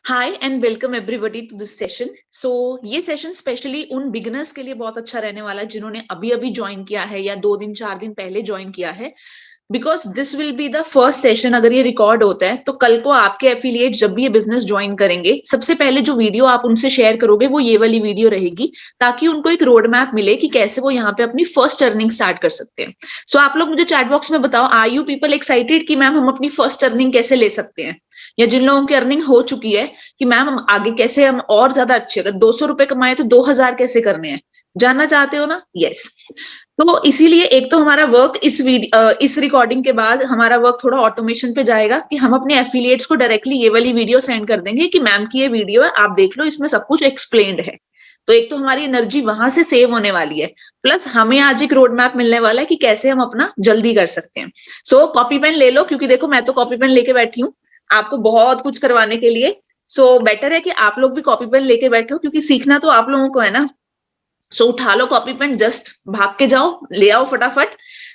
Hi and welcome everybody to this session. So ये session specially उन beginners के लिए बहुत अच्छा रहने वाला है जिन्होंने अभी अभी ज्वाइन किया है या 2 दिन 4 दिन पहले ज्वाइन किया है, because this will be the first session. अगर ये रिकॉर्ड होता है तो कल को आपके एफिलिएट जब भी ये बिजनेस ज्वाइन करेंगे, सबसे पहले जो वीडियो आप उनसे शेयर करोगे वो ये वाली वीडियो रहेगी, ताकि उनको एक रोड मैप मिले कि कैसे वो यहाँ पे अपनी फर्स्ट अर्निंग स्टार्ट कर सकते हैं। सो आप लोग मुझे चैट बॉक्स में बताओ, आर यू पीपल एक्साइटेड कि मैम हम अपनी फर्स्ट अर्निंग कैसे ले सकते हैं, या जिन लोगों की अर्निंग हो चुकी है कि मैम हम आगे कैसे हम और ज्यादा अच्छे, अगर 200 रुपए कमाए तो 2000 कैसे करने हैं, जानना चाहते हो ना? यस। तो इसीलिए एक तो हमारा वर्क इस रिकॉर्डिंग के बाद हमारा वर्क थोड़ा ऑटोमेशन पे जाएगा कि हम अपने एफिलिएट्स को डायरेक्टली ये वाली वीडियो सेंड कर देंगे कि मैम की ये वीडियो है, आप देख लो, इसमें सब कुछ एक्सप्लेन्ड है। तो एक तो हमारी एनर्जी वहां से सेव होने वाली है, प्लस हमें आज एक रोड मैप मिलने वाला है कि कैसे हम अपना जल्दी कर सकते हैं। सो कॉपी पेन ले लो, क्योंकि देखो मैं तो कॉपी पेन लेके बैठी हूँ आपको बहुत कुछ करवाने के लिए। सो बेटर है कि आप लोग भी कॉपी पेन लेके बैठो, क्योंकि सीखना तो आप लोगों को है ना। सो उठा लो कॉपी पेन, जस्ट भाग के जाओ, ले आओ फटाफट।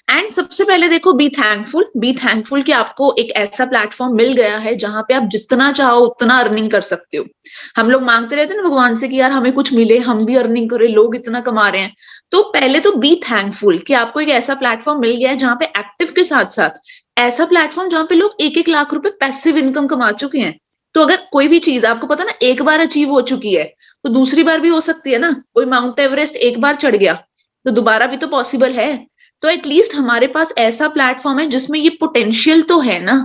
एंड सबसे पहले देखो, बी थैंकफुल कि आपको एक ऐसा प्लेटफॉर्म मिल गया है जहां पे आप जितना चाहो उतना अर्निंग कर सकते हो। हम लोग मांगते रहते हैं ना भगवान से कि यार हमें कुछ मिले, हम भी अर्निंग करें, लोग इतना कमा रहे हैं। तो पहले तो बी थैंकफुल कि आपको एक ऐसा प्लेटफॉर्म मिल गया है जहां पे एक्टिव के साथ साथ ऐसा प्लेटफॉर्म जहां पे लोग 1-1 लाख रुपए पैसिव इनकम कमा चुके हैं। तो अगर कोई भी चीज आपको पता ना एक बार अचीव हो चुकी है, तो दूसरी बार भी हो सकती है ना। कोई माउंट एवरेस्ट एक बार चढ़ गया तो दोबारा भी तो पॉसिबल है। तो एटलीस्ट हमारे पास ऐसा प्लेटफॉर्म है जिसमें ये पोटेंशियल तो है ना।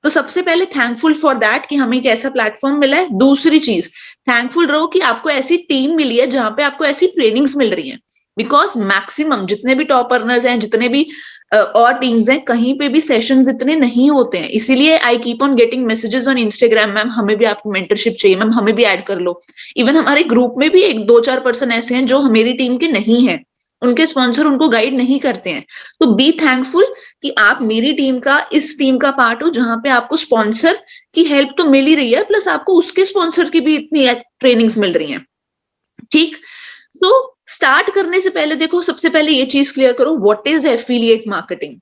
तो सबसे पहले थैंकफुल फॉर दैट कि हमें एक ऐसा प्लेटफॉर्म मिला है। दूसरी चीज, थैंकफुल रहो कि आपको ऐसी टीम मिली है जहां पे आपको ऐसी ट्रेनिंग्स मिल रही हैं। बिकॉज मैक्सिमम जितने भी टॉप अर्नर्स हैं, जितने भी और टीम्स हैं, कहीं पे भी सेशंस इतने नहीं होते हैं। इसीलिए I keep on getting messages on Instagram, ma'am हमें भी आपकी मेंटरशिप चाहिए, मैम हमें भी ऐड कर लो। इवन हमारे ग्रुप में भी 1-2-4 पर्सन ऐसे हैं जो मेरी टीम के नहीं है, उनके स्पॉन्सर उनको गाइड नहीं करते हैं। तो बी थैंकफुल कि आप मेरी टीम का, इस टीम का पार्ट हो जहां पे आपको स्पॉन्सर की हेल्प तो मिल ही रही है, प्लस आपको उसके स्पॉन्सर की भी इतनी ट्रेनिंग्स मिल रही हैं। ठीक। तो स्टार्ट करने से पहले देखो, सबसे पहले ये चीज क्लियर करो, व्हाट इज एफिलिएट मार्केटिंग।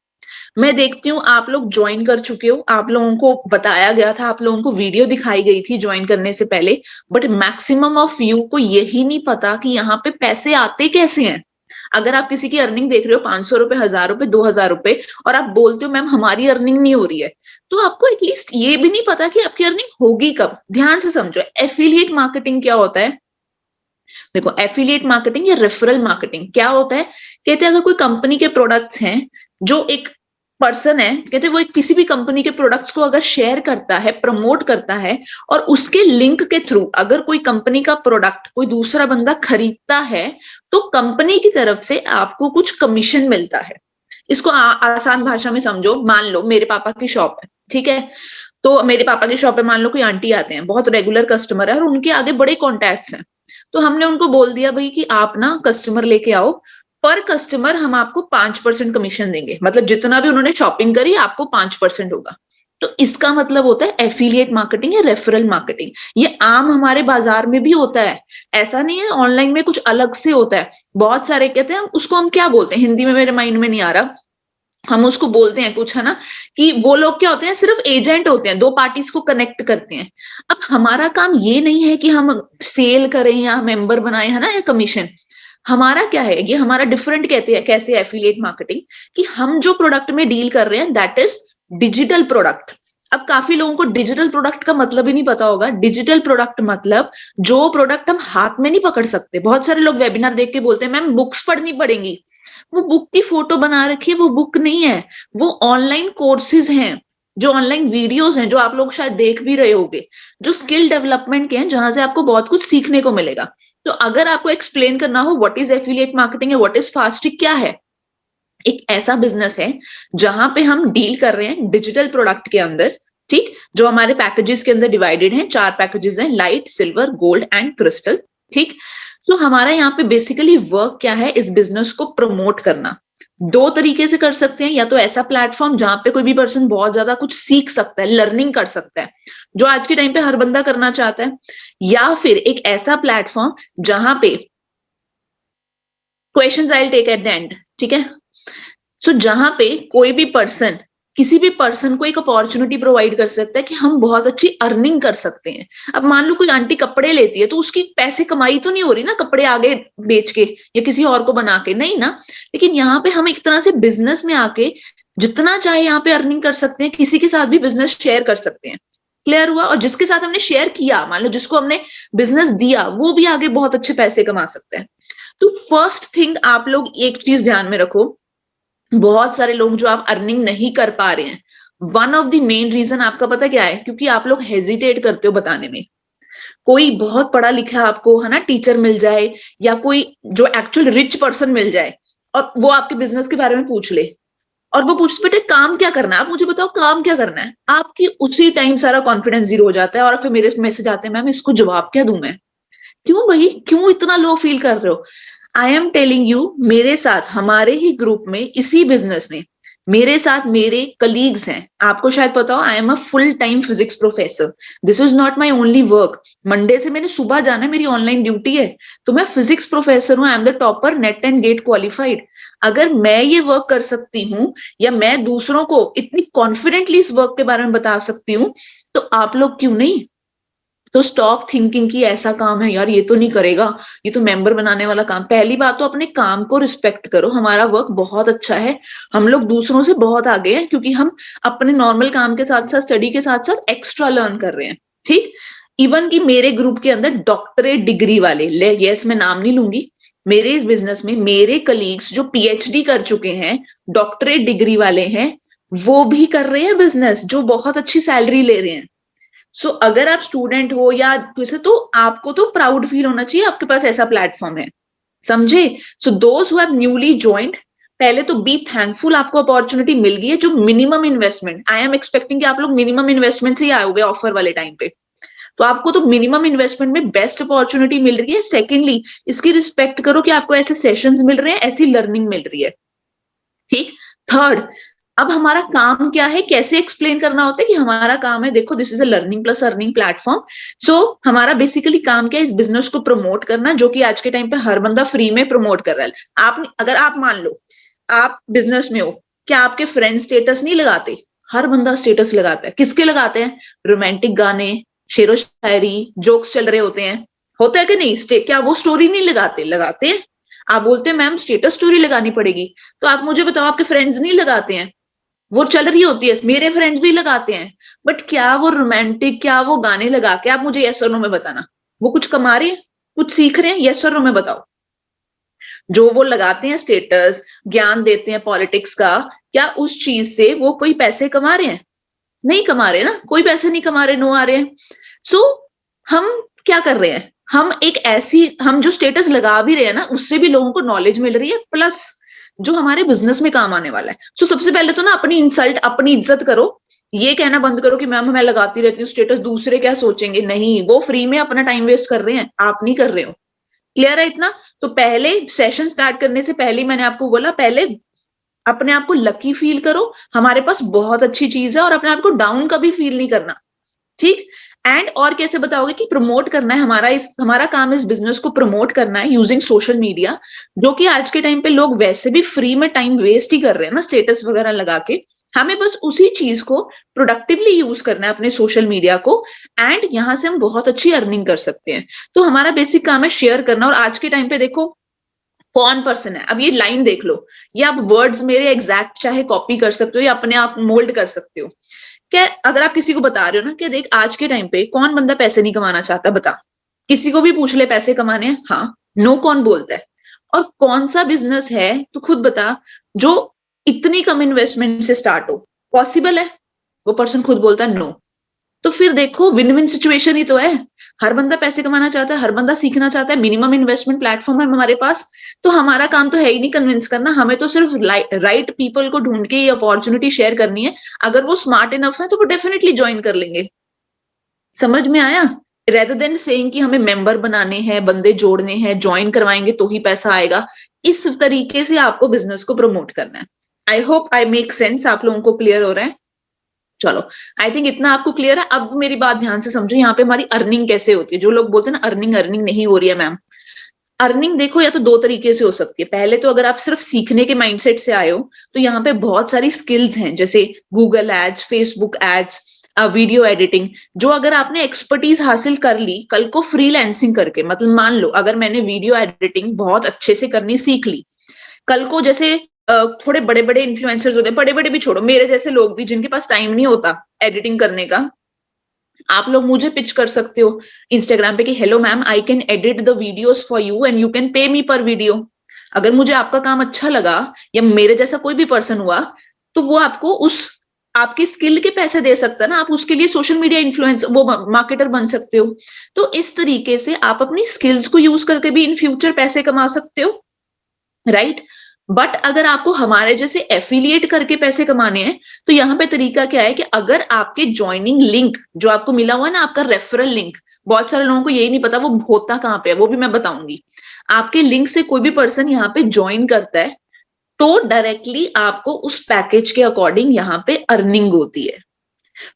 मैं देखती हूँ आप लोग ज्वाइन कर चुके हो, आप लोगों को बताया गया था, आप लोगों को वीडियो दिखाई गई थी ज्वाइन करने से पहले, बट मैक्सिमम ऑफ यू को यही नहीं पता कि यहाँ पे पैसे आते कैसे हैं। अगर आप किसी की अर्निंग देख रहे हो 500 रुपए, 1000 रुपए, 2000 रुपए, और आप बोलते हो मैम हमारी अर्निंग नहीं हो रही है, तो आपको एटलीस्ट ये भी नहीं पता कि आपकी अर्निंग होगी कब। ध्यान से समझो, एफिलिएट मार्केटिंग क्या होता है। देखो, एफिलिएट मार्केटिंग या रेफरल मार्केटिंग क्या होता है। कहते हैं अगर कोई कंपनी के प्रोडक्ट्स हैं, जो एक पर्सन है, कहते हैं वो एक किसी भी कंपनी के प्रोडक्ट्स को अगर शेयर करता है, प्रमोट करता है, और उसके लिंक के थ्रू अगर कोई कंपनी का प्रोडक्ट कोई दूसरा बंदा खरीदता है, तो कंपनी की तरफ से आपको कुछ कमीशन मिलता है। इसको आसान भाषा में समझो, मान लो मेरे पापा की शॉप है, ठीक है। तो मेरे पापा की शॉप पे मान लो कोई आंटी आते हैं, बहुत रेगुलर कस्टमर है और उनके आगे बड़े कॉन्टैक्ट्स हैं। तो हमने उनको बोल दिया भाई कि आप ना कस्टमर लेके आओ, पर कस्टमर हम आपको 5% कमीशन देंगे, मतलब जितना भी उन्होंने शॉपिंग करी आपको 5% होगा। तो इसका मतलब होता है एफिलिएट मार्केटिंग या रेफरल मार्केटिंग। ये आम हमारे बाजार में भी होता है, ऐसा नहीं है ऑनलाइन में कुछ अलग से होता है। बहुत सारे कहते हैं, उसको हम क्या बोलते हैं हिंदी में, मेरे माइंड में नहीं आ रहा, हम उसको बोलते हैं कुछ, है ना, कि वो लोग क्या होते हैं, सिर्फ एजेंट होते हैं, दो पार्टीज को कनेक्ट करते हैं। अब हमारा काम ये नहीं है कि हम सेल करें या मेंबर बनाए, है ना, या कमीशन। हमारा क्या है, ये हमारा डिफरेंट कहते हैं कैसे एफिलिएट मार्केटिंग, कि हम जो प्रोडक्ट में डील कर रहे हैं दैट इज डिजिटल प्रोडक्ट। अब काफी लोगों को डिजिटल प्रोडक्ट का मतलब ही नहीं पता होगा। डिजिटल प्रोडक्ट मतलब जो प्रोडक्ट हम हाथ में नहीं पकड़ सकते। बहुत सारे लोग वेबिनार देख के बोलते हैं मैम बुक्स पढ़नी पड़ेंगी। वो बुक की फोटो बना रखी है, वो बुक नहीं है, वो ऑनलाइन कोर्सेज हैं, जो ऑनलाइन वीडियोस हैं, जो आप लोग शायद देख भी रहे होंगे, जो स्किल डेवलपमेंट के हैं, जहां से आपको बहुत कुछ सीखने को मिलेगा। तो अगर आपको एक्सप्लेन करना हो व्हाट इज एफिलिएट मार्केटिंग या व्हाट इज फास्टिक क्या है, एक ऐसा बिजनेस है जहां पे हम डील कर रहे हैं डिजिटल प्रोडक्ट के अंदर। ठीक, जो हमारे पैकेजेस के अंदर डिवाइडेड हैं, 4 पैकेजेस हैं, light, silver, gold and crystal. ठीक। तो हमारा यहाँ पे बेसिकली वर्क क्या है, इस बिजनेस को प्रमोट करना। दो तरीके से कर सकते हैं, या तो ऐसा प्लेटफॉर्म जहां पे कोई भी पर्सन बहुत ज्यादा कुछ सीख सकता है, लर्निंग कर सकता है, जो आज के टाइम पे हर बंदा करना चाहता है, या फिर एक ऐसा प्लेटफॉर्म जहां पे questions I will take at the end, ठीक है। सो जहां पे कोई भी पर्सन किसी भी पर्सन को एक अपॉर्चुनिटी प्रोवाइड कर सकता है कि हम बहुत अच्छी अर्निंग कर सकते हैं। अब मान लो कोई आंटी कपड़े लेती है तो उसकी पैसे कमाई तो नहीं हो रही ना कपड़े आगे बेच के या किसी और को बना के, नहीं ना। लेकिन यहाँ पे हम एक तरह से बिजनेस में आके जितना चाहे यहाँ पे अर्निंग कर सकते हैं, किसी के साथ भी बिजनेस शेयर कर सकते हैं। क्लियर हुआ? और जिसके साथ हमने शेयर किया, मान लो जिसको हमने बिजनेस दिया, वो भी आगे बहुत अच्छे पैसे कमा सकते हैं। तो फर्स्ट थिंग आप लोग एक चीज ध्यान में रखो, बहुत सारे लोग जो आप अर्निंग नहीं कर पा रहे हैं, one of the main reason आपका पता क्या है? क्योंकि आप लोग हेजिटेट करते हो बताने में। कोई बहुत पढ़ा लिखा आपको है ना टीचर मिल जाए या कोई जो एक्चुअल रिच पर्सन मिल जाए और वो आपके बिजनेस के बारे में पूछ ले और वो पूछ बेटे काम क्या करना है, आप मुझे बताओ काम क्या करना है, आपकी उसी टाइम सारा कॉन्फिडेंस जीरो हो जाता है और फिर मेरे मैसेज आते हैं मैम इसको जवाब क्या दूं मैं। क्यों भाई, क्यों इतना लो फील कर रहे हो? आई एम टेलिंग यू, मेरे साथ हमारे ही ग्रुप में इसी बिजनेस में मेरे साथ मेरे कलीग्स हैं, आपको शायद पता हो I am a full time physics professor. This is not my only work. Monday से मैंने सुबह जाना है, मेरी ऑनलाइन ड्यूटी है, तो मैं फिजिक्स प्रोफेसर हूँ, I am the topper NET and GATE qualified. अगर मैं ये वर्क कर सकती हूँ या मैं दूसरों को इतनी कॉन्फिडेंटली इस वर्क के बारे में बता सकती हूँ, तो आप लोग क्यों नहीं? तो स्टॉप थिंकिंग कि ऐसा काम है यार ये तो नहीं करेगा, ये तो मेंबर बनाने वाला काम। पहली बात तो अपने काम को रिस्पेक्ट करो, हमारा वर्क बहुत अच्छा है, हम लोग दूसरों से बहुत आगे हैं क्योंकि हम अपने नॉर्मल काम के साथ साथ स्टडी के साथ साथ एक्स्ट्रा लर्न कर रहे हैं। ठीक, इवन कि मेरे ग्रुप के अंदर डॉक्टरेट डिग्री वाले, यस मैं नाम नहीं लूंगी, मेरे इस बिजनेस में मेरे कलीग्स जो पीएचडी कर चुके हैं, डॉक्टरेट डिग्री वाले हैं, वो भी कर रहे हैं बिजनेस, जो बहुत अच्छी सैलरी ले रहे हैं। अगर आप स्टूडेंट हो या किसी, तो आपको तो प्राउड फील होना चाहिए आपके पास ऐसा प्लेटफॉर्म है, समझे? Those who have newly joint, पहले तो बी थैंकफुल, आपको अपॉर्चुनिटी मिल गई है जो minimum investment, I am expecting कि आप लोग मिनिमम इन्वेस्टमेंट से ही आओगे ऑफर वाले टाइम पे, तो आपको तो मिनिमम इन्वेस्टमेंट में बेस्ट अपॉर्चुनिटी मिल रही है। सेकेंडली, इसकी रिस्पेक्ट करो कि आपको ऐसे सेशंस मिल रहे हैं, ऐसी लर्निंग मिल रही है। ठीक, थर्ड, अब हमारा काम क्या है, कैसे एक्सप्लेन करना होता है कि हमारा काम है, देखो this is a learning plus earning platform. हमारा बेसिकली काम क्या है, इस बिजनेस को प्रमोट करना, जो कि आज के टाइम पे हर बंदा फ्री में प्रमोट कर रहा है। आप अगर आप मान लो आप बिजनेस में हो, क्या आपके फ्रेंड स्टेटस नहीं लगाते? हर बंदा स्टेटस लगाता है, किसके लगाते हैं? रोमांटिक गाने, शेरो शायरी, जोक्स चल रहे होते हैं, होता है कि नहीं? क्या वो स्टोरी नहीं लगाते? लगाते हैं। आप बोलते हैं मैम स्टेटस स्टोरी लगानी पड़ेगी, तो आप मुझे बताओ आपके फ्रेंड्स नहीं लगाते हैं? वो चल रही होती है, मेरे फ्रेंड्स भी लगाते हैं, बट क्या वो रोमांटिक, क्या वो गाने लगा के, आप मुझे यस और नो में बताना, वो कुछ कमा रहे हैं, कुछ सीख रहे हैं? यस और नो में बताओ। जो वो लगाते हैं स्टेटस, ज्ञान देते हैं पॉलिटिक्स का, क्या उस चीज से वो कोई पैसे कमा रहे हैं? नहीं कमा रहे ना, कोई पैसे नहीं कमा रहे, नो आ रहे हैं। हम क्या कर रहे हैं? हम जो स्टेटस लगा भी रहे हैं ना, उससे भी लोगों को नॉलेज मिल रही है, प्लस जो हमारे बिजनेस में काम आने वाला है। सबसे पहले तो ना अपनी इंसल्ट, अपनी इज्जत करो, ये कहना बंद करो कि मैम मैं लगाती रहती हूँ स्टेटस, दूसरे क्या सोचेंगे। नहीं, वो फ्री में अपना टाइम वेस्ट कर रहे हैं, आप नहीं कर रहे हो। क्लियर है इतना? तो पहले सेशन स्टार्ट करने से पहले मैंने आपको बोला, पहले अपने आप को लकी फील करो, हमारे पास बहुत अच्छी चीज है, और अपने आप को डाउन कभी फील नहीं करना। ठीक, एंड और कैसे बताओगे कि प्रमोट करना है, हमारा काम इस बिजनेस को प्रमोट करना है यूजिंग सोशल मीडिया, जो कि आज के टाइम पे लोग वैसे भी फ्री में टाइम वेस्ट ही कर रहे हैं ना स्टेटस वगैरह लगा के। हमें बस उसी चीज को प्रोडक्टिवली यूज करना है अपने सोशल मीडिया को, एंड यहां से हम बहुत अच्छी अर्निंग कर सकते हैं। तो हमारा बेसिक काम है शेयर करना। और आज के टाइम पे देखो कौन पर्सन है, अब ये लाइन देख लो, ये आप वर्ड्स मेरे एग्जैक्ट चाहे कॉपी कर सकते हो या अपने आप मोल्ड कर सकते हो। क्या अगर आप किसी को बता रहे हो ना कि देख आज के टाइम पे कौन बंदा पैसे नहीं कमाना चाहता, बता, किसी को भी पूछ ले पैसे कमाने हैं, हाँ, नो कौन बोलता है? और कौन सा बिजनेस है तो खुद बता जो इतनी कम इन्वेस्टमेंट से स्टार्ट हो, पॉसिबल है? वो पर्सन खुद बोलता है नो। तो फिर देखो विन विन सिचुएशन ही तो है, हर बंदा पैसे कमाना चाहता है, हर बंदा सीखना चाहता है, मिनिमम इन्वेस्टमेंट प्लेटफॉर्म है हमारे पास। तो हमारा काम तो है ही नहीं कन्विंस करना, हमें तो सिर्फ राइट पीपल को ढूंढ के ये अपॉर्चुनिटी शेयर करनी है। अगर वो स्मार्ट इनफ है तो वो डेफिनेटली ज्वाइन कर लेंगे। समझ में आया? रेदर देन सेइंग कि हमें मेंबर बनाने हैं, बंदे जोड़ने हैं, ज्वाइन करवाएंगे तो ही पैसा आएगा, इस तरीके से आपको बिजनेस को प्रमोट करना है। I hope I make sense, आप लोगों को क्लियर हो रहा है? चलो, आई थिंक इतना आपको क्लियर है। अब मेरी बात ध्यान से समझो, यहाँ पे हमारी अर्निंग कैसे होती है। जो लोग बोलते हैं ना अर्निंग अर्निंग नहीं हो रही है मैम, अर्निंग देखो या तो दो तरीके से हो सकती है। पहले तो अगर आप सिर्फ सीखने के माइंडसेट से आए हो तो यहाँ पे बहुत सारी स्किल्स हैं, जैसे Google ads, Facebook ads, video editing, जो अगर आपने एक्सपर्टीज हासिल कर ली कल को फ्रीलांसिंग करके, मतलब मान लो अगर मैंने वीडियो एडिटिंग बहुत अच्छे से करनी सीख ली, कल को जैसे थोड़े बड़े बड़े इन्फ्लुएंसर्स होते हैं, बड़े बड़े भी छोड़ो, मेरे जैसे लोग भी जिनके पास टाइम नहीं होता एडिटिंग करने का, आप लोग मुझे पिच कर सकते हो इंस्टाग्राम पे कि hello ma'am, I can edit the videos for you and you can pay me पर वीडियो। अगर मुझे आपका काम अच्छा लगा या मेरे जैसा कोई भी पर्सन हुआ तो वो आपको उस आपकी स्किल के पैसे दे सकता है ना, आप उसके लिए सोशल मीडिया इन्फ्लुएंस वो मार्केटर बन सकते हो। तो इस तरीके से आप अपनी स्किल्स को यूज करके भी इन फ्यूचर पैसे कमा सकते हो, राइट। बट अगर आपको हमारे जैसे एफिलिएट करके पैसे कमाने हैं तो यहाँ पे तरीका क्या है कि अगर आपके ज्वाइनिंग लिंक जो आपको मिला हुआ है ना, आपका रेफरल लिंक, बहुत सारे लोगों को यही नहीं पता वो होता कहाँ पे है, वो भी मैं बताऊंगी। आपके लिंक से कोई भी पर्सन यहाँ पे ज्वाइन करता है तो डायरेक्टली आपको उस पैकेज के अकॉर्डिंग यहाँ पे अर्निंग होती है।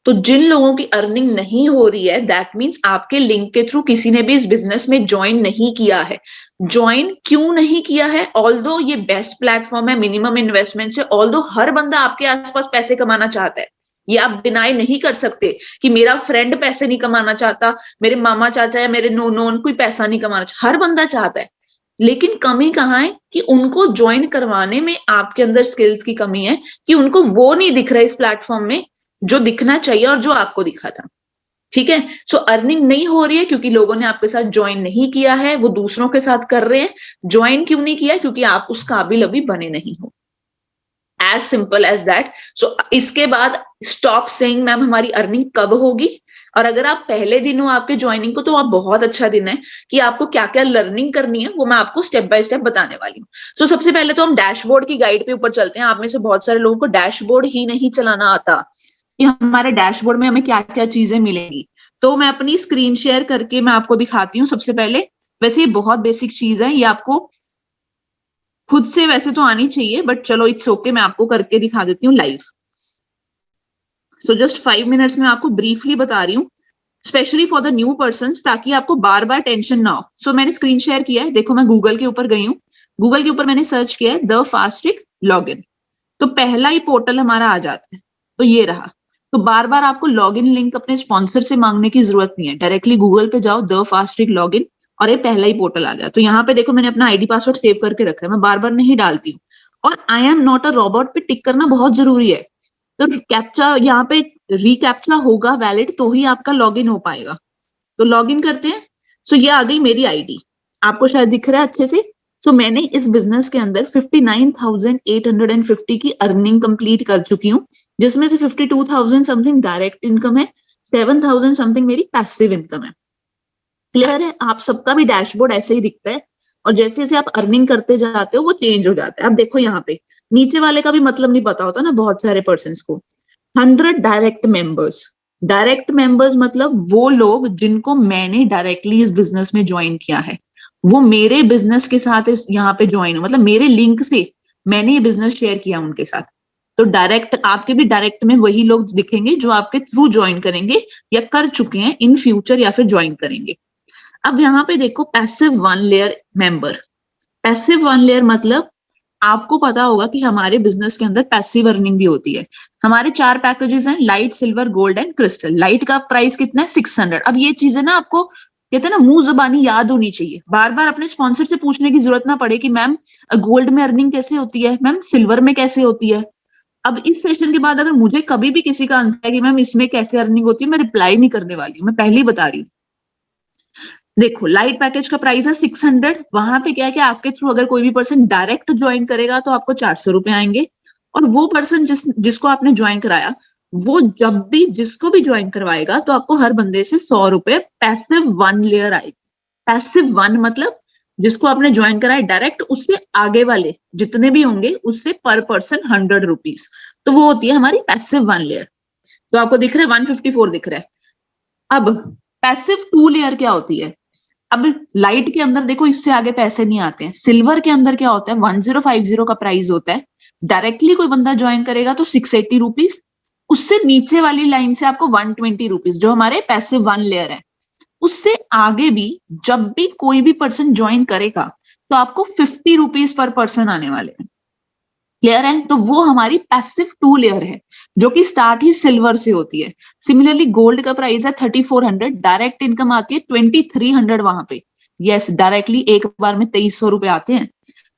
तो जिन लोगों की अर्निंग नहीं हो रही है, दैट मीन्स आपके लिंक के थ्रू किसी ने भी इस बिजनेस में ज्वाइन नहीं किया है। ज्वाइन क्यों नहीं किया है? ऑल्दो ये बेस्ट प्लेटफॉर्म है मिनिमम इन्वेस्टमेंट से, ऑल्दो हर बंदा आपके आसपास पैसे कमाना चाहता है, ये आप डिनाई नहीं कर सकते कि मेरा फ्रेंड पैसे नहीं कमाना चाहता, मेरे मामा चाचा या मेरे नोन कोई पैसा नहीं कमाना चाहता, हर बंदा चाहता है। लेकिन कमी कहाँ है कि उनको ज्वाइन करवाने में आपके अंदर स्किल्स की कमी है, कि उनको वो नहीं दिख रहा है इस प्लेटफॉर्म में जो दिखना चाहिए और जो आपको दिखा था। ठीक है, सो अर्निंग नहीं हो रही है क्योंकि लोगों ने आपके साथ ज्वाइन नहीं किया है, वो दूसरों के साथ कर रहे हैं। ज्वाइन क्यों नहीं किया? क्योंकि आप उस काबिल अभी बने नहीं हो। As simple as that. So इसके बाद स्टॉप सेइंग मैम हमारी अर्निंग कब होगी। और अगर आप पहले दिन हो आपके ज्वाइनिंग को तो आप बहुत अच्छा दिन है कि आपको क्या क्या लर्निंग करनी है, वो मैं आपको स्टेप बाय स्टेप बताने वाली हूँ। तो सबसे पहले तो हम डैशबोर्ड की गाइड पे ऊपर चलते हैं। आप में से बहुत सारे लोगों को डैशबोर्ड ही नहीं चलाना आता कि हमारे डैशबोर्ड में हमें क्या क्या चीजें मिलेंगी। तो मैं अपनी स्क्रीन शेयर करके मैं आपको दिखाती हूँ सबसे पहले। वैसे ये बहुत बेसिक चीज है, ये आपको खुद से वैसे तो आनी चाहिए, बट चलो इट्स ओके, मैं आपको करके दिखा देती हूँ लाइव। सो जस्ट 5 मिनट्स में आपको ब्रीफली बता रही हूँ, specially for the new person, ताकि आपको बार बार टेंशन ना हो। सो मैंने स्क्रीन शेयर किया है, देखो मैं गूगल के ऊपर गई हूँ, गूगल के ऊपर मैंने सर्च किया है द फास्ट ट्रिक लॉगिन, तो पहला ही पोर्टल हमारा आ जाता है, तो ये रहा। तो बार बार आपको लॉगिन लिंक अपने स्पॉन्सर से मांगने की जरूरत नहीं है, डायरेक्टली गूगल पे जाओ द फास्ट ट्रिक लॉगिन और ये पहला ही पोर्टल आ जाए। तो यहाँ पे देखो मैंने अपना आईडी पासवर्ड सेव करके रखा है, मैं बार बार नहीं डालती हूँ। और I am not a robot पे टिक करना बहुत जरूरी है। तो कैप्चा यहाँ पे रिकैप्चा होगा वैलिड तो ही आपका लॉगिन हो पाएगा। तो लॉगिन करते हैं। सो ये आ गई मेरी आईडी, आपको शायद दिख रहा है अच्छे से। सो मैंने इस बिजनेस के अंदर 59,850 की अर्निंग कंप्लीट कर चुकी हूँ, जिसमें से 52,000 समथिंग डायरेक्ट इनकम है, 7,000 समथिंग मेरी पैसिव इनकम है। क्लियर है? आप सबका भी डैशबोर्ड ऐसे ही दिखता है और जैसे जैसे आप अर्निंग करते जाते हो वो चेंज हो जाता है। अब देखो यहाँ पे नीचे वाले का भी मतलब नहीं पता होता ना बहुत सारे पर्सन को। 100 डायरेक्ट मेंबर्स, डायरेक्ट मेंबर्स मतलब वो लोग जिनको मैंने डायरेक्टली इस बिजनेस में ज्वाइन किया है, वो मेरे बिजनेस के साथ इस यहाँ पे ज्वाइन, मतलब मेरे लिंक से मैंने ये बिजनेस शेयर किया उनके साथ। तो डायरेक्ट आपके भी डायरेक्ट में वही लोग दिखेंगे जो आपके थ्रू ज्वाइन करेंगे या कर चुके हैं इन फ्यूचर या फिर ज्वाइन करेंगे। अब यहाँ पे देखो passive 1 layer member, passive 1 layer मतलब आपको पता होगा कि हमारे बिजनेस के अंदर पैसिव अर्निंग भी होती है। हमारे 4 पैकेजेस हैं, light, silver, gold and crystal. Light का प्राइस कितना है? 600। अब ये चीजें ना आपको कहते हैं ना मुंह जुबानी याद होनी चाहिए, बार बार अपने स्पॉन्सर से पूछने की जरूरत ना पड़े कि मैम गोल्ड में अर्निंग कैसे होती है, मैम सिल्वर में कैसे होती है। अब इस सेशन के बाद अगर मुझे कभी भी किसी का आंसर है कि मैम इसमें कैसे अर्निंग होती है, मैं रिप्लाई नहीं करने वाली हूँ, मैं पहले ही बता रही हूँ। देखो लाइट पैकेज का प्राइस है 600, वहां पे क्या है कि आपके थ्रू अगर कोई भी पर्सन डायरेक्ट ज्वाइन करेगा तो आपको 400 रुपए आएंगे। और वो पर्सन जिसको आपने ज्वाइन कराया, वो जब भी जिसको भी ज्वाइन करवाएगा तो आपको हर बंदे से 100 रुपए पैसिव 1 लेयर आएगी। पैसिव 1 मतलब जिसको आपने ज्वाइन कराया डायरेक्ट, उससे आगे वाले जितने भी होंगे उससे पर पर्सन 100 रुपीज, तो वो होती है हमारी पैसिव 1 लेयर। तो आपको दिख रहा है 154 दिख रहा है। अब पैसिव 2 लेयर क्या होती है? अब लाइट के अंदर देखो इससे आगे पैसे नहीं आते हैं। सिल्वर के अंदर क्या होता है? 1050 का प्राइस होता है, डायरेक्टली कोई बंदा ज्वाइन करेगा तो 680 रुपीज, उससे नीचे वाली लाइन से आपको 120 रुपीज, जो हमारे पैसिव 1 लेयर है, उससे आगे भी जब भी कोई भी पर्सन ज्वाइन करेगा तो आपको 50 रुपीज पर पर्सन आने वाले हैं। क्लियर है? तो वो हमारी पैसिव 2 लेयर है जो कि स्टार्ट ही सिल्वर से होती है। सिमिलरली गोल्ड का प्राइस है 3400, डायरेक्ट इनकम आती है 2300 वहां पे। यस, डायरेक्टली एक बार में 2300 रुपए आते हैं।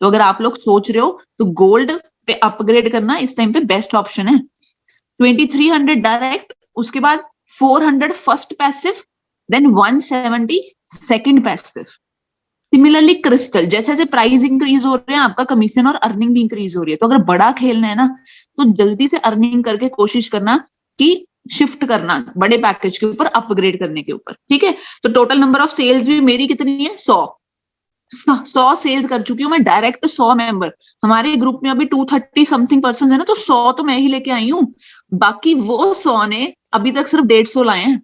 तो अगर आप लोग सोच रहे हो तो गोल्ड पे अपग्रेड करना इस टाइम पे बेस्ट ऑप्शन है। 2300 डायरेक्ट, उसके बाद 400 first passive, then 170 second passive. Similarly crystal, जैसे जैसे प्राइस इंक्रीज हो रहे हैं आपका कमीशन और अर्निंग भी इंक्रीज हो रही है। तो अगर बड़ा खेलना है ना तो जल्दी से अर्निंग करके कोशिश करना कि शिफ्ट करना बड़े पैकेज के ऊपर, अपग्रेड करने के ऊपर। ठीक है, तो टोटल नंबर ऑफ सेल्स भी मेरी कितनी है? 100 सेल्स कर चुकी हूँ मैं डायरेक्ट। 100 मेंबर हमारे ग्रुप में अभी 230 समथिंग पर्सन है ना, तो 100 तो मैं ही लेके आई हूँ। बाकी वो 100 ने अभी तक सिर्फ 150 लाए हैं।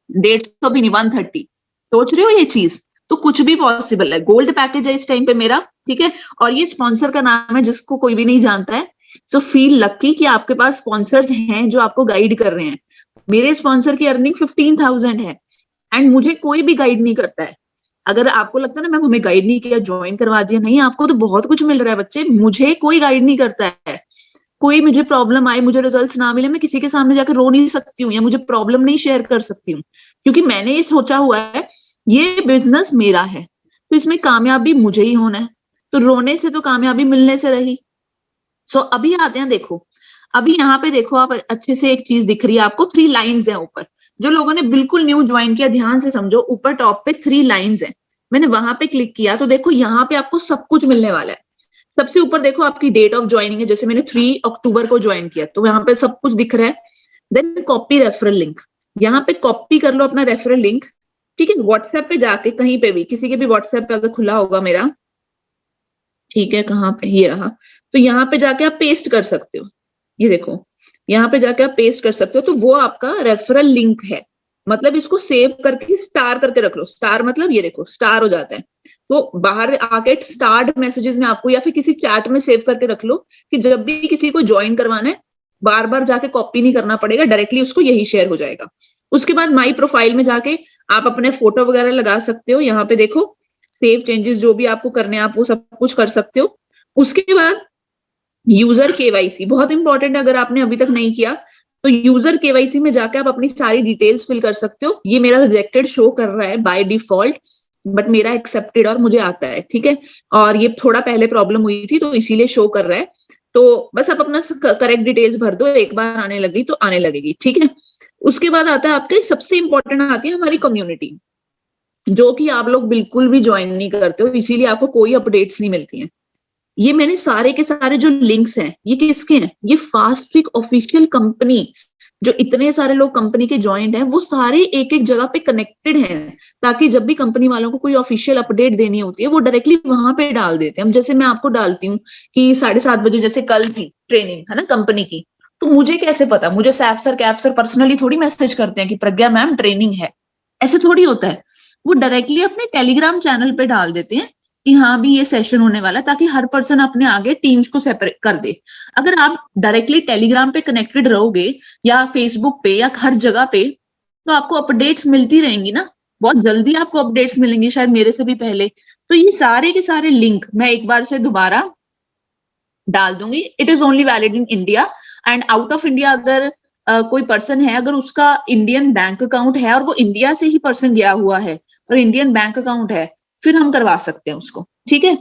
150 भी नहीं, 130। सोच रहे हो ये चीज? तो कुछ भी पॉसिबल है। गोल्ड पैकेज है इस टाइम पे मेरा, ठीक है। और ये स्पॉन्सर का नाम है जिसको कोई भी नहीं जानता है। सो फील लकी कि आपके पास स्पॉन्सर्स हैं जो आपको गाइड कर रहे हैं। मेरे स्पॉन्सर की अर्निंग 15,000 है एंड मुझे कोई भी गाइड नहीं करता है। अगर आपको लगता है ना मैम हमें गाइड नहीं किया, ज्वाइन करवा दिया, नहीं, आपको तो बहुत कुछ मिल रहा है बच्चे। मुझे कोई गाइड नहीं करता है। कोई मुझे प्रॉब्लम आए, मुझे रिजल्ट्स ना मिले, मैं किसी के सामने जाकर रो नहीं सकती हूँ या मुझे प्रॉब्लम नहीं शेयर कर सकती हूँ, क्योंकि मैंने ये सोचा हुआ है ये बिजनेस मेरा है तो इसमें कामयाबी मुझे ही होना है। तो रोने से तो कामयाबी मिलने से रही। सो अभी आते हैं, देखो अभी यहाँ पे देखो आप अच्छे से, एक चीज दिख रही है आपको, 3 लाइंस है ऊपर। जो लोगों ने बिल्कुल न्यू ज्वाइन किया ध्यान से समझो, ऊपर टॉप पे 3 लाइंस है। मैंने वहां पे क्लिक किया तो देखो यहाँ पे आपको सब कुछ मिलने वाला है। सबसे ऊपर देखो आपकी डेट ऑफ ज्वाइनिंग है, जैसे मैंने 3 अक्टूबर को ज्वाइन किया तो यहाँ पे सब कुछ दिख रहा है। देन कॉपी रेफरल लिंक, यहाँ पे कॉपी कर लो अपना रेफरल लिंक। ठीक है, व्हाट्सएप पे जाके कहीं पे भी, किसी के भी व्हाट्सएप पे अगर खुला होगा मेरा, ठीक है, कहाँ पे, ये रहा, तो यहाँ पे जाके आप पेस्ट कर सकते हो। ये देखो यहाँ पे जाके आप पेस्ट कर सकते हो, तो वो आपका रेफरल लिंक है। मतलब इसको सेव करके स्टार करके रख लो। स्टार मतलब ये देखो स्टार हो जाता है। तो बाहर आके स्टार्ड मैसेजेस में आपको या फिर किसी चैट में सेव करके रख लो कि जब भी किसी को ज्वाइन करवाना है बार बार जाके कॉपी नहीं करना पड़ेगा, डायरेक्टली उसको यही शेयर हो जाएगा। उसके बाद माई प्रोफाइल में जाके आप अपने फोटो वगैरह लगा सकते हो। यहाँ पे देखो सेव चेंजेस जो भी आपको करने हैं आप वो सब कुछ कर सकते हो। उसके बाद यूजर केवाईसी बहुत इंपॉर्टेंट है, अगर आपने अभी तक नहीं किया तो यूजर केवाईसी में जाके आप अपनी सारी डिटेल्स फिल कर सकते हो। ये मेरा रिजेक्टेड शो कर रहा है बाय डिफॉल्ट, बट मेरा एक्सेप्टेड और मुझे आता है। ठीक है, और ये थोड़ा पहले प्रॉब्लम हुई थी तो इसीलिए शो कर रहा है। तो बस आप अपना करेक्ट डिटेल्स भर दो, एक बार आने लगी तो आने लगेगी। ठीक है, उसके बाद आता है आपके सबसे इंपॉर्टेंट आती है हमारी कम्युनिटी, जो कि आप लोग बिल्कुल भी ज्वाइन नहीं करते हो, इसीलिए आपको कोई अपडेट्स नहीं मिलती हैं। ये मैंने सारे के सारे जो लिंक्स हैं ये किसके हैं? ये फास्ट ट्रिक ऑफिशियल कंपनी, जो इतने सारे लोग कंपनी के ज्वाइंट हैं वो सारे एक एक जगह पे कनेक्टेड हैं, ताकि जब भी कंपनी वालों को कोई ऑफिशियल अपडेट देनी होती है वो डायरेक्टली वहां पे डाल देते हैं। हम जैसे मैं आपको डालती हूँ कि 7:30 बजे जैसे कल थी ट्रेनिंग है ना कंपनी की, तो मुझे कैसे पता? मुझे Saif sir Kaif sir personally थोड़ी मैसेज करते हैं कि प्रज्ञा मैम ट्रेनिंग है, ऐसे थोड़ी होता है। वो डायरेक्टली अपने टेलीग्राम चैनल पे डाल देते हैं कि हाँ भी ये सेशन होने वाला है, ताकि हर पर्सन अपने आगे टीम्स को सेपरेट कर दे। अगर आप डायरेक्टली टेलीग्राम पे कनेक्टेड रहोगे या फेसबुक पे या हर जगह पे, तो आपको अपडेट्स मिलती रहेंगी ना, बहुत जल्दी आपको अपडेट्स मिलेंगी, शायद मेरे से भी पहले। तो ये सारे के सारे लिंक मैं एक बार से दोबारा डाल दूंगी। It is only valid in India and out of India अगर कोई पर्सन है, अगर उसका इंडियन बैंक अकाउंट है और वो इंडिया से ही पर्सन गया हुआ है और इंडियन बैंक अकाउंट है, फिर हम करवा सकते हैं उसको। ठीक है,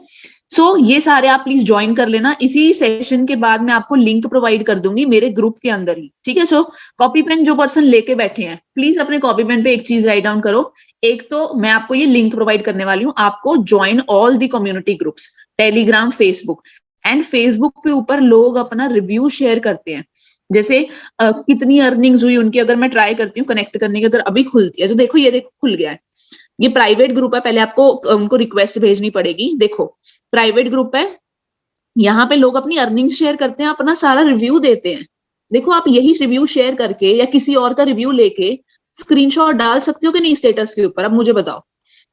सो ये सारे आप प्लीज ज्वाइन कर लेना। इसी सेशन के बाद मैं आपको लिंक प्रोवाइड कर दूंगी मेरे ग्रुप के अंदर ही। ठीक है, सो कॉपी पेन जो पर्सन लेके बैठे हैं प्लीज अपने कॉपी पेन पे एक चीज राइट डाउन करो। एक तो मैं आपको ये लिंक प्रोवाइड करने वाली हूँ, आपको join all the community groups, Telegram, Facebook. And Facebook के ऊपर लोग अपना रिव्यू शेयर करते हैं, जैसे कितनी अर्निंग्स हुई उनकी। अगर मैं ट्राई करती हूँ कनेक्ट करने की, अगर अभी खुलती है तो देखो, ये देखो खुल गया है। ये प्राइवेट ग्रुप है, पहले आपको उनको रिक्वेस्ट भेजनी पड़ेगी। देखो प्राइवेट ग्रुप है, यहाँ पे लोग अपनी अर्निंग शेयर करते हैं, अपना सारा रिव्यू देते हैं। देखो आप यही रिव्यू शेयर करके या किसी और का रिव्यू लेके स्क्रीनशॉट डाल सकते हो कि नहीं स्टेटस के ऊपर? अब मुझे बताओ,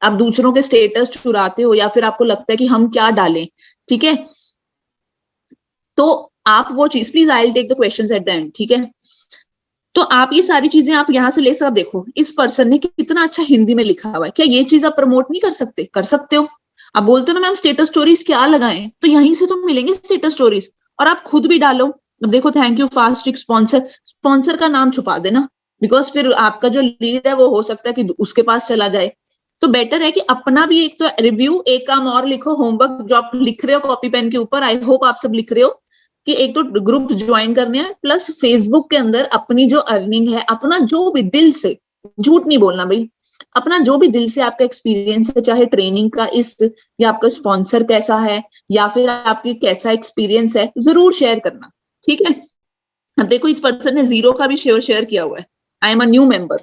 आप दूसरों के स्टेटस चुराते हो या फिर आपको लगता है कि हम क्या डालें? ठीक है, तो आप वो चीज please, I will take the questions at the end. ठीक है, तो आप ये सारी चीजें आप यहाँ से ले सकते, देखो इस पर्सन ने कितना अच्छा हिंदी में लिखा हुआ है, क्या ये चीज आप प्रमोट नहीं कर सकते? कर सकते हो। आप बोलते हो ना मैम स्टेटस स्टोरीज क्या लगाएं, तो यहीं से तो मिलेंगे स्टेटस स्टोरीज, और आप खुद भी डालो। अब देखो thank you fast sponsor, sponsor का नाम छुपा देना, बिकॉज फिर आपका जो लीड है वो हो सकता है कि उसके पास चला जाए। तो बेटर है कि अपना भी एक तो रिव्यू, एक काम और लिखो, होमवर्क जो आप लिख रहे हो कॉपी पेन के ऊपर, आई होप आप सब लिख रहे हो, कि एक तो ग्रुप ज्वाइन करने हैं, प्लस फेसबुक के अंदर अपनी जो अर्निंग है, अपना जो भी दिल से, झूठ नहीं बोलना भाई, अपना जो भी दिल से आपका एक्सपीरियंस है, चाहे ट्रेनिंग का इस, या आपका स्पॉन्सर कैसा है, या फिर आपकी कैसा एक्सपीरियंस है, जरूर शेयर करना। ठीक है। अब देखो इस पर्सन ने जीरो का भी शेयर शेयर किया हुआ है, I am a new member.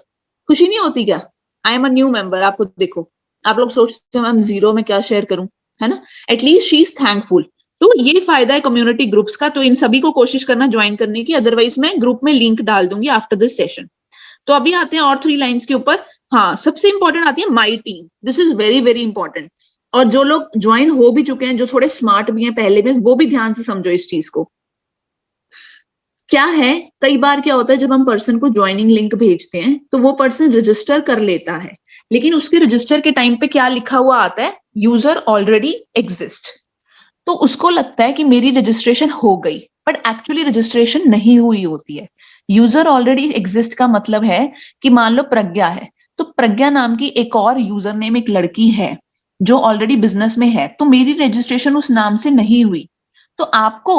खुशी नहीं होती क्या? I am a new member. आपको देखो, आप लोग सोचते हैं मैम जीरो में क्या शेयर करूं, है ना? At least she is thankful. तो ये फायदा है कम्युनिटी ग्रुप्स का, तो इन सभी को कोशिश करना ज्वाइन करने की, अदरवाइज मैं ग्रुप में लिंक डाल दूंगी आफ्टर दिस सेशन। तो अभी आते हैं और 3 लाइन्स के ऊपर। हाँ, सबसे इंपॉर्टेंट आती है my team, this is very very important. और जो लोग ज्वाइन हो भी चुके हैं, जो थोड़े स्मार्ट भी हैं पहले में, वो भी ध्यान से समझो इस चीज को। क्या है, कई बार क्या होता है जब हम पर्सन को ज्वाइनिंग लिंक भेजते हैं तो वो पर्सन रजिस्टर कर लेता है, लेकिन उसके रजिस्टर के टाइम पे क्या लिखा हुआ आता है, यूजर ऑलरेडी एग्जिस्ट। तो उसको लगता है कि मेरी रजिस्ट्रेशन हो गई, बट एक्चुअली रजिस्ट्रेशन नहीं हुई होती है। यूजर ऑलरेडी एग्जिस्ट का मतलब है कि मान लो प्रज्ञा है, तो प्रज्ञा नाम की एक और यूजर नेम एक लड़की है जो ऑलरेडी बिजनेस में है, तो मेरी रजिस्ट्रेशन उस नाम से नहीं हुई। तो आपको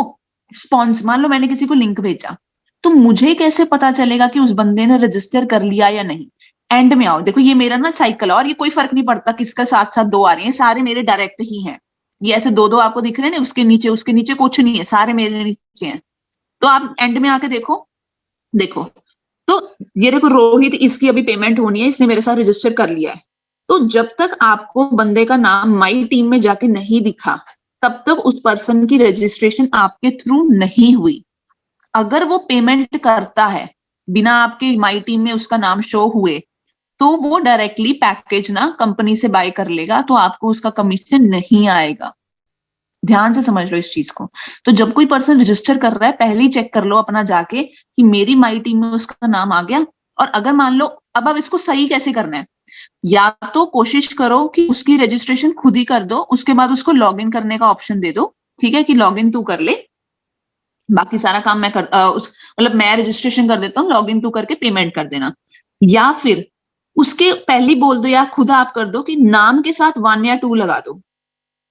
स्पॉन्स, मान लो मैंने किसी को लिंक भेजा, तो मुझे कैसे पता चलेगा कि उस बंदे ने रजिस्टर कर लिया या नहीं? एंड में आओ, देखो ये मेरा ना साइकिल है, और ये कोई फर्क नहीं पड़ता किसका साथ साथ दो आ रही है, सारे मेरे डायरेक्ट ही हैं। ये ऐसे दो दो आपको दिख रहे हैं ना, उसके नीचे कुछ नहीं है, सारे मेरे नीचे हैं। तो आप एंड में आके देखो, देखो, तो ये देखो रोहित, इसकी अभी पेमेंट होनी है, इसने मेरे साथ रजिस्टर कर लिया है। तो जब तक आपको बंदे का नाम माई टीम में जाके नहीं दिखा, तब तक उस पर्सन की रजिस्ट्रेशन आपके थ्रू नहीं हुई। अगर वो पेमेंट करता है बिना आपके माई टीम में उसका नाम शो हुए, तो वो डायरेक्टली पैकेज ना कंपनी से बाय कर लेगा, तो आपको उसका कमीशन नहीं आएगा। ध्यान से समझ लो इस चीज को। तो जब कोई पर्सन रजिस्टर कर रहा है, पहले ही चेक कर लो अपना जाके कि मेरी माई टीम में उसका नाम आ गया। और अगर मान लो, अब इसको सही कैसे करना है, या तो कोशिश करो कि उसकी रजिस्ट्रेशन खुद ही कर दो, उसके बाद उसको लॉग इन करने का ऑप्शन दे दो। ठीक है, कि लॉग इन तू कर ले, बाकी सारा काम मैं मतलब मैं रजिस्ट्रेशन कर देता हूँ, लॉग इन तू करके पेमेंट कर देना। या फिर उसके पहले ही बोल दो, या खुद आप कर दो कि नाम के साथ 1 या 2 लगा दो।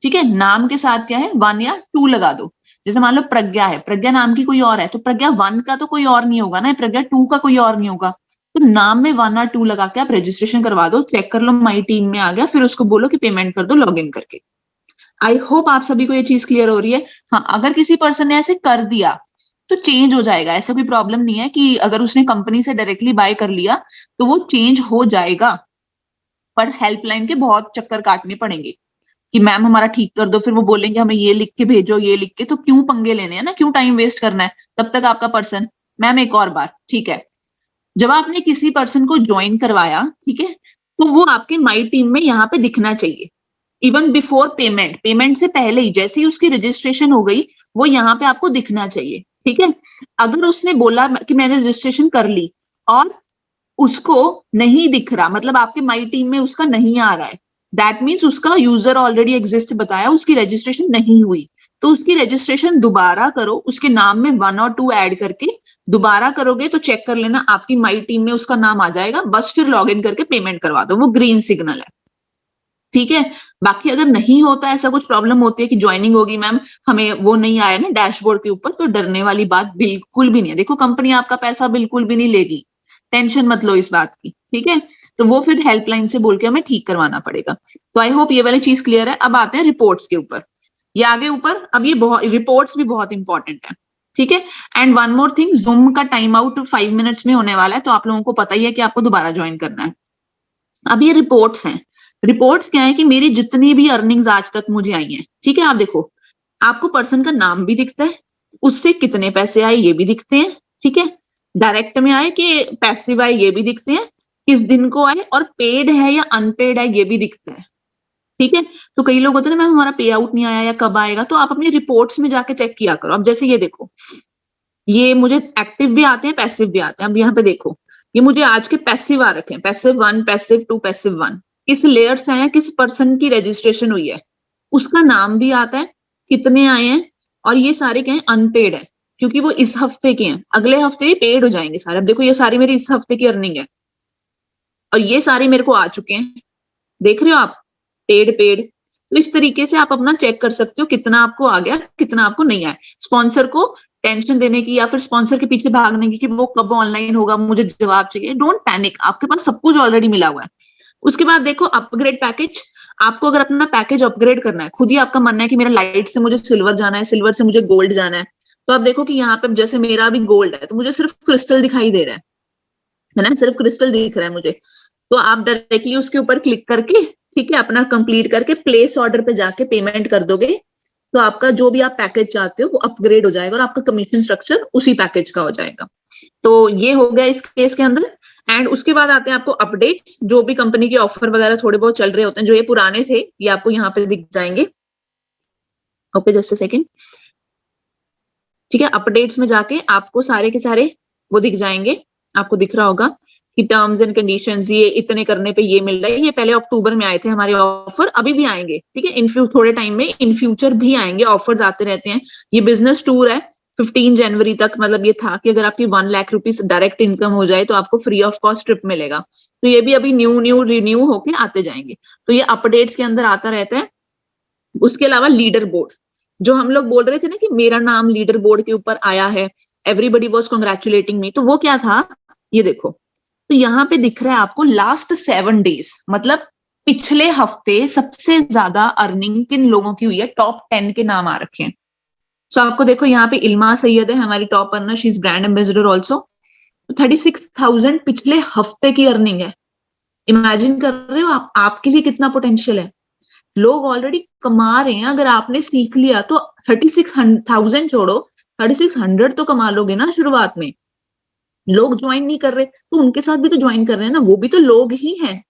ठीक है, नाम के साथ क्या है, 1 या 2 लगा दो। जैसे मान लो प्रज्ञा है, प्रज्ञा नाम की कोई और है, तो प्रज्ञा 1 का तो कोई और नहीं होगा ना, प्रज्ञा 2 का कोई और नहीं होगा। तो नाम में 1 और 2 लगा के आप रजिस्ट्रेशन करवा दो, चेक कर लो माई टीम में आ गया, फिर उसको बोलो कि पेमेंट कर दो लॉग इन करके। आई होप आप सभी को ये चीज क्लियर हो रही है। हाँ, अगर किसी पर्सन ने ऐसे कर दिया तो चेंज हो जाएगा, ऐसा कोई प्रॉब्लम नहीं है कि अगर उसने कंपनी से डायरेक्टली बाय कर लिया तो वो चेंज हो जाएगा, पर हेल्पलाइन के बहुत चक्कर काटने पड़ेंगे कि मैम हमारा ठीक कर दो, फिर वो बोलेंगे हमें ये लिख के भेजो, ये लिख के, तो क्यों पंगे लेने हैं ना, क्यों टाइम वेस्ट करना है? तब तक आपका पर्सन, मैम एक और बार, ठीक है, जब आपने किसी पर्सन को ज्वाइन करवाया, ठीक है, तो वो आपके माई टीम में यहाँ पे दिखना चाहिए, इवन बिफोर पेमेंट, पेमेंट से पहले ही, जैसे ही उसकी रजिस्ट्रेशन हो गई, वो यहाँ पे आपको दिखना चाहिए। ठीक है, अगर उसने बोला कि मैंने रजिस्ट्रेशन कर ली और उसको नहीं दिख रहा, मतलब आपके माई टीम में उसका नहीं आ रहा है, दैट मीन्स उसका यूजर ऑलरेडी एग्जिस्ट बताया, उसकी रजिस्ट्रेशन नहीं हुई। तो उसकी रजिस्ट्रेशन दोबारा करो, उसके नाम में 1 और 2 ऐड करके दोबारा करोगे तो चेक कर लेना आपकी माई टीम में उसका नाम आ जाएगा, बस फिर लॉग इन करके पेमेंट करवा दो, वो ग्रीन सिग्नल है। ठीक है, बाकी अगर नहीं होता, ऐसा कुछ प्रॉब्लम होती है कि ज्वाइनिंग होगी मैम हमें वो नहीं आया ना डैशबोर्ड के ऊपर, तो डरने वाली बात बिल्कुल भी नहीं है। देखो कंपनी आपका पैसा बिल्कुल भी नहीं लेगी, टेंशन मत लो इस बात की। ठीक है, तो वो फिर हेल्पलाइन से बोल के हमें ठीक करवाना पड़ेगा। तो आई होप ये वाली चीज क्लियर है। अब आते हैं रिपोर्ट्स के ऊपर, ये आगे ऊपर, अब ये बहुत रिपोर्ट्स भी बहुत इंपॉर्टेंट है। ठीक है, and one more thing, zoom का टाइम आउट 5 मिनट्स में होने वाला है, तो आप लोगों को पता ही है कि आपको दोबारा ज्वाइन करना है। अब ये रिपोर्ट्स हैं, रिपोर्ट्स क्या है कि मेरी जितनी भी अर्निंग्स आज तक मुझे आई हैं, ठीक है, आप देखो, आपको पर्सन का नाम भी दिखता है, उससे कितने पैसे आए ये भी दिखते हैं, ठीक है, डायरेक्ट में आए कि पैसिव आए ये भी दिखते हैं, किस दिन को आए, और पेड है या अनपेड है ये भी दिखता है। ठीक है, तो कई लोग होते हैं ना मैम हमारा पे आउट नहीं आया या कब आएगा, तो आप अपनी रिपोर्ट्स में जाके चेक किया करो। अब जैसे ये देखो, ये मुझे एक्टिव भी आते हैं, पैसिव भी आते हैं। अब यहाँ पे देखो, ये मुझे आज के पैसिव आ रखे हैं, पैसिव 1, पैसिव 2, पैसिव 1। किस लेयर से आए हैं, किस पर्सन की रजिस्ट्रेशन हुई है, उसका नाम भी आता है, कितने आए हैं, और ये सारे क्या है, अनपेड है, क्योंकि वो इस हफ्ते के हैं। अगले हफ्ते ये पेड हो जाएंगे सारे। अब देखो ये सारी मेरी इस हफ्ते की अर्निंग है, और ये सारे मेरे को आ चुके हैं, देख रहे हो आप, पेड पेड। तो इस तरीके से आप अपना चेक कर सकते हो कितना आपको आ गया, कितना आपको नहीं आया। स्पॉन्सर को टेंशन देने की या फिर स्पॉन्सर के पीछे भागने की कि वो कब ऑनलाइन होगा, मुझे जवाब चाहिए, डोंट पैनिक, आपके पास सब कुछ ऑलरेडी मिला हुआ है। उसके बाद देखो अपग्रेड पैकेज। आपको अगर अपना पैकेज अपग्रेड करना है, खुद ही आपका मानना है कि मेरा लाइट से मुझे सिल्वर जाना है, सिल्वर से मुझे गोल्ड जाना है, तो आप देखो कि यहाँ पे जैसे मेरा अभी गोल्ड है, तो मुझे सिर्फ क्रिस्टल दिखाई दे रहा है ना, सिर्फ क्रिस्टल दिख रहा है मुझे। तो आप डायरेक्टली उसके ऊपर क्लिक करके, ठीक है, अपना कंप्लीट करके प्लेस ऑर्डर पे जाके पेमेंट कर दोगे, तो आपका जो भी आप पैकेज चाहते हो वो अपग्रेड हो जाएगा, और आपका कमीशन स्ट्रक्चर उसी पैकेज का हो जाएगा। तो ये हो गया इस केस के अंदर। एंड उसके बाद आते हैं आपको अपडेट्स, जो भी कंपनी के ऑफर वगैरह थोड़े बहुत चल रहे होते हैं, जो ये पुराने थे ये आपको यहाँ पे दिख जाएंगे। Okay, just a second. ठीक है, अपडेट्स में जाके आपको सारे के सारे वो दिख जाएंगे, आपको दिख रहा होगा कि टर्म्स एंड कंडीशंस, ये इतने करने पे ये मिल रहा है। ये पहले अक्टूबर में आए थे हमारे ऑफर, अभी भी आएंगे, ठीक है, थोड़े टाइम में इन फ्यूचर भी आएंगे, ऑफर्स आते रहते हैं। ये बिजनेस टूर है 15 जनवरी तक, मतलब ये था कि अगर आपकी 1 लाख रुपीज डायरेक्ट इनकम हो जाए तो आपको फ्री ऑफ कॉस्ट ट्रिप मिलेगा। तो ये भी अभी न्यू रिन्यू होके आते जाएंगे। तो ये अपडेट्स के अंदर आता रहता है। उसके अलावा लीडर बोर्ड, जो हम लोग बोल रहे थे ना कि मेरा नाम लीडर बोर्ड के ऊपर आया है, एवरीबडी वॉज कॉन्ग्रेचुलेटिंग मी, तो वो क्या था, ये देखो। तो यहाँ पे दिख रहा है आपको लास्ट 7 डेज, मतलब पिछले हफ्ते सबसे ज्यादा अर्निंग किन लोगों की हुई है, टॉप 10 के नाम आ रखे हैं। सो आपको देखो यहाँ पे इल्मा सैयद है हमारी top earner, she is brand ambassador also. 36,000 पिछले हफ्ते की अर्निंग है। इमेजिन कर रहे हो आप, आपके लिए कितना पोटेंशियल है। लोग ऑलरेडी कमा रहे हैं, अगर आपने सीख लिया तो 36,000 छोड़ो, 3600 तो कमा लोगे ना शुरुआत में। लोग ज्वाइन नहीं कर रहे तो उनके साथ भी तो ज्वाइन कर रहे हैं ना, वो भी तो लोग ही हैं।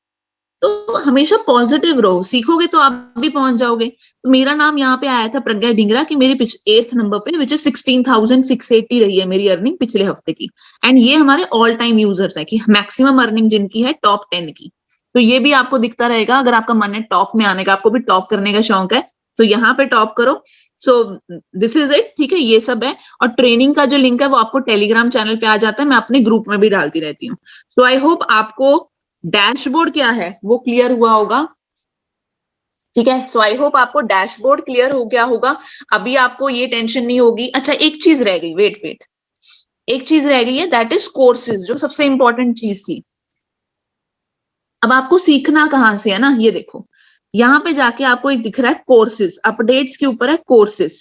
तो हमेशा पॉजिटिव रहो, सीखोगे तो आप भी पहुंच जाओगे। तो मेरा नाम यहाँ पे आया था प्रज्ञा ढिंगरा की, मेरी 8th नंबर पे, विच इज 16,680 रही है मेरी अर्निंग पिछले हफ्ते की। एंड ये हमारे ऑल टाइम यूजर्स है कि मैक्सिमम अर्निंग जिनकी है टॉप 10 की। तो ये भी आपको दिखता रहेगा, अगर आपका मन है टॉप में आने का, आपको भी टॉप करने का शौक है, तो यहाँ पे टॉप करो। सो दिस इज इट, ठीक है, ये सब है। और ट्रेनिंग का जो लिंक है वो आपको टेलीग्राम चैनल पे आ जाता है, मैं अपने ग्रुप में भी डालती रहती हूँ। सो आई होप आपको डैशबोर्ड क्या है वो क्लियर हुआ होगा। ठीक है, सो आई होप आपको डैशबोर्ड क्लियर हो गया होगा। अभी आपको ये टेंशन नहीं होगी। अच्छा, एक चीज रह गई, वेट वेट, एक चीज रह गई है, दैट इज कोर्सेज, जो सबसे इंपॉर्टेंट चीज थी। अब आपको सीखना कहाँ से है ना, ये देखो, यहाँ पे जाके आपको एक दिख रहा है कोर्सेज, अपडेट्स के ऊपर है कोर्सेज।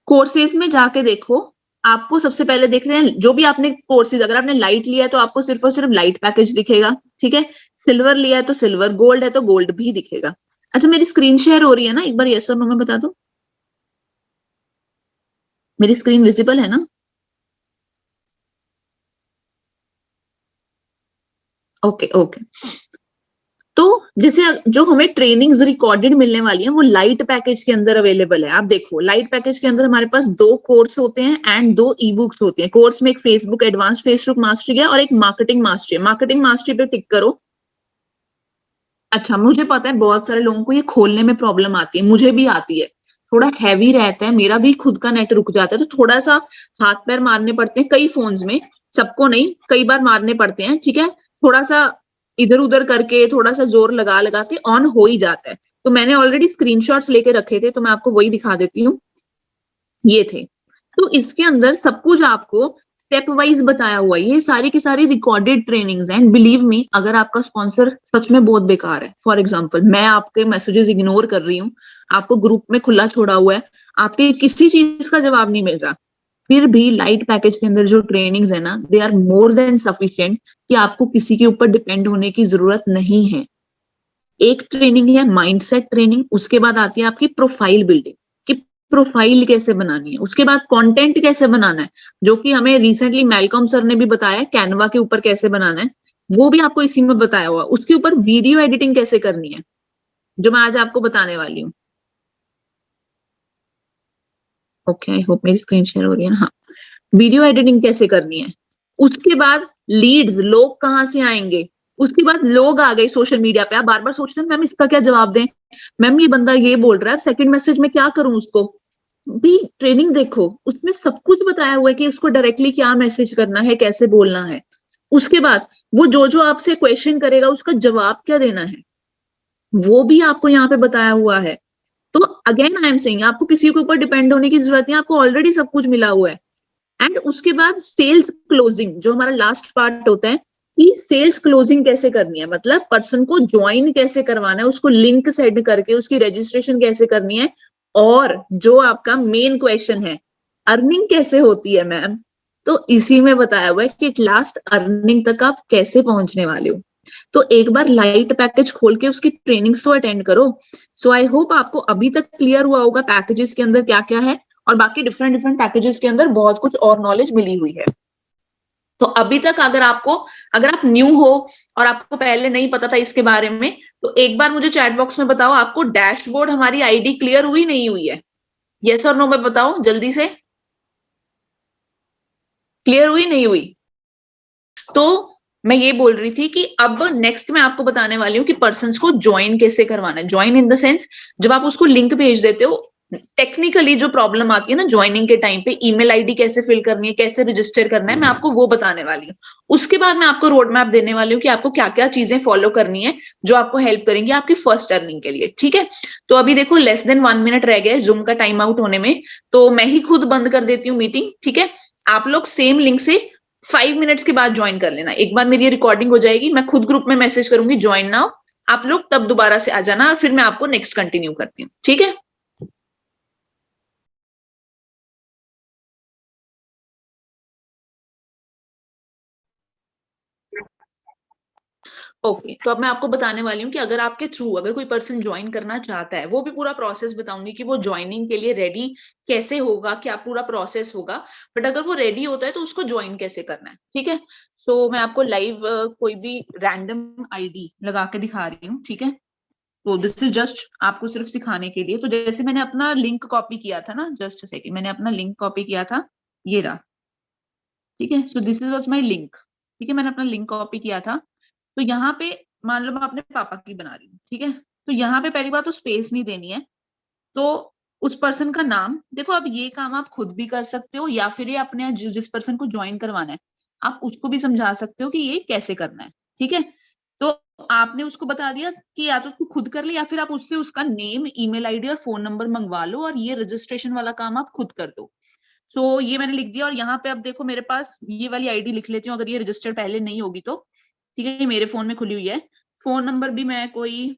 कोर्सेज में जाके देखो, आपको सबसे पहले देख रहे हैं जो भी आपने कोर्सेज, अगर आपने लाइट लिया है तो आपको सिर्फ और सिर्फ लाइट पैकेज दिखेगा, ठीक है। सिल्वर लिया है तो सिल्वर, गोल्ड है तो गोल्ड भी दिखेगा। अच्छा, मेरी स्क्रीन शेयर हो रही है ना, एक बार यस और नो में बता दो, मेरी स्क्रीन विजिबल है ना? Okay okay. तो जैसे जो हमें ट्रेनिंग्स रिकॉर्डेड मिलने वाली है वो लाइट पैकेज के अंदर अवेलेबल है। आप देखो, लाइट पैकेज के अंदर हमारे पास 2 कोर्स होते हैं एंड 2 ई बुक्स होते हैं। कोर्स में एक फेसबुक एडवांस फेसबुक मास्टरी है और एक मार्केटिंग मास्टरी है। मार्केटिंग मास्टरी पे टिक करो। अच्छा, मुझे पता है बहुत सारे लोगों को ये खोलने में प्रॉब्लम आती है, मुझे भी आती है, थोड़ा हैवी रहता है, मेरा भी खुद का नेट रुक जाता है, तो थोड़ा सा हाथ पैर मारने पड़ते हैं कई फोन्स में, सबको नहीं, कई बार मारने पड़ते हैं, ठीक है। थोड़ा सा इधर उधर करके, थोड़ा सा जोर लगा लगा के ऑन हो ही जाता है। तो मैंने ऑलरेडी स्क्रीनशॉट्स लेके रखे थे, तो मैं आपको वही दिखा देती हूँ, ये थे। तो इसके अंदर सब कुछ आपको स्टेप वाइज बताया हुआ है, ये सारी की सारी रिकॉर्डेड ट्रेनिंग्स हैं। बिलीव मी, अगर आपका स्पॉन्सर सच में बहुत बेकार है, फॉर एग्जांपल मैं आपके मैसेजेस इग्नोर कर रही हूँ, आपको ग्रुप में खुला छोड़ा हुआ है, आपके किसी चीज का जवाब नहीं मिल रहा, फिर भी लाइट पैकेज के अंदर जो ट्रेनिंग्स है ना, they are more than sufficient कि आपको किसी के ऊपर डिपेंड होने की जरूरत नहीं है। एक ट्रेनिंग है माइंडसेट ट्रेनिंग, उसके बाद आती है आपकी प्रोफाइल बिल्डिंग, कि प्रोफाइल कैसे बनानी है, उसके बाद कंटेंट कैसे बनाना है, जो कि हमें रिसेंटली मेलकॉम सर ने भी बताया, कैनवा के ऊपर कैसे बनाना है, वो भी आपको इसी में बताया हुआ। उसके ऊपर वीडियो एडिटिंग कैसे करनी है, जो मैं आज आपको बताने वाली हूँ। ओके, आई होप मेरी स्क्रीन शेयर हो रही है ना? हाँ, वीडियो एडिटिंग कैसे करनी है, उसके बाद लीड्स, लोग कहाँ से आएंगे, उसके बाद लोग आ गए सोशल मीडिया पे, आप बार बार सोचते हैं मैम इसका क्या जवाब दें, मैम ये बंदा ये बोल रहा है, सेकंड मैसेज में क्या करूं उसको भी। ट्रेनिंग देखो, उसमें सब कुछ बताया हुआ है कि उसको डायरेक्टली क्या मैसेज करना है, कैसे बोलना है। उसके बाद वो जो जो आपसे क्वेश्चन करेगा उसका जवाब क्या देना है, वो भी आपको यहाँ पे बताया हुआ है। तो अगेन आई एम सेइंग, आपको किसी के ऊपर डिपेंड होने की जरूरत नहीं, आपको ऑलरेडी सब कुछ मिला हुआ है। एंड उसके बाद सेल्स क्लोजिंग, जो हमारा लास्ट पार्ट होता है कि सेल्स क्लोजिंग कैसे करनी है, मतलब पर्सन को ज्वाइन कैसे करवाना है, उसको लिंक सेंड करके उसकी रजिस्ट्रेशन कैसे करनी है। और जो आपका मेन क्वेश्चन है, अर्निंग कैसे होती है मैम, तो इसी में बताया हुआ है कि लास्ट अर्निंग तक आप कैसे पहुंचने वाले हो। तो एक बार लाइट पैकेज खोल के उसकी ट्रेनिंग्स तो अटेंड करो। सो आई होप आपको अभी तक क्लियर हुआ होगा पैकेजेस के अंदर क्या क्या है, और बाकी डिफरेंट डिफरेंट पैकेजेस के अंदर बहुत कुछ और नॉलेज मिली हुई है। तो अभी तक अगर आप न्यू हो और आपको पहले नहीं पता था इसके बारे में, तो एक बार मुझे चैट बॉक्स में बताओ, आपको डैशबोर्ड हमारी आईडी क्लियर हुई नहीं हुई है? यस और नो में बताओ जल्दी से, क्लियर हुई नहीं हुई? तो मैं ये बोल रही थी कि अब नेक्स्ट मैं आपको बताने वाली हूँ कि पर्सन्स को ज्वाइन कैसे करवाना है। ज्वाइन इन द सेंस, जब आप उसको लिंक भेज देते हो, टेक्निकली जो प्रॉब्लम आती है ना ज्वाइनिंग के टाइम पे, ईमेल आईडी कैसे फिल करनी है, कैसे रजिस्टर करना है, मैं आपको वो बताने वाली हूँ। उसके बाद मैं आपको रोड मैप देने वाली हूँ कि आपको क्या क्या चीजें फॉलो करनी है जो आपको हेल्प करेंगी आपकी फर्स्ट अर्निंग के लिए। ठीक है, तो अभी देखो लेस देन 1 मिनट रह गया जूम का टाइम आउट होने में, तो मैं ही खुद बंद कर देती हूँ मीटिंग। ठीक है, आप लोग सेम लिंक से 5 मिनट्स के बाद ज्वाइन कर लेना। एक बार मेरी ये रिकॉर्डिंग हो जाएगी, मैं खुद ग्रुप में मैसेज करूंगी ज्वाइन नाउ, आप लोग तब दोबारा से आ जाना और फिर मैं आपको नेक्स्ट कंटिन्यू करती हूँ। ठीक है, ओके। तो अब मैं आपको बताने वाली हूँ कि अगर आपके थ्रू अगर कोई पर्सन ज्वाइन करना चाहता है, वो भी पूरा प्रोसेस बताऊंगी कि वो ज्वाइनिंग के लिए रेडी कैसे होगा, क्या पूरा प्रोसेस होगा। बट अगर वो रेडी होता है तो उसको ज्वाइन कैसे करना है। ठीक है, सो मैं आपको लाइव कोई भी रैंडम आईडी लगा के दिखा रही हूँ। ठीक है, तो दिस इज जस्ट आपको सिर्फ सिखाने के लिए। तो जैसे मैंने अपना लिंक कॉपी किया था ना, जस्ट सेकंड, मैंने अपना लिंक कॉपी किया था, ये रहा। ठीक है, so this is was my link. ठीक है, मैंने अपना लिंक कॉपी किया था। तो यहाँ पे मान लो मैं अपने पापा की बना रही हूँ। ठीक है, तो यहाँ पे पहली बात तो स्पेस नहीं देनी है। तो उस पर्सन का नाम देखो, अब ये काम आप खुद भी कर सकते हो या फिर ये अपने जिस पर्सन को ज्वाइन करवाना है आप उसको भी समझा सकते हो कि ये कैसे करना है। ठीक है, तो आपने उसको बता दिया कि या तो उसको खुद कर ले या फिर आप उससे उसका नेम, ईमेल आईडी और फोन नंबर मंगवा लो और ये रजिस्ट्रेशन वाला काम आप खुद कर दो। सो ये मैंने लिख दिया, और यहाँ पे अब देखो मेरे पास ये वाली आईडी लिख लेती हूँ अगर ये रजिस्टर्ड पहले नहीं होगी तो। ठीक है, ये मेरे फोन में खुली हुई है। फोन नंबर भी मैं कोई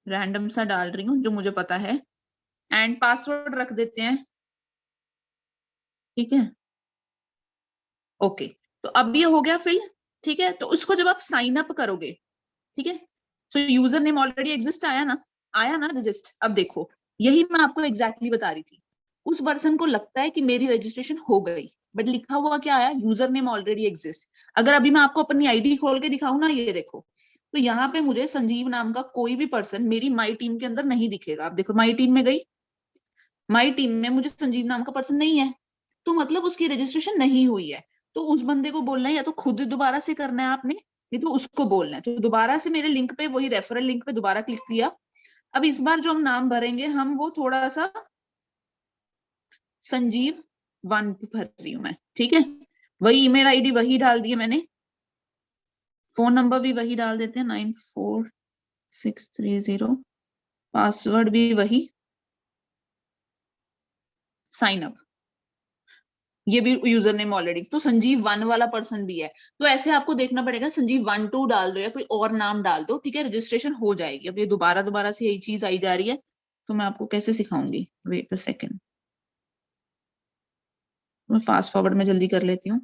रैंडम सा डाल रही हूँ जो मुझे पता है, एंड पासवर्ड रख देते हैं। ठीक है, ओके। तो अब ये हो गया फिल। ठीक है, तो उसको जब आप साइन अप करोगे, ठीक है, सो यूजर नेम ऑलरेडी एग्जिस्ट आया ना, आया ना रजिस्ट। अब देखो, यही मैं आपको एग्जैक्टली बता रही थी। उस पर्सन को लगता है कि मेरी रजिस्ट्रेशन हो गई, बट लिखा हुआ क्या आया, यूजर नेम ऑलरेडी एग्जिस्ट। अगर अभी मैं आपको अपनी आईडी खोल के दिखाऊं ना, ये देखो, तो यहाँ पे मुझे संजीव नाम का कोई भी पर्सन मेरी माई टीम के अंदर नहीं दिखेगा। आप देखो माई टीम में गई, माई टीम में मुझे संजीव नाम का पर्सन नहीं है, तो मतलब उसकी रजिस्ट्रेशन नहीं हुई है। तो उस बंदे को बोलना है या तो खुद दोबारा से करना है आपने, नहीं तो उसको बोलना है। तो दोबारा से मेरे लिंक पे, वही रेफरल लिंक पे दोबारा क्लिक किया। अब इस बार जो हम नाम भरेंगे, हम वो थोड़ा सा संजीव वन भर रही हूं मैं। ठीक है, वही ईमेल आईडी वही डाल दिया मैंने, फोन नंबर भी वही डाल देते हैं 94,630, पासवर्ड भी वही, साइन अप, ये भी यूजर नेम ऑलरेडी, तो संजीव वन वाला पर्सन भी है। तो ऐसे आपको देखना पड़ेगा, संजीव वन टू डाल दो या कोई और नाम डाल दो। ठीक है, रजिस्ट्रेशन हो जाएगी। अब ये दोबारा दोबारा से यही चीज आई जा रही है, तो मैं आपको कैसे सिखाऊंगी, वेट अ सेकेंड, मैं फास्ट फॉरवर्ड में जल्दी कर लेती हूँ।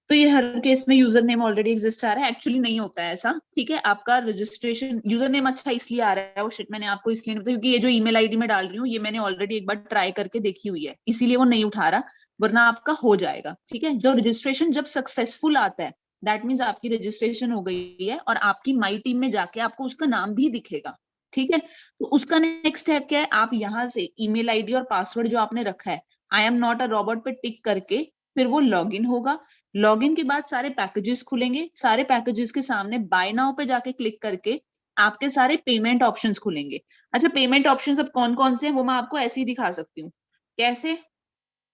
तो ये हर केस में यूजर नेम ऑलरेडी एग्जिस्ट आ रहा है, एक्चुअली नहीं होता है ऐसा, ठीक है। आपका रजिस्ट्रेशन यूजर नेम अच्छा इसलिए आ रहा है, वो शिट मैंने आपको इसलिए नहीं बताया क्योंकि ये जो ईमेल आईडी में डाल रही हूँ ये मैंने ऑलरेडी एक बार ट्राई करके देखी हुई है, इसीलिए वो नहीं उठा रहा, वरना आपका हो जाएगा, ठीक है। जो रजिस्ट्रेशन जब सक्सेसफुल आता है दैट मीन्स आपकी रजिस्ट्रेशन हो गई है और आपकी माई टीम में जाके आपको उसका नाम भी दिखेगा, ठीक है। तो उसका नेक्स्ट स्टेप क्या है, आप यहाँ से ईमेल आईडी और पासवर्ड जो आपने रखा है I am not a robot पे टिक करके फिर वो लॉगिन होगा। लॉगिन के बाद सारे पैकेजेस खुलेंगे, सारे पैकेजेस के सामने बाय नाउ पे जाके क्लिक करके आपके सारे पेमेंट ऑप्शंस खुलेंगे। अच्छा, पेमेंट ऑप्शंस अब कौन कौन से हैं वो मैं आपको ऐसे ही दिखा सकती हूँ। कैसे?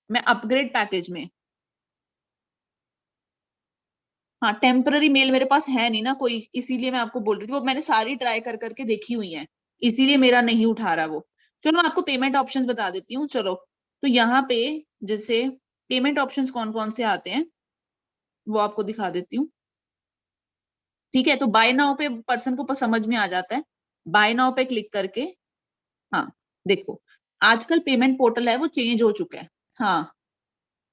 मैं अपग्रेड पैकेज में, हाँ टेम्पररी मेल मेरे पास है नहीं ना कोई, इसीलिए मैं आपको बोल रही थी, वो मैंने सारी ट्राई कर करके देखी हुई है, इसीलिए मेरा नहीं उठा रहा वो। चलो मैं आपको पेमेंट ऑप्शंस बता देती हूँ, चलो। तो यहाँ पे जैसे पेमेंट ऑप्शंस कौन कौन से आते हैं वो आपको दिखा देती हूँ, ठीक है। तो बाय नाउ पे पर्सन को समझ में आ जाता है, बाय नाउ पे क्लिक करके, हाँ देखो आजकल पेमेंट पोर्टल है वो चेंज हो चुका है, हाँ।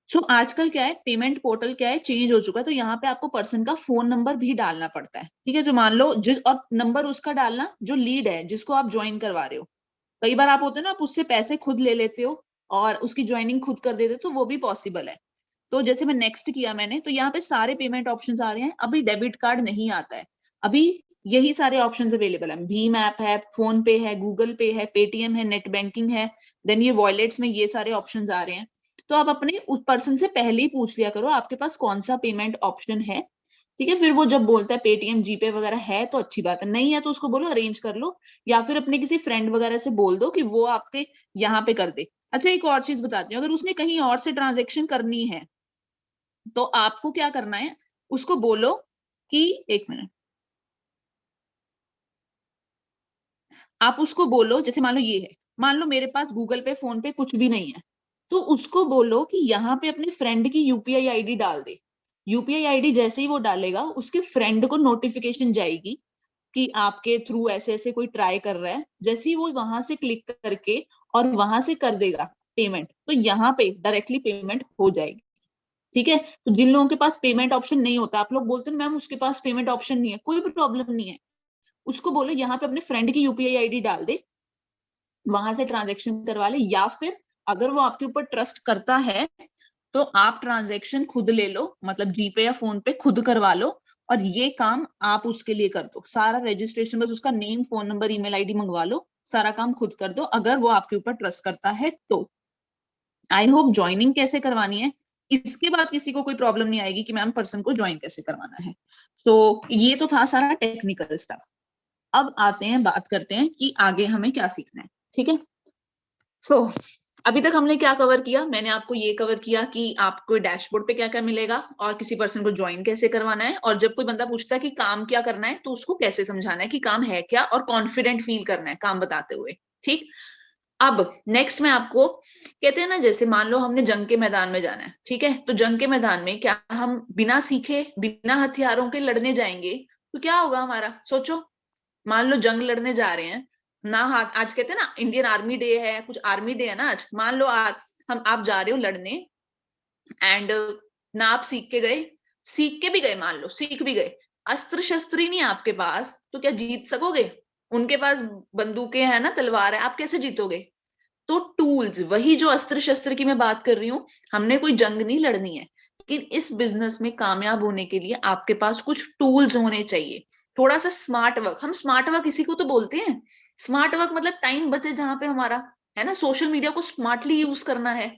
सो आजकल क्या है, पेमेंट पोर्टल क्या है चेंज हो चुका है, तो यहाँ पे आपको पर्सन का फोन नंबर भी डालना पड़ता है, ठीक है। जो मान लो जिस, और नंबर उसका डालना जो लीड है जिसको आप ज्वाइन करवा रहे हो। कई बार आप होते हैं ना, आप उससे पैसे खुद ले लेते हो और उसकी ज्वाइनिंग खुद कर देते हो, तो वो भी पॉसिबल है। तो जैसे मैं नेक्स्ट किया मैंने, तो यहाँ पे सारे पेमेंट ऑप्शंस आ रहे हैं, अभी डेबिट कार्ड नहीं आता है, अभी यही सारे ऑप्शंस अवेलेबल है, भीम ऐप है, फोन पे है, गूगल पे है, पेटीएम है, नेट बैंकिंग है, देन ये वॉलेट्स में ये सारे ऑप्शंस आ रहे हैं। तो आप अपने उस पर्सन से पहले ही पूछ लिया करो आपके पास कौन सा पेमेंट ऑप्शन है, ठीक है। फिर वो जब बोलता है पेटीएम जीपे वगैरह है तो अच्छी बात है, नहीं है तो उसको बोलो अरेंज कर लो, या फिर अपने किसी फ्रेंड वगैरह से बोल दो कि वो आपके यहाँ पे कर दे। अच्छा एक और चीज बताती हूँ, अगर उसने कहीं और से ट्रांजेक्शन करनी है तो आपको क्या करना है, उसको बोलो कि एक मिनट, आप उसको बोलो जैसे मान लो ये है, मान लो मेरे पास गूगल पे फोन पे कुछ भी नहीं है, तो उसको बोलो कि यहाँ पे अपने फ्रेंड की यूपीआई आईडी डाल दे। यूपीआई आईडी जैसे ही वो डालेगा उसके फ्रेंड को नोटिफिकेशन जाएगी कि आपके थ्रू ऐसे ऐसे कोई ट्राई कर रहा है, जैसे ही वो वहां से क्लिक करके और वहां से कर देगा पेमेंट, तो यहाँ पे डायरेक्टली पेमेंट हो जाएगी, ठीक है। तो जिन लोगों के पास पेमेंट ऑप्शन नहीं होता, आप लोग बोलते हैं मैम उसके पास पेमेंट ऑप्शन नहीं है, कोई भी प्रॉब्लम नहीं है, उसको बोलो यहाँ पे अपने फ्रेंड की यूपीआई आईडी डाल दे, वहां से ट्रांजेक्शन करवा ले, या फिर अगर वो आपके ऊपर ट्रस्ट करता है तो आप ट्रांजेक्शन खुद ले लो, मतलब जीपे या फोन पे खुद करवा लो, और ये काम आप उसके लिए कर दो, सारा रजिस्ट्रेशन बस उसका name phone number email ID मंगवा लो, सारा काम खुद कर दो, अगर वो आपके ऊपर ट्रस्ट करता है तो। आई होप ज्वाइनिंग कैसे करवानी है इसके बाद किसी को कोई प्रॉब्लम नहीं आएगी कि मैम पर्सन को ज्वाइन कैसे करवाना है। तो ये तो था सारा टेक्निकल स्टफ। अब आते हैं, बात करते हैं कि आगे हमें क्या सीखना है, ठीक है। सो अभी तक हमने क्या कवर किया, मैंने आपको ये कवर किया कि आपको डैशबोर्ड पे क्या क्या मिलेगा और किसी पर्सन को ज्वाइन कैसे करवाना है, और जब कोई बंदा पूछता है कि काम क्या करना है तो उसको कैसे समझाना है कि काम है क्या, और कॉन्फिडेंट फील करना है काम बताते हुए, ठीक। अब नेक्स्ट मैं आपको, कहते हैं ना जैसे मान लो हमने जंग के मैदान में जाना है, ठीक है, तो जंग के मैदान में क्या हम बिना सीखे बिना हथियारों के लड़ने जाएंगे तो क्या होगा हमारा, सोचो। मान लो जंग लड़ने जा रहे हैं ना, हाथ आज कहते हैं ना इंडियन आर्मी डे है, कुछ आर्मी डे है ना आज, मान लो हम आप जा रहे हो लड़ने, एंड ना आप सीख के गए, सीख के भी गए, मान लो सीख भी गए, अस्त्र शस्त्र ही नहीं आपके पास तो क्या जीत सकोगे? उनके पास बंदूकें हैं ना, तलवार है, आप कैसे जीतोगे? तो टूल्स, वही जो अस्त्र शस्त्र की मैं बात कर रही हूँ, हमने कोई जंग नहीं लड़नी है, लेकिन इस बिजनेस में कामयाब होने के लिए आपके पास कुछ टूल्स होने चाहिए, थोड़ा सा स्मार्ट वर्क, हम स्मार्ट वर्क इसी को तो बोलते हैं। स्मार्ट वर्क मतलब टाइम बचे जहां पे हमारा, है ना, सोशल मीडिया को स्मार्टली यूज करना है।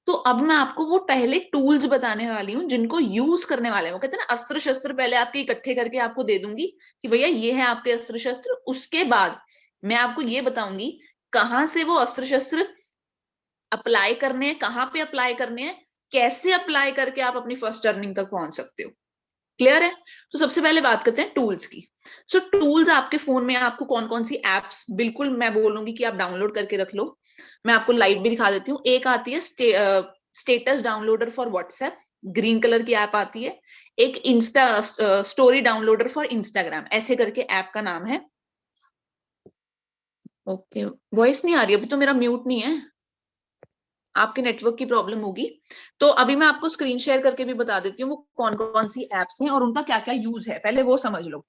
तो अब मैं आपको वो पहले टूल्स बताने वाली हूँ जिनको यूज करने वाले हैं, वो कहते हैं ना अस्त्र शस्त्र पहले आपके इकट्ठे करके आपको दे दूंगी कि भैया ये है आपके अस्त्र शस्त्र, उसके बाद मैं आपको ये बताऊंगी कहाँ से वो अस्त्र शस्त्र अप्लाई करने हैं, कहाँ पे अप्लाई करने हैं, कैसे अप्लाई करके आप अपनी फर्स्ट अर्निंग तक पहुंच सकते हो। क्लियर है? तो सबसे पहले बात करते हैं टूल्स की। सो टूल्स आपके फोन में आपको कौन कौन सी एप्स, बिल्कुल मैं बोलूंगी कि आप डाउनलोड करके रख लो, मैं आपको लाइव भी दिखा देती हूँ। एक आती है status downloader for WhatsApp, green colour की ऐप आती है। एक Insta story downloader for Instagram, ऐसे करके ऐप का नाम है। ओके, वॉइस नहीं आ रही, अभी तो मेरा म्यूट नहीं है। आपके नेटवर्क की प्रॉब्लम होगी। तो अभी मैं आपको स्क्रीन शेयर करके भी बता देती हूँ वो कौन कौन सी एप्स हैं और उनका क्या क्या यूज है, पहले वो समझ लो।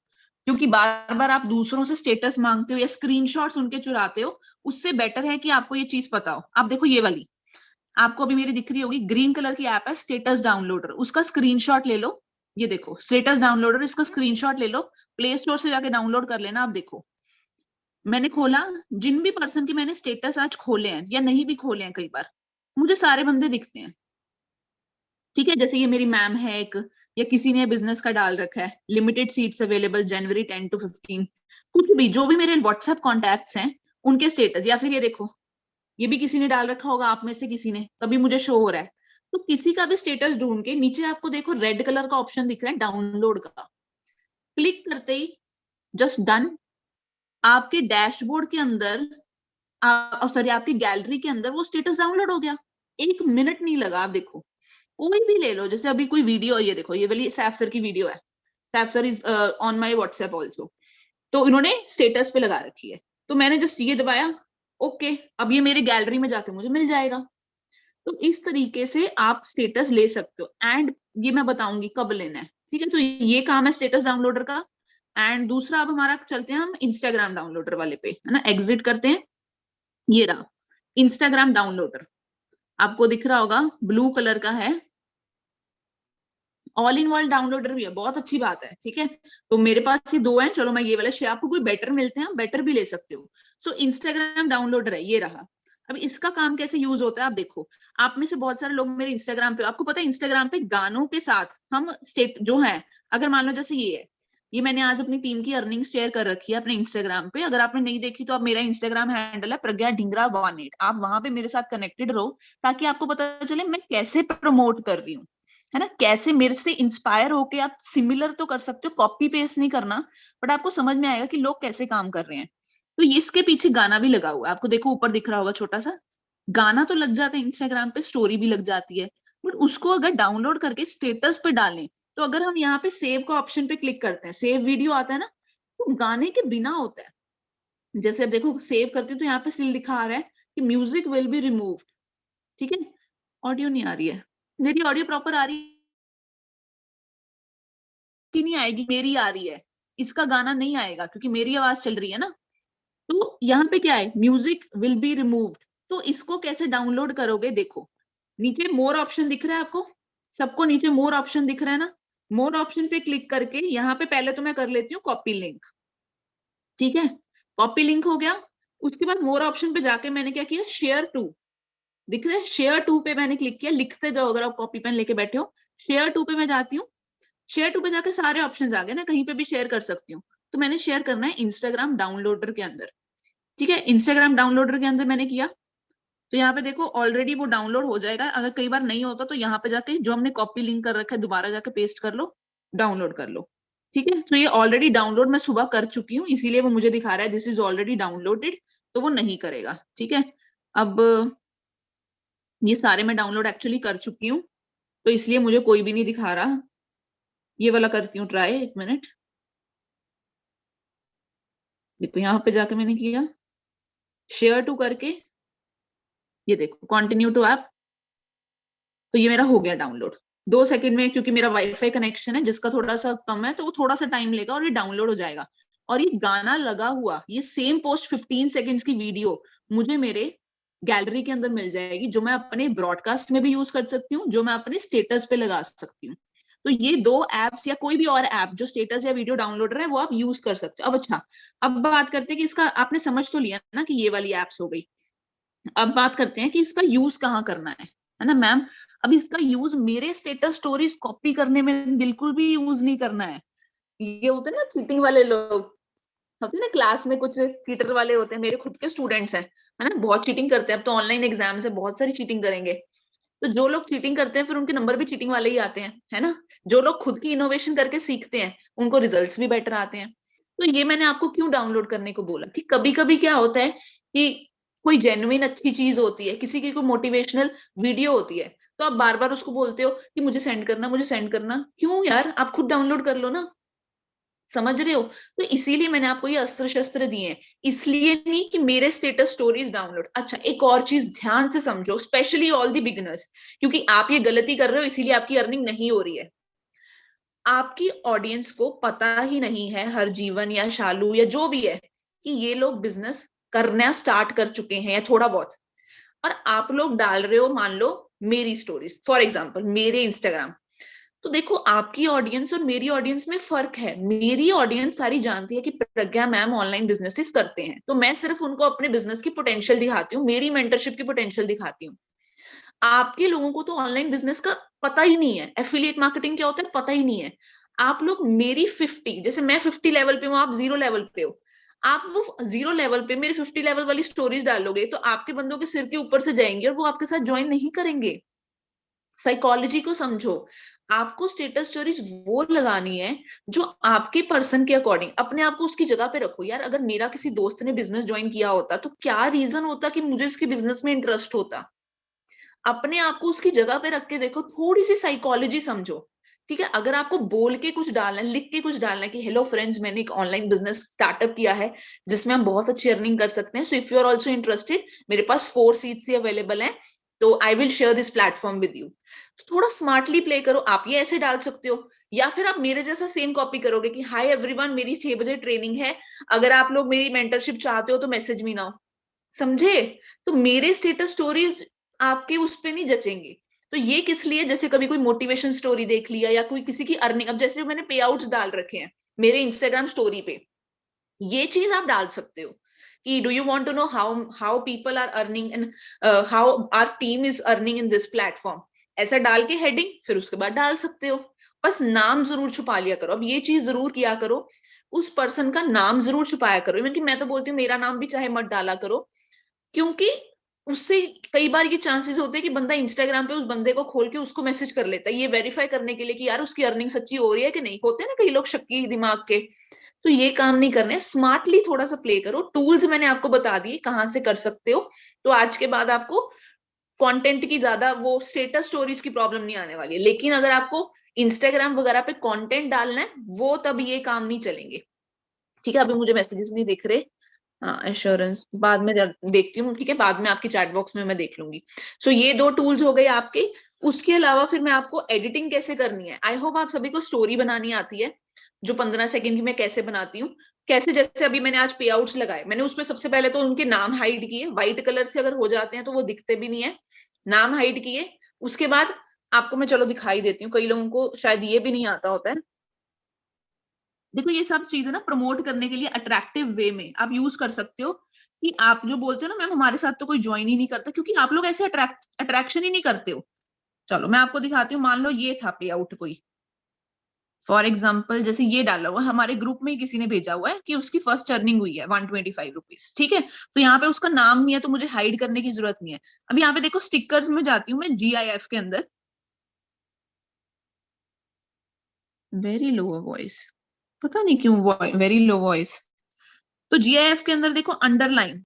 क्योंकि बार बार आप दूसरों से स्टेटस मांगते हो या स्क्रीनशॉट्स उनके चुराते हो, उससे बेटर है कि आपको ये चीज पता हो। आप देखो ये वाली, आपको अभी मेरी दिख रही होगी, ग्रीन कलर की ऐप है स्टेटस डाउनलोडर, उसका स्क्रीनशॉट ले लो। ये देखो स्टेटस डाउनलोडर, इसका स्क्रीनशॉट ले लो, प्ले स्टोर से जाके डाउनलोड कर लेना। आप देखो मैंने खोला, जिन भी पर्सन के मैंने स्टेटस आज खोले हैं या नहीं भी खोले हैं, कई बार मुझे सारे बंदे दिखते हैं। ठीक है, जैसे ये मेरी मैम है एक, या किसी ने बिजनेस का डाल रखा है limited seats available January 10 to 15, कुछ भी जो भी मेरे व्हाट्सएप कॉन्टैक्ट्स हैं उनके स्टेटस। या फिर ये देखो, ये भी किसी ने डाल रखा होगा आप में से किसी ने, तभी मुझे शो हो रहा है। तो किसी का भी स्टेटस ढूंढ के नीचे आपको देखो रेड कलर का ऑप्शन दिख रहा है डाउनलोड का, क्लिक करते ही जस्ट डन, आपके डैशबोर्ड के अंदर, सॉरी आपकी गैलरी के अंदर वो स्टेटस डाउनलोड हो गया। 1 मिनट नहीं लगा। आप देखो कोई भी ले लो, जैसे अभी कोई वीडियो, ये देखो ये वाली सैफ सर की वीडियो है, Saif sir is on my WhatsApp also, तो इन्होंने स्टेटस पे लगा रखी है, तो मैंने जस्ट ये दबाया, ओके, अब ये मेरे गैलरी में जाके मुझे मिल जाएगा। तो इस तरीके से आप स्टेटस ले सकते हो, एंड ये मैं बताऊंगी कब लेना है। ठीक है, तो ये काम है स्टेटस डाउनलोडर का। एंड दूसरा अब हमारा चलते हैं हम इंस्टाग्राम डाउनलोडर वाले पे, है ना, एग्जिट करते हैं। ये रहा इंस्टाग्राम डाउनलोडर, आपको दिख रहा होगा ब्लू कलर का है, ऑल इन वर्ल्ड डाउनलोडर भी है, बहुत अच्छी बात है। ठीक है, तो मेरे पास ये दो हैं, चलो मैं ये वाला शेयर, आपको कोई बेटर मिलते हैं बेटर भी ले सकते हो। सो इंस्टाग्राम डाउनलोडर है, ये रहा। अब इसका काम कैसे यूज होता है आप देखो, आप में से बहुत सारे लोग मेरे इंस्टाग्राम पे, आपको पता है इंस्टाग्राम पे गानों के साथ हम स्टेट जो है, अगर मान लो जैसे ये है, ये मैंने आज अपनी टीम की अर्निंग शेयर कर रखी है अपने इंस्टाग्राम पे, अगर आपने नहीं देखी तो आप, मेरा इंस्टाग्राम हैंडल है प्रज्ञा ढिंगरा 18, आप वहां पे मेरे साथ कनेक्टेड रहो, ताकि आपको पता चले मैं कैसे प्रमोट कर रही हूँ, है ना, कैसे मेरे से इंस्पायर होके आप सिमिलर तो कर सकते हो, कॉपी पेस्ट नहीं करना, बट आपको समझ में आएगा कि लोग कैसे काम कर रहे हैं। तो इसके पीछे गाना भी लगा हुआ है, आपको देखो ऊपर दिख रहा होगा छोटा सा गाना, तो लग जाता है इंस्टाग्राम पे, स्टोरी भी लग जाती है, बट उसको अगर डाउनलोड करके स्टेटस पे डालें, तो अगर हम यहाँ पे सेव का ऑप्शन पे क्लिक करते हैं, सेव वीडियो आता है ना, तो गाने के बिना होता है। जैसे अब देखो सेव करती हूँ तो यहाँ पे स्टिल दिखा आ रहा है कि म्यूजिक विल बी रिमूव्ड। ठीक है, ऑडियो नहीं आ रही है, मेरी ऑडियो प्रॉपर आ रही की नहीं आएगी, मेरी आ रही है, इसका गाना नहीं आएगा क्योंकि मेरी आवाज चल रही है ना। तो यहाँ पे क्या है, म्यूजिक विल बी रिमूव्ड, तो इसको कैसे डाउनलोड करोगे, देखो नीचे मोर ऑप्शन दिख रहा है आपको, सबको नीचे मोर ऑप्शन दिख रहा है ना, मोर ऑप्शन पे क्लिक करके यहाँ पे पहले तो मैं कर लेती हूँ कॉपी लिंक। ठीक है, कॉपी लिंक हो गया, उसके बाद मोर ऑप्शन पे जाके मैंने क्या किया, शेयर टू, दिख रहा है शेयर टू पे मैंने क्लिक किया, लिखते जाओ अगर आप कॉपी पेन लेके बैठे हो, शेयर टू पे मैं जाती हूँ, शेयर टू पे जाके सारे ऑप्शंस आ गए ना, कहीं पे भी शेयर कर सकती हूँ। तो मैंने शेयर करना है इंस्टाग्राम डाउनलोडर के अंदर। ठीक है, इंस्टाग्राम डाउनलोडर के अंदर मैंने किया, तो यहाँ पे देखो ऑलरेडी वो डाउनलोड हो जाएगा, अगर कई बार नहीं होता तो यहाँ पे जाके जो हमने कॉपी लिंक कर रखा है दोबारा जाके पेस्ट कर लो, डाउनलोड कर लो। ठीक है, तो ये ऑलरेडी डाउनलोड मैं सुबह कर चुकी हूँ, इसीलिए वो मुझे दिखा रहा है दिस इज ऑलरेडी डाउनलोडेड, तो वो नहीं करेगा। ठीक है, अब ये सारे मैं डाउनलोड एक्चुअली कर चुकी हूँ, तो इसलिए मुझे कोई भी नहीं दिखा रहा। ये वाला करती हूँ ट्राई, 1 मिनट, देखो यहाँ पे जाके मैंने किया शेयर टू करके, ये देखो कंटिन्यू टू ऐप, तो ये मेरा हो गया डाउनलोड 2 सेकंड में, क्योंकि मेरा वाईफाई कनेक्शन है जिसका थोड़ा सा कम है, तो वो थोड़ा सा टाइम लेगा और ये डाउनलोड हो जाएगा। और ये गाना लगा हुआ, ये सेम पोस्ट 15 सेकंड्स की वीडियो मुझे मेरे गैलरी के अंदर मिल जाएगी, जो मैं अपने ब्रॉडकास्ट में भी यूज कर सकती हूँ, जो मैं अपने स्टेटस पे लगा सकती हूँ। तो ये दो एप्स या कोई भी और ऐप जो स्टेटस या वीडियो डाउनलोडर है वो आप यूज कर सकते हो। अब अच्छा, अब बात करते हैं कि इसका आपने समझ तो लिया ना कि ये वाली एप्स हो गई, अब बात करते हैं कि इसका यूज कहाँ करना है ना मैम। अब इसका यूज मेरे स्टेटस स्टोरीज कॉपी करने में बिल्कुल भी यूज नहीं करना है। ये होते हैं ना चीटिंग वाले लोग, होते हैं ना क्लास में कुछ चीटर वाले होते हैं, मेरे खुद के स्टूडेंट्स हैं, है ना, बहुत चीटिंग करते हैं, अब तो ऑनलाइन एग्जाम है, बहुत सारी चीटिंग करेंगे। तो जो लोग चीटिंग करते हैं फिर उनके नंबर भी चीटिंग वाले ही आते हैं, है ना। जो लोग खुद की इनोवेशन करके सीखते हैं उनको रिजल्ट्स भी बेटर आते हैं। तो ये मैंने आपको क्यों डाउनलोड करने को बोला कि कभी कभी क्या होता है कि कोई जेन्युइन अच्छी चीज होती है, किसी की कोई मोटिवेशनल वीडियो होती है, तो आप बार बार उसको बोलते हो कि मुझे सेंड करना, मुझे सेंड करना, क्यों यार, आप खुद डाउनलोड कर लो ना। समझ रहे हो? तो इसीलिए मैंने आपको ये अस्त्र शस्त्र दिए हैं, इसलिए नहीं कि मेरे स्टेटस स्टोरीज डाउनलोड। अच्छा, एक और चीज ध्यान से समझो, स्पेशली ऑल दी बिगिनर्स, क्योंकि आप ये गलती कर रहे हो इसीलिए आपकी अर्निंग नहीं हो रही है। आपकी ऑडियंस को पता ही नहीं है, हर जीवन या शालू या जो भी है, कि ये लोग बिजनेस करना स्टार्ट कर चुके हैं या थोड़ा बहुत, और आप लोग डाल रहे हो मान लो मेरी स्टोरीज, फॉर एग्जाम्पल मेरे इंस्टाग्राम। तो देखो, आपकी ऑडियंस और मेरी ऑडियंस में फर्क है। मेरी ऑडियंस सारी जानती है कि प्रज्ञा मैम ऑनलाइन बिजनेसेस करते हैं, तो मैं सिर्फ उनको अपने बिजनेस की पोटेंशियल दिखाती हूँ, मेरी मेंटरशिप की पोटेंशियल दिखाती हूँ। आपके लोगों को तो ऑनलाइन बिजनेस का पता ही नहीं है, एफिलिएट मार्केटिंग क्या होता है पता ही नहीं है। आप लोग मेरी 50, जैसे मैं 50 लेवल पे हूँ, आप 0 लेवल पे हो, आप वो 0 लेवल पे मेरी 50 लेवल वाली स्टोरीज डालोगे तो आपके बंदों के सिर के ऊपर से जाएंगे और वो आपके साथ ज्वाइन नहीं करेंगे। साइकोलॉजी को समझो। आपको स्टेटस स्टोरीज वो लगानी है जो आपके पर्सन के अकॉर्डिंग, अपने आप को उसकी जगह पे रखो। यार, अगर मेरा किसी दोस्त ने बिजनेस ज्वाइन किया होता तो क्या रीजन होता कि मुझे इसके बिजनेस में इंटरेस्ट होता। अपने आप को उसकी जगह पे रख के देखो, थोड़ी सी साइकोलॉजी समझो। ठीक है, अगर आपको बोल के कुछ डालना है, लिख के कुछ डालना है कि हेलो फ्रेंड्स, मैंने एक ऑनलाइन बिजनेस स्टार्टअप किया है जिसमें हम बहुत अच्छी अर्निंग कर सकते हैं, so if you are also interested, मेरे पास 4 सीट्स ही अवेलेबल हैं, तो I will share this platform with you. तो थोड़ा स्मार्टली प्ले करो। आप ये ऐसे डाल सकते हो, या फिर आप मेरे जैसा सेम कॉपी करोगे कि हाय एवरीवन, मेरी 6 बजे ट्रेनिंग है, अगर आप लोग मेरी मेंटरशिप चाहते हो तो मैसेज मी नाउ। समझे? तो मेरे स्टेटस स्टोरीज आपके उस पे नहीं जचेंगे। तो ये किस लिए, जैसे कभी कोई मोटिवेशन स्टोरी देख लिया या कोई किसी की अर्निंग, अब जैसे मैंने पे आउट्स डाल रखे हैं मेरे इंस्टाग्राम स्टोरी पे, ये चीज आप डाल सकते हो कि do you want to know how how people are earning and how our team is earning in this platform. ऐसा डाल के हेडिंग फिर उसके बाद डाल सकते हो। बस नाम जरूर छुपा लिया करो। अब ये चीज जरूर किया करो, उस पर्सन का नाम जरूर छुपाया करो। इवन कि मैं तो बोलती हूँ मेरा नाम भी चाहे मत डाला करो, क्योंकि उससे कई बार ये चांसेस होते हैं कि बंदा इंस्टाग्राम पे उस बंदे को खोल के उसको मैसेज कर लेता है, ये वेरीफाई करने के लिए कि यार उसकी अर्निंग सच्ची हो रही है कि नहीं। होते हैं ना कई लोग शक्की दिमाग के, तो ये काम नहीं करने। स्मार्टली थोड़ा सा प्ले करो। टूल्स मैंने आपको बता दिए कहाँ से कर सकते हो। तो आज के बाद आपको कंटेंट की ज्यादा वो स्टेटस स्टोरीज की प्रॉब्लम नहीं आने वाली है। लेकिन अगर आपको इंस्टाग्राम वगैरह पे कंटेंट डालना है, वो तब ये काम नहीं चलेंगे। ठीक है, अभी मुझे मैसेजेस नहीं दिख रहे। हाँ, एश्योरेंस बाद में देखती हूँ। ठीक है, बाद में आपकी चैट बॉक्स में मैं देख लूंगी। सो ये 2 टूल्स हो गए आपके। उसके अलावा फिर मैं आपको एडिटिंग कैसे करनी है, आई होप आप सभी को स्टोरी बनानी आती है, जो 15 सेकंड की मैं कैसे बनाती हूँ। कैसे, जैसे अभी मैंने आज पे आउट्स लगाए, मैंने उसमें सबसे पहले तो उनके नाम हाइड किए, व्हाइट कलर से अगर हो जाते हैं तो वो दिखते भी नहीं है। नाम हाइड किए, उसके बाद आपको मैं चलो दिखाई देती हूँ, कई लोगों को शायद ये भी नहीं आता होता है। देखो, ये सब चीजें ना प्रमोट करने के लिए अट्रैक्टिव वे में आप यूज कर सकते हो। कि आप जो बोलते हो ना मैम हमारे साथ तो कोई ज्वाइन ही नहीं करता, क्योंकि आप लोग ऐसे अट्रैक्शन ही नहीं करते हो। चलो मैं आपको दिखाती हूँ। मान लो ये था पे आउट कोई, फॉर एग्जाम्पल जैसे ये डाला हुआ है, हमारे ग्रुप में ही किसी ने भेजा हुआ है कि उसकी फर्स्ट अर्निंग हुई है 125 रुपीज। ठीक है, तो यहाँ पे उसका नाम नहीं है तो मुझे हाइड करने की जरूरत नहीं है। अब यहाँ पे देखो स्टिकर्स में जाती हूँ मैं GIF के अंदर। वेरी लो वॉइस, पता नहीं क्यों वेरी लो वॉइस। तो GIF के अंदर देखो अंडरलाइन,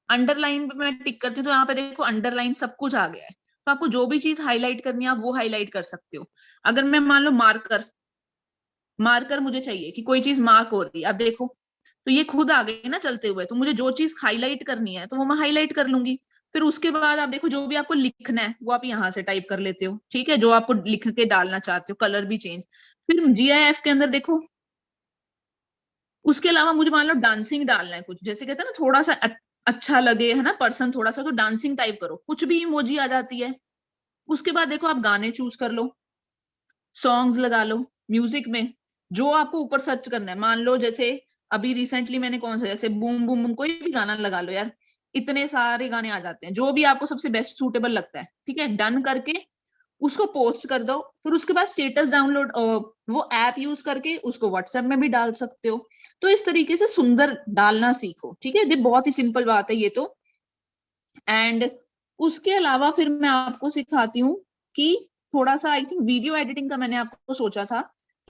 अंडरलाइन पे मैं टिक करती हूँ तो यहाँ पे देखो अंडरलाइन सब कुछ आ गया है। तो आपको जो भी चीज हाईलाइट करनी है आप वो हाईलाइट कर सकते हो। अगर मैं मान लो मार्कर, मार्कर मुझे चाहिए कि कोई चीज मार्क हो रही है, अब देखो तो ये खुद आ गई ना चलते हुए। तो मुझे जो चीज हाईलाइट करनी है तो वो मैं हाईलाइट कर लूंगी। फिर उसके बाद आप देखो जो भी आपको लिखना है वो आप यहाँ से टाइप कर लेते हो। ठीक है, जो आपको लिख के डालना चाहते हो, कलर भी चेंज। फिर GIF के अंदर देखो, उसके अलावा मुझे मान लो डांसिंग डालना है कुछ, जैसे कहते हैं ना थोड़ा सा अच्छा लगे है ना पर्सन थोड़ा सा, तो डांसिंग टाइप करो, कुछ भी इमोजी आ जाती है। उसके बाद देखो आप गाने चूज कर लो, सॉन्ग्स लगा लो। म्यूजिक में जो आपको ऊपर सर्च करना है, मान लो जैसे अभी रिसेंटली मैंने कौन सा, जैसे बूम बूम बूम, कोई भी गाना लगा लो यार, इतने सारे गाने आ जाते हैं, जो भी आपको सबसे बेस्ट सूटेबल लगता है। ठीक है, डन करके उसको पोस्ट कर दो। फिर उसके बाद स्टेटस डाउनलोड, वो ऐप यूज करके उसको व्हाट्सएप में भी डाल सकते हो। तो इस तरीके से सुंदर डालना सीखो। ठीक है, ये बहुत ही सिंपल बात है ये तो। एंड उसके अलावा फिर मैं आपको सिखाती हूँ कि थोड़ा सा, आई थिंक वीडियो एडिटिंग का मैंने आपको सोचा था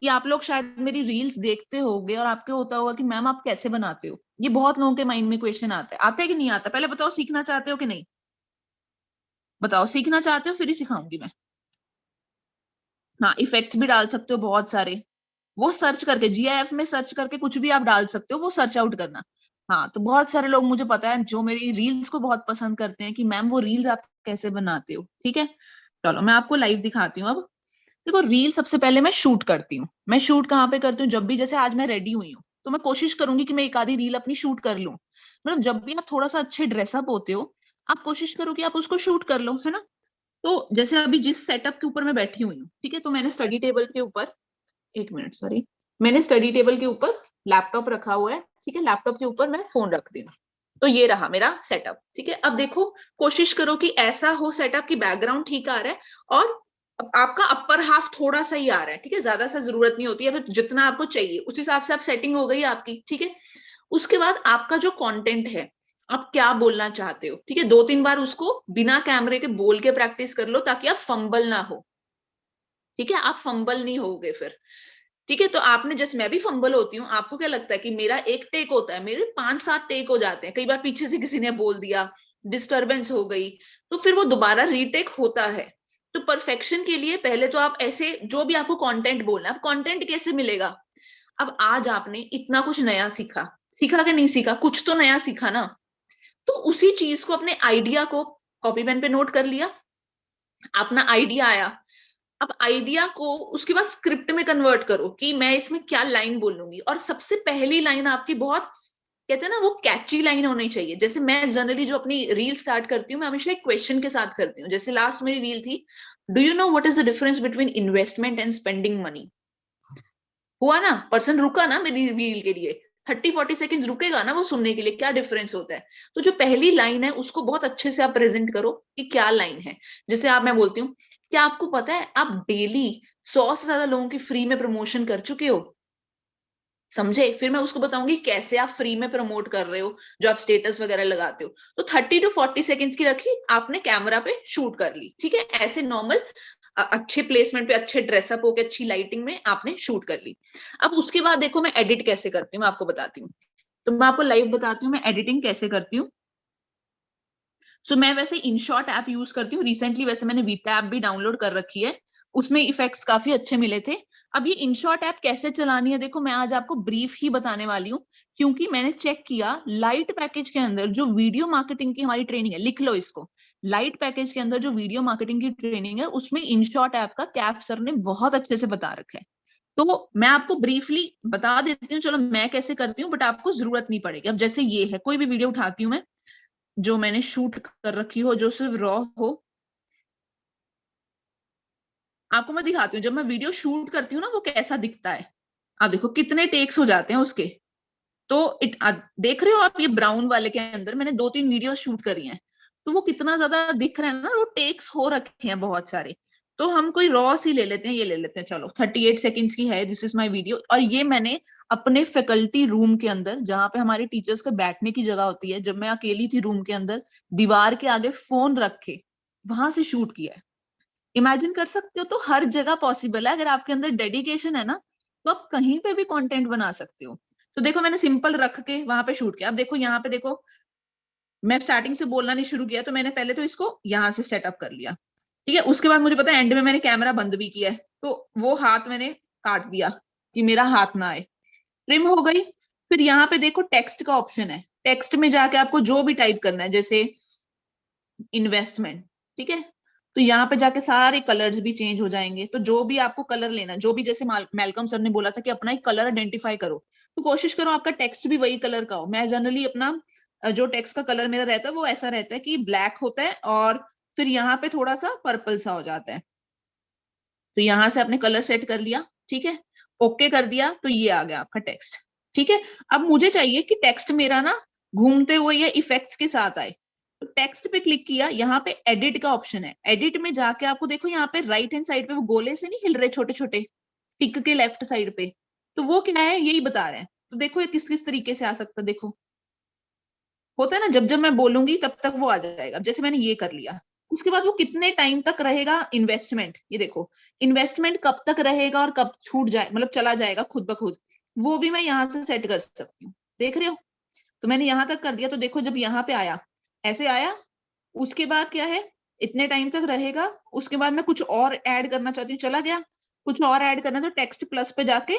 कि आप लोग शायद मेरी रील्स देखते होगे और आपके होता होगा कि मैम आप कैसे बनाते हो। ये बहुत लोगों के माइंड में क्वेश्चन आता है कि नहीं आता? पहले बताओ, सीखना चाहते हो कि नहीं? बताओ, सीखना चाहते हो फिर ही सिखाऊंगी मैं। हाँ, इफेक्ट्स भी डाल सकते हो बहुत सारे। वो सर्च करके GIF में सर्च करके कुछ भी आप डाल सकते हो, वो सर्च आउट करना। हाँ, तो बहुत सारे लोग मुझे पता है जो मेरी रील्स को बहुत पसंद करते हैं कि मैम वो रील्स आप कैसे बनाते हो, ठीक है। चलो मैं आपको लाइव दिखाती हूँ अब। देखो रील सबसे पहले मैं शूट करती हूँ। मैं शूट कहाँ पे करती हूँ, जब भी जैसे आज मैं रेडी हुई हूँ तो मैं कोशिश करूंगी कि मैं एक आधी रील अपनी शूट कर लूं। मतलब जब भी आप थोड़ा सा अच्छे ड्रेसअप होते हो, आप कोशिश करो कि आप उसको शूट कर लो, है ना। तो जैसे अभी जिस सेटअप के ऊपर मैं बैठी हुई हूँ, ठीक है, तो मैंने स्टडी टेबल के ऊपर, एक मिनट सॉरी, मैंने स्टडी टेबल के ऊपर लैपटॉप रखा हुआ है, ठीक है, लैपटॉप के ऊपर मैं फोन रख रही हूँ। तो ये रहा मेरा सेटअप, ठीक है। अब देखो, कोशिश करो कि ऐसा हो सेटअप की बैकग्राउंड ठीक आ रहा है और आपका अपर हाफ थोड़ा सा ही आ रहा है, ठीक है, ज्यादा सा जरूरत नहीं होती है, फिर जितना आपको चाहिए उस हिसाब से आप सेटिंग हो गई आपकी, ठीक है। उसके बाद आपका जो कंटेंट है, आप क्या बोलना चाहते हो, ठीक है, 2-3 बार उसको बिना कैमरे के बोल के प्रैक्टिस कर लो ताकि आप फंबल ना हो, ठीक है, आप फंबल नहीं होगे फिर, ठीक है। तो आपने, जैसे मैं भी फंबल होती हूँ, आपको क्या लगता है कि मेरा एक टेक होता है, मेरे 5-7 टेक हो जाते हैं, कई बार पीछे से किसी ने बोल दिया, डिस्टरबेंस हो गई, तो फिर वो दोबारा रीटेक होता है। तो परफेक्शन के लिए पहले तो आप ऐसे, जो भी आपको कंटेंट बोलना है, अब कंटेंट कैसे मिलेगा। अब आज आपने इतना कुछ नया सीखा, सीखा कि नहीं सीखा, कुछ तो नया सीखा ना। तो उसी चीज को, अपने आइडिया को कॉपी पेन पे नोट कर लिया, अपना आइडिया आया, अब आइडिया को उसके बाद स्क्रिप्ट में कन्वर्ट करो कि मैं इसमें क्या लाइन बोलूंगी। और सबसे पहली लाइन आपकी बहुत, कहते हैं ना, वो कैची लाइन होनी चाहिए। जैसे मैं जनरली जो अपनी रील स्टार्ट करती हूँ, मैं हमेशा एक क्वेश्चन के साथ करती हूँ। जैसे लास्ट मेरी रील थी, do you know what is the difference between investment and spending money. हुआ ना, पर्सन रुका ना मेरी रील के लिए, 30-40 सेकेंड रुकेगा ना वो सुनने के लिए क्या डिफरेंस होता है। तो जो पहली लाइन है उसको बहुत अच्छे से आप प्रेजेंट करो कि क्या लाइन है। जैसे आप, मैं बोलती हूँ, क्या आपको पता है आप डेली 100 से ज्यादा लोगों की फ्री में प्रमोशन कर चुके हो। समझे, फिर मैं उसको बताऊंगी कैसे आप फ्री में प्रमोट कर रहे हो, जो आप स्टेटस वगैरह लगाते हो। तो 30-40 सेकेंड्स की रखी, आपने कैमरा पे शूट कर ली, ठीक है, ऐसे नॉर्मल, अच्छे प्लेसमेंट पे, अच्छे ड्रेसअप होके, अच्छी लाइटिंग में आपने शूट कर ली। अब उसके बाद देखो मैं एडिट कैसे करती हूँ, मैं आपको बताती हूँ। तो मैं आपको लाइव बताती हूँ मैं एडिटिंग कैसे करती हूँ। सो मैं वैसे इनशॉट ऐप यूज करती हूँ रिसेंटली, वैसे मैंने वीटा ऐप भी डाउनलोड कर रखी है, उसमें इफेक्ट्स काफी अच्छे मिले थे। अब ये इनशॉट ऐप कैसे चलानी है, देखो मैं आज आपको ब्रीफ ही बताने वाली हूँ, क्योंकि मैंने चेक किया लाइट पैकेज के अंदर जो वीडियो मार्केटिंग की हमारी ट्रेनिंग है, लिख लो इसको, लाइट पैकेज के अंदर जो वीडियो मार्केटिंग की ट्रेनिंग है, उसमें इनशॉट ऐप का कैफ सर ने बहुत अच्छे से बता रखा है। तो मैं आपको ब्रीफली बता देती हूँ, चलो मैं कैसे करती हूँ, बट आपको जरूरत नहीं पड़ेगी। अब जैसे ये है, कोई भी वीडियो उठाती हूँ मैं जो मैंने शूट कर रखी हो, जो सिर्फ रॉ हो, आपको मैं दिखाती हूँ जब मैं वीडियो शूट करती हूँ ना वो कैसा दिखता है। आप देखो कितने टेक्स हो जाते हैं उसके। तो देख रहे हो आप, ये ब्राउन वाले के अंदर मैंने 2-3 वीडियो शूट करी हैं, तो वो कितना ज्यादा दिख रहा है ना, वो टेक्स हो रखे हैं बहुत सारे। तो हम कोई रॉ सी ले लेते हैं, ये ले लेते हैं, चलो 38 सेकेंड्स की है, दिस इज माई वीडियो। और ये मैंने अपने फैकल्टी रूम के अंदर, जहां पे हमारे टीचर्स के बैठने की जगह होती है, जब मैं अकेली थी रूम के अंदर, दीवार के आगे फोन रख के वहां से शूट किया है। इमेजिन कर सकते हो, तो हर जगह पॉसिबल है, अगर आपके अंदर डेडिकेशन है ना, तो आप कहीं पे भी कंटेंट बना सकते हो। तो देखो मैंने सिंपल रख के वहां पे शूट किया। अब देखो यहाँ पे देखो, मैं स्टार्टिंग से बोलना नहीं शुरू किया, तो मैंने पहले तो इसको यहाँ से सेटअप कर लिया, ठीक है। उसके बाद मुझे पता है एंड में मैंने कैमरा बंद भी किया है, तो वो हाथ मैंने काट दिया कि मेरा हाथ ना आए, ट्रिम हो गई। फिर यहाँ पे देखो टेक्स्ट का ऑप्शन है, टेक्स्ट में जाके आपको जो भी टाइप करना है, जैसे इन्वेस्टमेंट, ठीक है, तो यहाँ पे जाके सारे कलर्स भी चेंज हो जाएंगे। तो जो भी आपको कलर लेना है, जो भी, जैसे मेलकम सर ने बोला था कि अपना एक कलर आइडेंटिफाई करो, तो कोशिश करो आपका टेक्स्ट भी वही कलर का हो। मैं जनरली अपना जो टेक्स्ट का कलर मेरा रहता है वो ऐसा रहता है कि ब्लैक होता है और फिर यहाँ पे थोड़ा सा पर्पल सा हो जाता है। तो यहाँ से आपने कलर सेट कर लिया, ठीक है, ओके कर दिया, तो ये आ गया आपका टेक्स्ट, ठीक है। अब मुझे चाहिए कि टेक्स्ट मेरा ना घूमते हुए या इफेक्ट्स के साथ आए। तो टेक्स्ट पे क्लिक किया, यहाँ पे एडिट का ऑप्शन है, एडिट में जाके आपको देखो यहाँ पे राइट हैंड साइड पे वो गोले से नहीं हिल रहे छोटे छोटे, टिक के लेफ्ट साइड पे, तो वो क्या है, यही बता रहे हैं। तो देखो ये किस किस तरीके से आ सकता है, देखो होता है ना, जब जब मैं बोलूंगी तब तक वो आ जाएगा। अब जैसे मैंने ये कर लिया, उसके बाद वो कितने टाइम तक रहेगा इन्वेस्टमेंट, ये देखो इन्वेस्टमेंट कब तक रहेगा और कब छूट जाए, मतलब चला जाएगा खुद ब खुद, वो भी मैं यहाँ से सेट कर सकती हूँ, देख रहे हो। तो मैंने यहाँ तक कर दिया, तो देखो जब यहाँ पे आया, ऐसे आया, उसके बाद क्या है, इतने टाइम तक रहेगा। उसके बाद मैं कुछ और ऐड करना चाहती हूँ, चला गया, कुछ और ऐड करना, तो टेक्स्ट प्लस पे जाके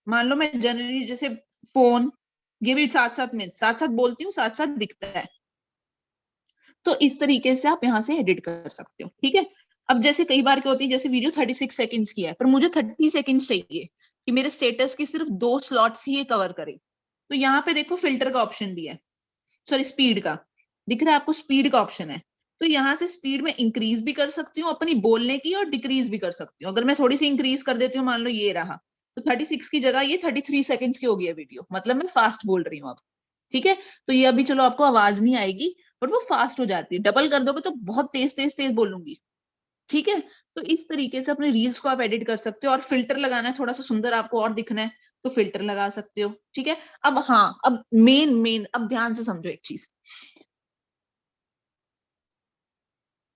मान लो मैं जनरली जैसे फोन, ये भी साथ साथ बोलती हूँ, साथ साथ दिखता है। तो इस तरीके से आप यहाँ से एडिट कर सकते हो, ठीक है। अब जैसे कई बार क्या होती है, जैसे वीडियो 36 सेकंड्स की है पर मुझे 30 सेकंड्स चाहिए कि मेरे स्टेटस की सिर्फ 2 स्लॉट्स ही ये कवर करे, तो यहाँ पे देखो फिल्टर का ऑप्शन भी है, सॉरी स्पीड का, दिख रहा है आपको, स्पीड का ऑप्शन है। तो यहाँ से स्पीड में इंक्रीज भी कर सकती हूँ अपनी बोलने की और डिक्रीज भी कर सकती हूँ। अगर मैं थोड़ी सी इंक्रीज कर देती हूँ, मान लो ये रहा, तो 36 की जगह ये 33 सेकंड्स की हो गई है वीडियो, मतलब मैं फास्ट बोल रही हूँ अब, ठीक है। तो ये अभी चलो आपको आवाज नहीं आएगी बट वो फास्ट हो जाती है, डबल कर दोगे तो बहुत तेज तेज तेज बोलूंगी, ठीक है। तो इस तरीके से अपने रील्स को आप एडिट कर सकते हो, और फिल्टर लगाना है थोड़ा सा सुंदर आपको और दिखना है तो फिल्टर लगा सकते हो, ठीक है। अब हाँ, अब मेन अब ध्यान से समझो एक चीज,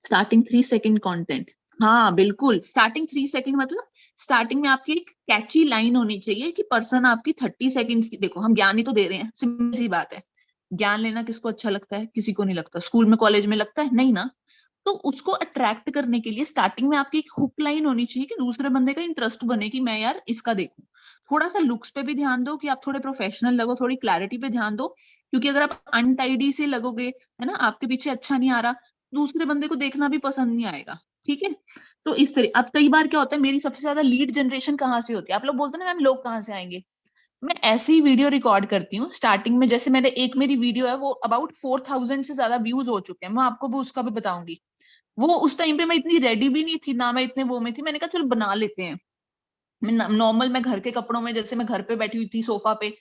स्टार्टिंग 3 सेकंड कंटेंट। हाँ बिल्कुल, स्टार्टिंग 3 सेकंड मतलब स्टार्टिंग में आपकी एक कैची लाइन होनी चाहिए कि पर्सन आपकी 30 सेकंड्स की, देखो हम ज्ञान ही तो दे रहे हैं, सिंपल सी बात है। ज्ञान लेना किसको अच्छा लगता है? किसी को नहीं लगता। स्कूल में कॉलेज में लगता है? नहीं ना। तो उसको अट्रैक्ट करने के लिए स्टार्टिंग में आपकी एक हुक लाइन होनी चाहिए कि दूसरे बंदे का इंटरेस्ट बने कि मैं यार इसका देखूं। थोड़ा सा लुक्स पे भी ध्यान दो कि आप थोड़े प्रोफेशनल लगो, थोड़ी क्लैरिटी पे ध्यान दो, क्योंकि अगर आप अनटाइडी से लगोगे, है ना, आपके पीछे अच्छा नहीं आ रहा, दूसरे बंदे को देखना भी पसंद नहीं आएगा, ठीक है। तो इस तरह, अब कई बार क्या होता है, मेरी सबसे ज्यादा लीड जनरेशन कहाँ से होती है? आप लोग बोलते हैं ना मैम लोग कहाँ से आएंगे, मैं ऐसी वीडियो रिकॉर्ड करती हूँ स्टार्टिंग में। जैसे मैंने एक मेरी वीडियो है वो अबाउट 4000 से ज्यादा व्यूज हो चुके हैं, मैं आपको भी उसका भी बताऊंगी। वो उस टाइम पे मैं इतनी रेडी भी नहीं थी ना, मैं इतने वो में थी, मैंने कहा चलो बना लेते हैं। मैं नॉर्मल, मैं घर के कपड़ों में, जैसे मैं घर पे बैठी हुई थी सोफा पे,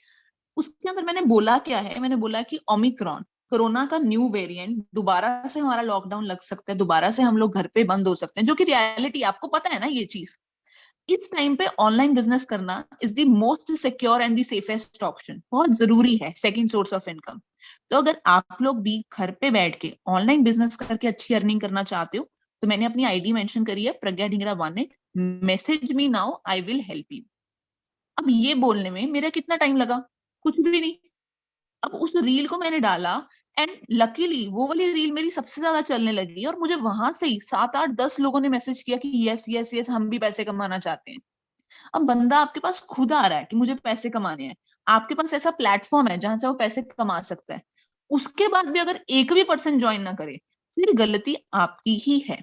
उसके अंदर मैंने बोला क्या है, मैंने बोला कि ओमिक्रॉन, कोरोना का न्यू वेरिएंट, दोबारा से हमारा लॉकडाउन लग सकता है, दोबारा से हम लोग घर पे बंद हो सकते हैं, जो कि रियलिटी आपको पता है ना ये चीज। इस टाइम पे ऑनलाइन बिजनेस करना is the most secure and the safest option, बहुत जरूरी है, सेकंड सोर्स ऑफ इनकम। तो अगर आप लोग भी घर पे बैठ के ऑनलाइन बिजनेस करके अच्छी अर्निंग करना चाहते हो, तो मैंने अपनी आईडी मेंशन करी है, Pragya Dhingra 1, message me now, I will help you. अब ये बोलने में मेरा कितना टाइम लगा? कुछ भी नहीं। अब उस रील को मैंने डाला, एंड लकीली वो वाली रील मेरी सबसे ज्यादा चलने लगी, और मुझे वहां से ही 7 8 10 लोगों ने मैसेज किया कि यस यस यस, हम भी पैसे कमाना चाहते हैं। अब बंदा आपके पास खुद आ रहा है कि मुझे पैसे कमाने हैं, आपके पास ऐसा प्लेटफॉर्म है जहां से वो पैसे कमा सकता है, उसके बाद भी अगर एक भी पर्सन ज्वाइन ना करे, फिर गलती आपकी ही है।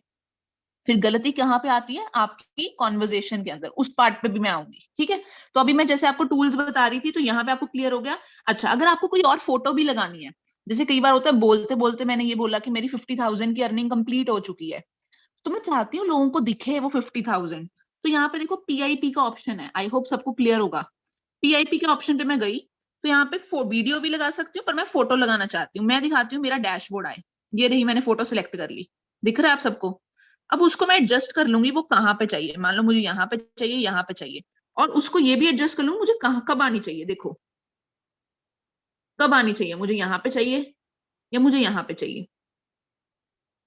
फिर गलती कहाँ पे आती है? आपकी कॉन्वर्जेशन के अंदर, उस पार्ट पे भी मैं आऊंगी, ठीक है। तो अभी मैं जैसे आपको टूल्स बता रही थी, तो यहाँ पे आपको क्लियर हो गया। अच्छा, अगर आपको कोई और फोटो भी लगानी है, जैसे कई बार होता है बोलते बोलते मैंने ये बोला कि मेरी 50,000 की अर्निंग कंप्लीट हो चुकी है, तो मैं चाहती हूँ लोगों को दिखे वो 50,000। तो यहाँ पे देखो पीआईपी का ऑप्शन है, आई होप सबको क्लियर होगा। पीआईपी के ऑप्शन पे मैं गई, तो यहाँ पे वीडियो भी लगा सकती हूँ, पर मैं फोटो लगाना चाहती हूँ, मैं दिखाती हूँ मेरा डैशबोर्ड आए, ये रही, मैंने फोटो सिलेक्ट कर ली, दिख रहा है आप सबको। अब उसको मैं एडजस्ट कर लूंगी वो कहाँ पे चाहिए, मान लो मुझे यहाँ पे चाहिए, यहाँ पे चाहिए, और उसको ये भी एडजस्ट कर लूंगी मुझे कहाँ कब आनी चाहिए, देखो कब आनी चाहिए, मुझे यहाँ पे चाहिए या मुझे यहाँ पे चाहिए,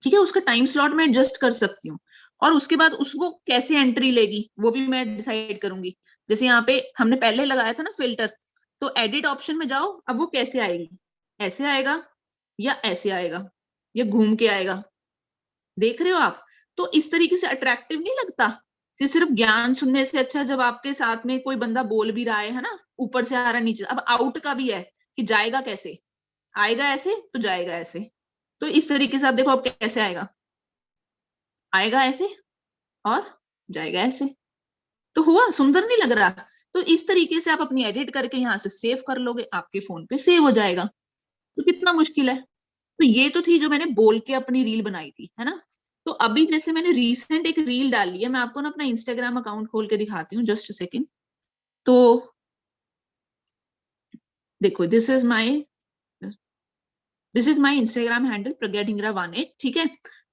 ठीक है। उसका टाइम स्लॉट मैं एडजस्ट कर सकती हूँ, और उसके बाद उसको कैसे एंट्री लेगी वो भी मैं डिसाइड करूंगी। जैसे यहाँ पे हमने पहले लगाया था ना फिल्टर, तो एडिट ऑप्शन में जाओ, अब वो कैसे आएगी, ऐसे आएगा या ऐसे आएगा या घूम के आएगा, देख रहे हो आप। तो इस तरीके से अट्रैक्टिव नहीं लगता कि सिर्फ ज्ञान सुनने से अच्छा जब आपके साथ में कोई बंदा बोल भी रहा है ना, ऊपर से आ रहा है नीचे, अब आउट का भी है कि जाएगा कैसे, आएगा ऐसे तो जाएगा ऐसे। तो इस तरीके से आप देखो अब कैसे आएगा, आएगा ऐसे और जाएगा ऐसे, तो हुआ सुंदर नहीं लग रहा? तो इस तरीके से आप अपनी एडिट करके यहाँ से सेव कर लोगे, आपके फोन पे सेव हो जाएगा। तो कितना मुश्किल है। तो ये तो थी जो मैंने बोल के अपनी रील बनाई थी, है ना। तो अभी जैसे मैंने रिसेंट एक रील डाली है, मैं आपको ना अपना इंस्टाग्राम अकाउंट खोल के दिखाती हूँ, जस्ट सेकेंड। तो देखो, this is my Instagram handle, Pragya Dhingra 18, ठीक है।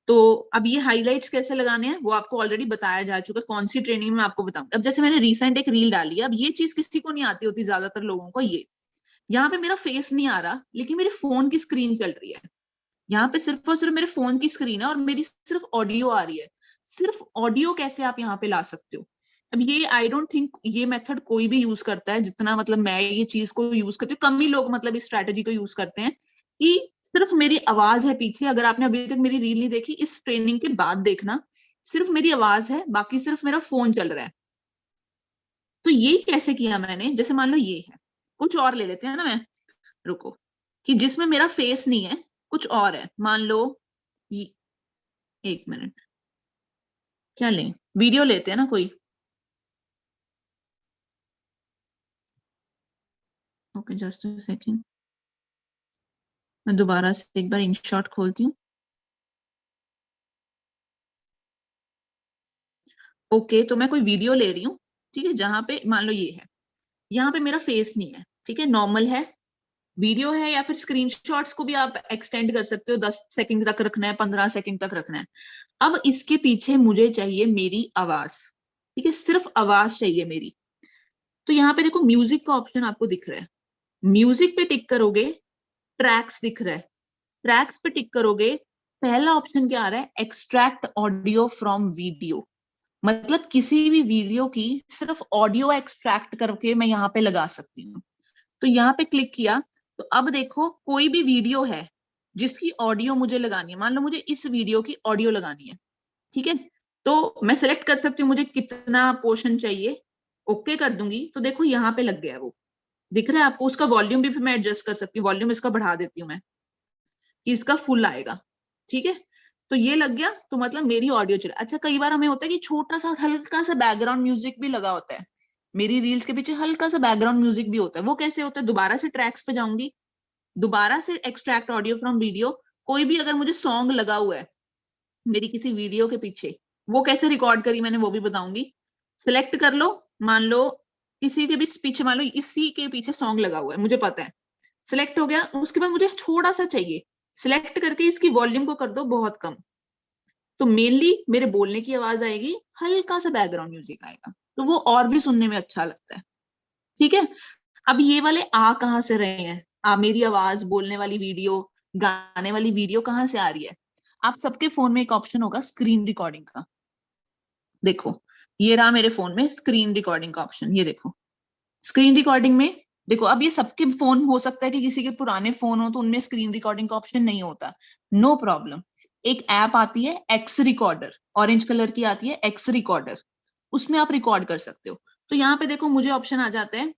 तो अब ये हाइलाइट्स कैसे लगाने हैं वो आपको ऑलरेडी बताया जा चुका है, कौन सी ट्रेनिंग में आपको बताऊंगी। अब जैसे मैंने रिसेंट एक रील डाली है, अब ये चीज किसी को नहीं आती होती, ज्यादातर लोगों को ये, यहाँ पे मेरा फेस नहीं आ रहा लेकिन मेरे फोन की स्क्रीन चल रही है, यहाँ पे सिर्फ और सिर्फ मेरे फोन की स्क्रीन है और मेरी सिर्फ ऑडियो आ रही है। सिर्फ ऑडियो कैसे आप यहाँ पे ला सकते हो? अब ये आई डोंट थिंक ये मेथड कोई भी यूज करता है, जितना मतलब मैं ये चीज को यूज करती हूँ, कम ही लोग मतलब इस स्ट्रैटेजी को यूज करते हैं कि सिर्फ मेरी आवाज है पीछे। अगर आपने अभी तक मेरी रील नहीं देखी, इस ट्रेनिंग के बाद देखना, सिर्फ मेरी आवाज है, बाकी सिर्फ मेरा फोन चल रहा है। तो ये कैसे किया मैंने, जैसे मान लो ये है, कुछ और ले लेते हैं ना, मैं रुको, कि जिसमें मेरा फेस नहीं है, कुछ और है, मान लो ये, एक मिनट, क्या लें, वीडियो लेते हैं ना कोई, ओके जस्ट अ सेकंड, मैं दोबारा से एक बार इनशॉट खोलती हूँ। ओके तो मैं कोई वीडियो ले रही हूँ, ठीक है, जहां पे मान लो ये है, यहाँ पे मेरा फेस नहीं है, ठीक है, नॉर्मल है, वीडियो है, या फिर स्क्रीनशॉट्स को भी आप एक्सटेंड कर सकते हो, 10 सेकंड तक रखना है, 15 सेकंड तक रखना है। अब इसके पीछे मुझे चाहिए मेरी आवाज, ठीक है, सिर्फ आवाज चाहिए मेरी। तो यहाँ पे देखो म्यूजिक का ऑप्शन आपको दिख रहा है, म्यूजिक पे टिक करोगे, ट्रैक्स दिख रहा है, ट्रैक्स पे टिक करोगे, पहला ऑप्शन क्या आ रहा है, एक्सट्रैक्ट ऑडियो फ्रॉम वीडियो, मतलब किसी भी वीडियो की सिर्फ ऑडियो एक्सट्रैक्ट करके मैं यहाँ पे लगा सकती हूँ। तो यहाँ पे क्लिक किया, तो अब देखो कोई भी वीडियो है जिसकी ऑडियो मुझे लगानी है, मान लो मुझे इस वीडियो की ऑडियो लगानी है, ठीक है, तो मैं सेलेक्ट कर सकती हूँ मुझे कितना पोर्शन चाहिए, ओके कर दूंगी, तो देखो यहाँ पे लग गया है, वो दिख रहा है आपको, उसका वॉल्यूम भी फिर मैं एडजस्ट कर सकती हूँ, वॉल्यूम इसका बढ़ा देती हूँ मैं, कि इसका फुल आएगा, ठीक है, तो ये लग गया, तो मतलब मेरी ऑडियो चला। अच्छा कई बार हमें होता है कि छोटा सा हल्का सा बैकग्राउंड म्यूजिक भी लगा होता है, मेरी रील्स के पीछे हल्का सा बैकग्राउंड म्यूजिक भी होता है, वो कैसे होता है, दोबारा से ट्रैक्स पे जाऊंगी, दोबारा से एक्सट्रैक्ट ऑडियो फ्रॉम वीडियो, कोई भी अगर मुझे सॉन्ग लगा हुआ है मेरी किसी वीडियो के पीछे, वो कैसे रिकॉर्ड करी मैंने वो भी बताऊंगी। सिलेक्ट कर लो, मान लो किसी के भी पीछे, मान लो इसी के पीछे सॉन्ग लगा हुआ है, मुझे पता है, सिलेक्ट हो गया, उसके बाद मुझे थोड़ा सा चाहिए, सिलेक्ट करके इसकी वॉल्यूम को कर दो बहुत कम, तो मेनली मेरे बोलने की आवाज आएगी, हल्का सा बैकग्राउंड म्यूजिक आएगा, तो वो और भी सुनने में अच्छा लगता है, ठीक है। अब ये वाले आ कहाँ से रहे हैं, मेरी आवाज बोलने वाली वीडियो, गाने वाली वीडियो कहाँ से आ रही है, आप सबके फोन में एक ऑप्शन होगा स्क्रीन रिकॉर्डिंग का, देखो ये रहा मेरे फोन में स्क्रीन रिकॉर्डिंग का ऑप्शन, ये देखो स्क्रीन रिकॉर्डिंग में, देखो अब ये सबके फोन, हो सकता है कि किसी के पुराने फोन हो तो उनमें स्क्रीन रिकॉर्डिंग का ऑप्शन नहीं होता, नो प्रॉब्लम, एक ऐप आती है एक्स रिकॉर्डर, ऑरेंज कलर की आती है एक्स रिकॉर्डर, उसमें आप रिकॉर्ड कर सकते हो। तो यहाँ पे देखो मुझे ऑप्शन आ जाता है,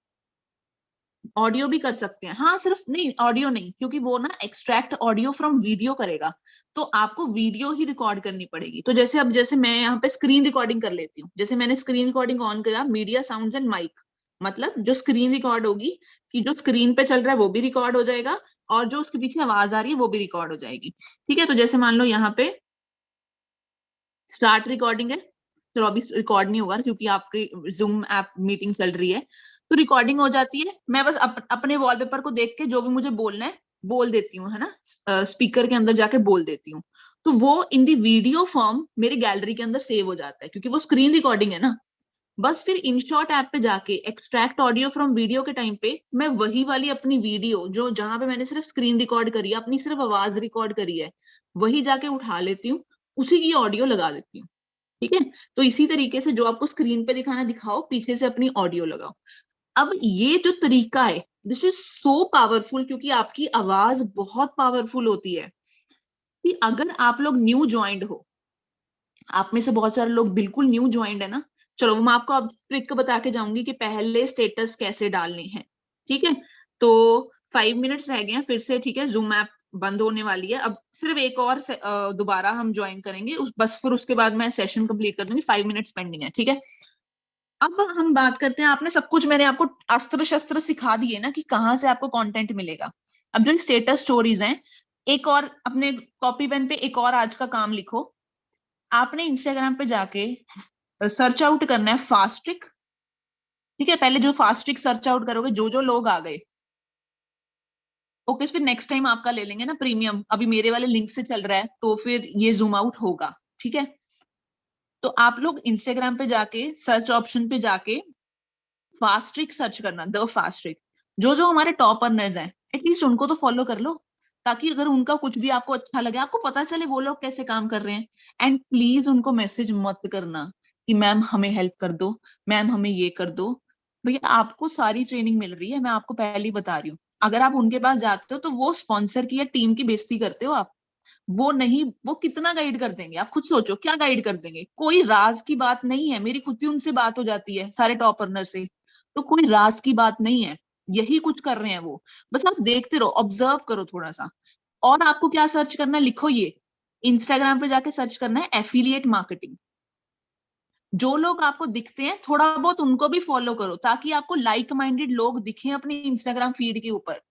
ऑडियो भी कर सकते हैं, हाँ सिर्फ नहीं ऑडियो नहीं, क्योंकि वो ना एक्सट्रैक्ट ऑडियो फ्रॉम वीडियो करेगा, तो आपको वीडियो ही रिकॉर्ड करनी पड़ेगी। तो जैसे अब जैसे मैं यहाँ पे स्क्रीन रिकॉर्डिंग कर लेती हूँ, जैसे मैंने स्क्रीन रिकॉर्डिंग ऑन करा, मीडिया साउंड्स एंड माइक, मतलब जो स्क्रीन रिकॉर्ड होगी, कि जो स्क्रीन पे चल रहा है वो भी रिकॉर्ड हो जाएगा, और जो उसके पीछे आवाज आ रही है वो भी रिकॉर्ड हो जाएगी, ठीक है। तो जैसे मान लो यहाँ पे स्टार्ट रिकॉर्डिंग है, चलो अभी रिकॉर्ड नहीं होगा क्योंकि आपकी जूम ऐप मीटिंग चल रही है, तो रिकॉर्डिंग हो जाती है, मैं बस अपने वॉलपेपर को देख के जो भी मुझे बोलना है बोल देती हूँ, है ना, स्पीकर के अंदर जाके बोल देती हूँ, तो वो इन दी वीडियो फॉर्म मेरी गैलरी के अंदर सेव हो जाता है, क्योंकि वो स्क्रीन रिकॉर्डिंग है ना। बस फिर इनशॉट ऐप पे जाके एक्सट्रैक्ट ऑडियो फ्रॉम वीडियो के टाइम पे मैं वही वाली अपनी वीडियो, जो जहां पे मैंने सिर्फ स्क्रीन रिकॉर्ड करी है, अपनी सिर्फ आवाज रिकॉर्ड करी है, वही जाके उठा लेती हूँ, उसी की ऑडियो लगा देती हूँ, ठीक है। तो इसी तरीके से जो आपको स्क्रीन पे दिखाना दिखाओ, पीछे से अपनी ऑडियो लगाओ। अब ये जो तरीका है, दिस इज सो पावरफुल, क्योंकि आपकी आवाज बहुत पावरफुल होती है, कि अगर आप लोग न्यू ज्वाइंड हो, आप में से बहुत सारे लोग बिल्कुल न्यू ज्वाइंड है ना, चलो मैं आपको अब ट्रिक बता के जाऊंगी कि पहले स्टेटस कैसे डालने हैं, ठीक है। तो 5 मिनट्स रह गए हैं फिर से, ठीक है, जूम ऐप बंद होने वाली है, अब सिर्फ एक और दोबारा हम ज्वाइन करेंगे, बस फिर उसके बाद मैं सेशन कंप्लीट कर दूंगी, 5 मिनट्स पेंडिंग है, ठीक है। अब हम बात करते हैं, आपने सब कुछ मैंने आपको अस्त्र शस्त्र सिखा दिए ना कि कहाँ से आपको कंटेंट मिलेगा। अब जो स्टेटस स्टोरीज हैं, एक और अपने कॉपी पेन पे एक और आज का काम लिखो, आपने इंस्टाग्राम पे जाके सर्च आउट करना है फास्ट ट्रिक, ठीक है, पहले जो फास्ट ट्रिक सर्च आउट करोगे, जो जो लोग आ गए, ओके, फिर नेक्स्ट टाइम आपका ले लेंगे ना प्रीमियम, अभी मेरे वाले लिंक से चल रहा है तो फिर ये जूम आउट होगा, ठीक है। तो आप लोग इंस्टाग्राम पे जाके सर्च ऑप्शन पे जाके फास्ट ट्रिक सर्च करना, द फास्ट ट्रिक, जो जो हमारे टॉप अर्नर्स हैं एटलीस्ट उनको तो फॉलो कर लो, ताकि अगर उनका कुछ भी आपको अच्छा लगे, आपको पता चले वो लोग कैसे काम कर रहे हैं। एंड प्लीज उनको मैसेज मत करना कि मैम हमें हेल्प कर दो, मैम हमें ये कर दो, भैया आपको सारी ट्रेनिंग मिल रही है, मैं आपको पहले ही बता रही हूँ, अगर आप उनके पास जाते हो तो वो स्पॉन्सर की या टीम की बेइज्जती करते हो आप, वो कितना गाइड कर देंगे, आप खुद सोचो, क्या गाइड कर देंगे? कोई राज की बात नहीं है, मेरी खुद ही उनसे बात हो जाती है सारे टॉप अर्नर से, तो कोई राज की बात नहीं है, यही कुछ कर रहे हैं वो। बस आप देखते रहो, ऑब्जर्व करो थोड़ा सा। और आपको क्या सर्च करना है, लिखो ये, इंस्टाग्राम पे जाके सर्च करना है एफिलिएट मार्केटिंग। जो लोग आपको दिखते हैं थोड़ा बहुत उनको भी फॉलो करो, ताकि आपको लाइक माइंडेड लोग दिखें अपनी इंस्टाग्राम फीड के ऊपर।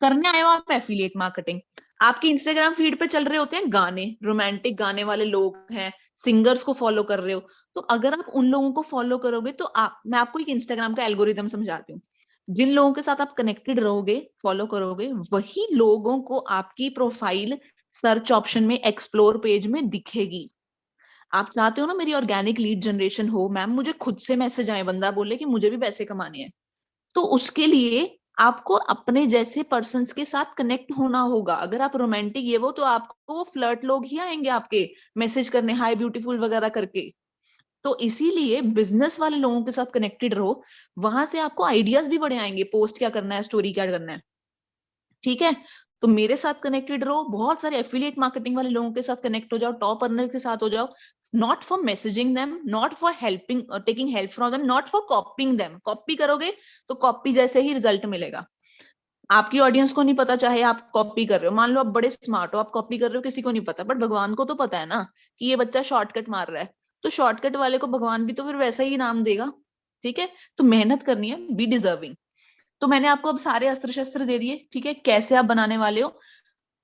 करने आए हो आप एफिलिएट मार्केटिंग, आपके इंस्टाग्राम फीड पे चल रहे होते हैं गाने, रोमांटिक गाने वाले लोग हैं, सिंगर्स को फॉलो कर रहे हो, तो अगर आप उन लोगों को फॉलो करोगे तो मैं आपको एक इंस्टाग्राम का एल्गोरिदम समझाती हूँ। जिन लोगों के साथ आप कनेक्टेड रहोगे, फॉलो करोगे, वही लोगों को आपकी प्रोफाइल सर्च ऑप्शन में, एक्सप्लोर पेज में दिखेगी। आप चाहते हो ना मेरी ऑर्गेनिक लीड जनरेशन हो, मैम मुझे खुद से मैसेज आए, बंदा बोले कि मुझे भी पैसे कमाने हैं, तो उसके लिए आपको अपने जैसे पर्सन्स के साथ कनेक्ट होना होगा। अगर आप रोमांटिक ये वो, तो आपको वो फ्लर्ट लोग ही आएंगे आपके मैसेज करने, हाय ब्यूटीफुल वगैरह करके। तो इसीलिए बिजनेस वाले लोगों के साथ कनेक्टेड रहो, वहां से आपको आइडियाज भी बड़े आएंगे, पोस्ट क्या करना है, स्टोरी क्या करना है। ठीक है, तो मेरे साथ कनेक्टेड रहो, बहुत सारे एफिलिएट मार्केटिंग वाले लोगों के साथ कनेक्ट हो जाओ, टॉप अर्नर के साथ हो जाओ। Not for messaging them, not for helping, taking help from them, not for कॉपिंग them. Copy करोगे तो कॉपी जैसे ही रिजल्ट मिलेगा। आपकी ऑडियंस को नहीं पता, चाहे आप कॉपी कर रहे हो, मान लो आप बड़े स्मार्ट हो, आप कॉपी कर रहे हो, किसी को नहीं पता, बट भगवान को तो पता है ना कि ये बच्चा शॉर्टकट मार रहा है, तो शॉर्टकट वाले को भगवान भी तो फिर वैसा ही नाम देगा। ठीक है, तो मेहनत करनी है, बी डिजर्विंग। तो मैंने आपको अब सारे अस्त्र शस्त्र दे दिए, ठीक है, कैसे आप बनाने वाले हो।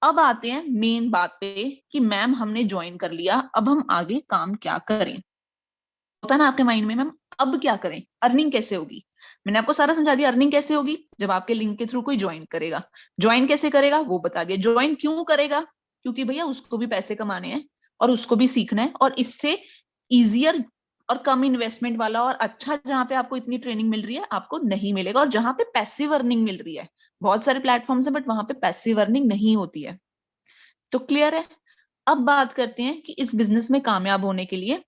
अब आते हैं मेन बात पे कि मैम हमने ज्वाइन कर लिया, अब हम आगे काम क्या करें। होता है ना आपके माइंड में, मैम अब क्या करें, अर्निंग कैसे होगी। मैंने आपको सारा समझा दिया, अर्निंग कैसे होगी, जब आपके लिंक के थ्रू कोई ज्वाइन करेगा। ज्वाइन कैसे करेगा वो बता दिया, ज्वाइन क्यों करेगा, क्योंकि भैया उसको भी पैसे कमाने हैं और उसको भी सीखना है, और इससे इजियर और कम इन्वेस्टमेंट वाला और अच्छा, जहां पे आपको इतनी ट्रेनिंग मिल रही है आपको नहीं मिलेगा, और जहां पे पैसिव अर्निंग मिल रही है, बहुत सारे प्लेटफॉर्म्स है बट वहां पे पैसिव अर्निंग नहीं होती है। तो क्लियर है। अब बात करते हैं कि इस बिजनेस में कामयाब होने के लिए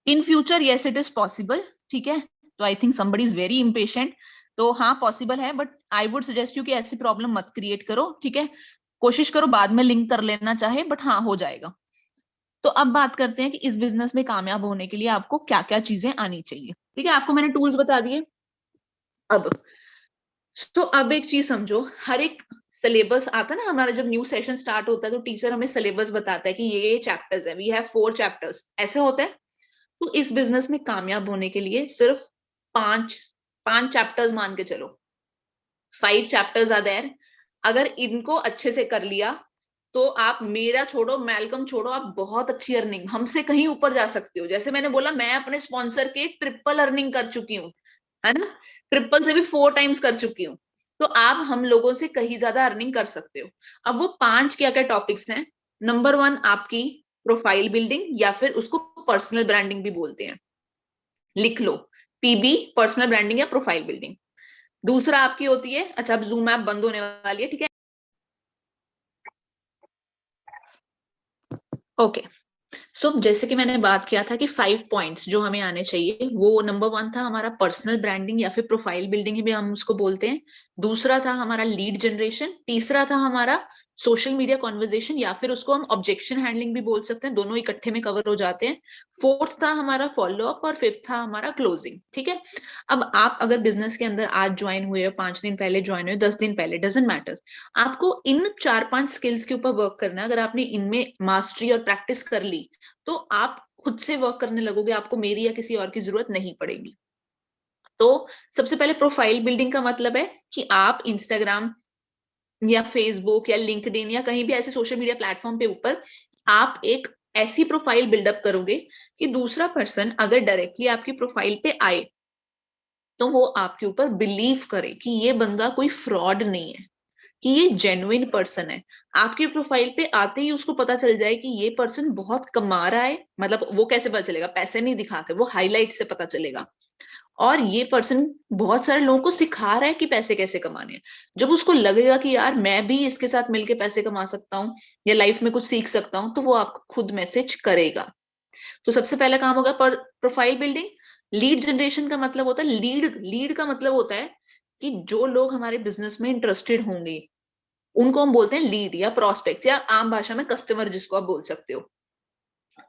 in future, yes it is possible. ठीक है, तो I think somebody is very impatient, तो हाँ पॉसिबल है, but I would suggest you कि ऐसी प्रॉब्लम मत क्रिएट करो। ठीक है, कोशिश करो बाद में लिंक कर लेना चाहे, बट हाँ हो जाएगा। तो अब बात करते हैं कि इस बिजनेस में कामयाब होने के लिए आपको क्या क्या चीजें आनी चाहिए। ठीक है, आपको मैंने टूल्स बता दिए। अब तो अब एक चीज समझो, हर एक सिलेबस आता है ना हमारा, जब न्यू सेशन स्टार्ट होता है तो टीचर हमें सिलेबस बताता है कि ये चैप्टर्स है, वी हैव 4 चैप्टर्स, ऐसे होता है। तो इस बिजनेस में कामयाब होने के लिए सिर्फ पांच पांच चैप्टर्स मान के चलो, 5 चैप्टर्स आर देयर। अगर इनको अच्छे से कर लिया तो आप, मेरा छोड़ो, मैलकम छोड़ो, आप बहुत अच्छी अर्निंग, हमसे कहीं ऊपर जा सकते हो। जैसे मैंने बोला, मैं अपने स्पॉन्सर के ट्रिपल अर्निंग कर चुकी हूँ, है ना, ट्रिपल से भी 4 टाइम्स कर चुकी हूँ। तो आप हम लोगों से कहीं ज्यादा अर्निंग कर सकते हो। अब वो 5 क्या क्या टॉपिक्स हैं। नंबर 1 आपकी प्रोफाइल बिल्डिंग, या फिर उसको पर्सनल ब्रांडिंग भी बोलते हैं, लिख लो, पीबी, पर्सनल ब्रांडिंग या प्रोफाइल बिल्डिंग। दूसरा आपकी होती है, अच्छा अब जूम ऐप बंद होने वाली है, ठीक है, ओके। सो जैसे कि मैंने बात किया था कि 5 पॉइंट्स जो हमें आने चाहिए, वो नंबर 1 था हमारा पर्सनल ब्रांडिंग या फिर प्रोफाइल बिल्डिंग भी हम उसको बोलते हैं। दूसरा था हमारा लीड जनरेशन। तीसरा था हमारा सोशल मीडिया कॉन्वर्जेशन, या फिर उसको हम ऑब्जेक्शन हैंडलिंग भी बोल सकते हैं, दोनों इकट्ठे में कवर हो जाते हैं। फोर्थ था हमारा फॉलो अप, और फिफ्थ था हमारा क्लोजिंग। ठीक है, अब आप अगर बिजनेस के अंदर आज ज्वाइन हुए हो, 5 दिन पहले ज्वाइन हुए, 10 दिन पहले, डजेंट मैटर, आपको इन 4-5 स्किल्स के ऊपर वर्क करना है। अगर आपने इनमें मास्टरी और प्रैक्टिस कर ली तो आप खुद से वर्क करने लगोगे, आपको मेरी या किसी और की जरूरत नहीं पड़ेगी। तो सबसे पहले प्रोफाइल बिल्डिंग का मतलब है कि आप इंस्टाग्राम या फेसबुक या लिंक्डइन या कहीं भी ऐसे सोशल मीडिया प्लेटफॉर्म पे ऊपर आप एक ऐसी प्रोफाइल बिल्डअप करोगे कि दूसरा पर्सन अगर डायरेक्टली आपकी प्रोफाइल पे आए तो वो आपके ऊपर बिलीव करे कि ये बंदा कोई फ्रॉड नहीं है, कि ये जेन्युइन पर्सन है। आपकी प्रोफाइल पे आते ही उसको पता चल जाए कि ये पर्सन बहुत कमा रहा है, मतलब वो कैसे पता चलेगा, पैसे नहीं दिखा के, वो हाईलाइट से पता चलेगा। और ये पर्सन बहुत सारे लोगों को सिखा रहा है कि पैसे कैसे कमाने हैं। जब उसको लगेगा कि यार मैं भी इसके साथ मिलके पैसे कमा सकता हूँ या लाइफ में कुछ सीख सकता हूँ, तो वो आपको खुद मैसेज करेगा। तो सबसे पहला काम होगा पर प्रोफाइल बिल्डिंग। लीड जनरेशन का मतलब होता है, लीड लीड का मतलब होता है कि जो लोग हमारे बिजनेस में इंटरेस्टेड होंगे, उनको हम बोलते हैं लीड या प्रोस्पेक्ट, या आम भाषा में कस्टमर जिसको आप बोल सकते हो।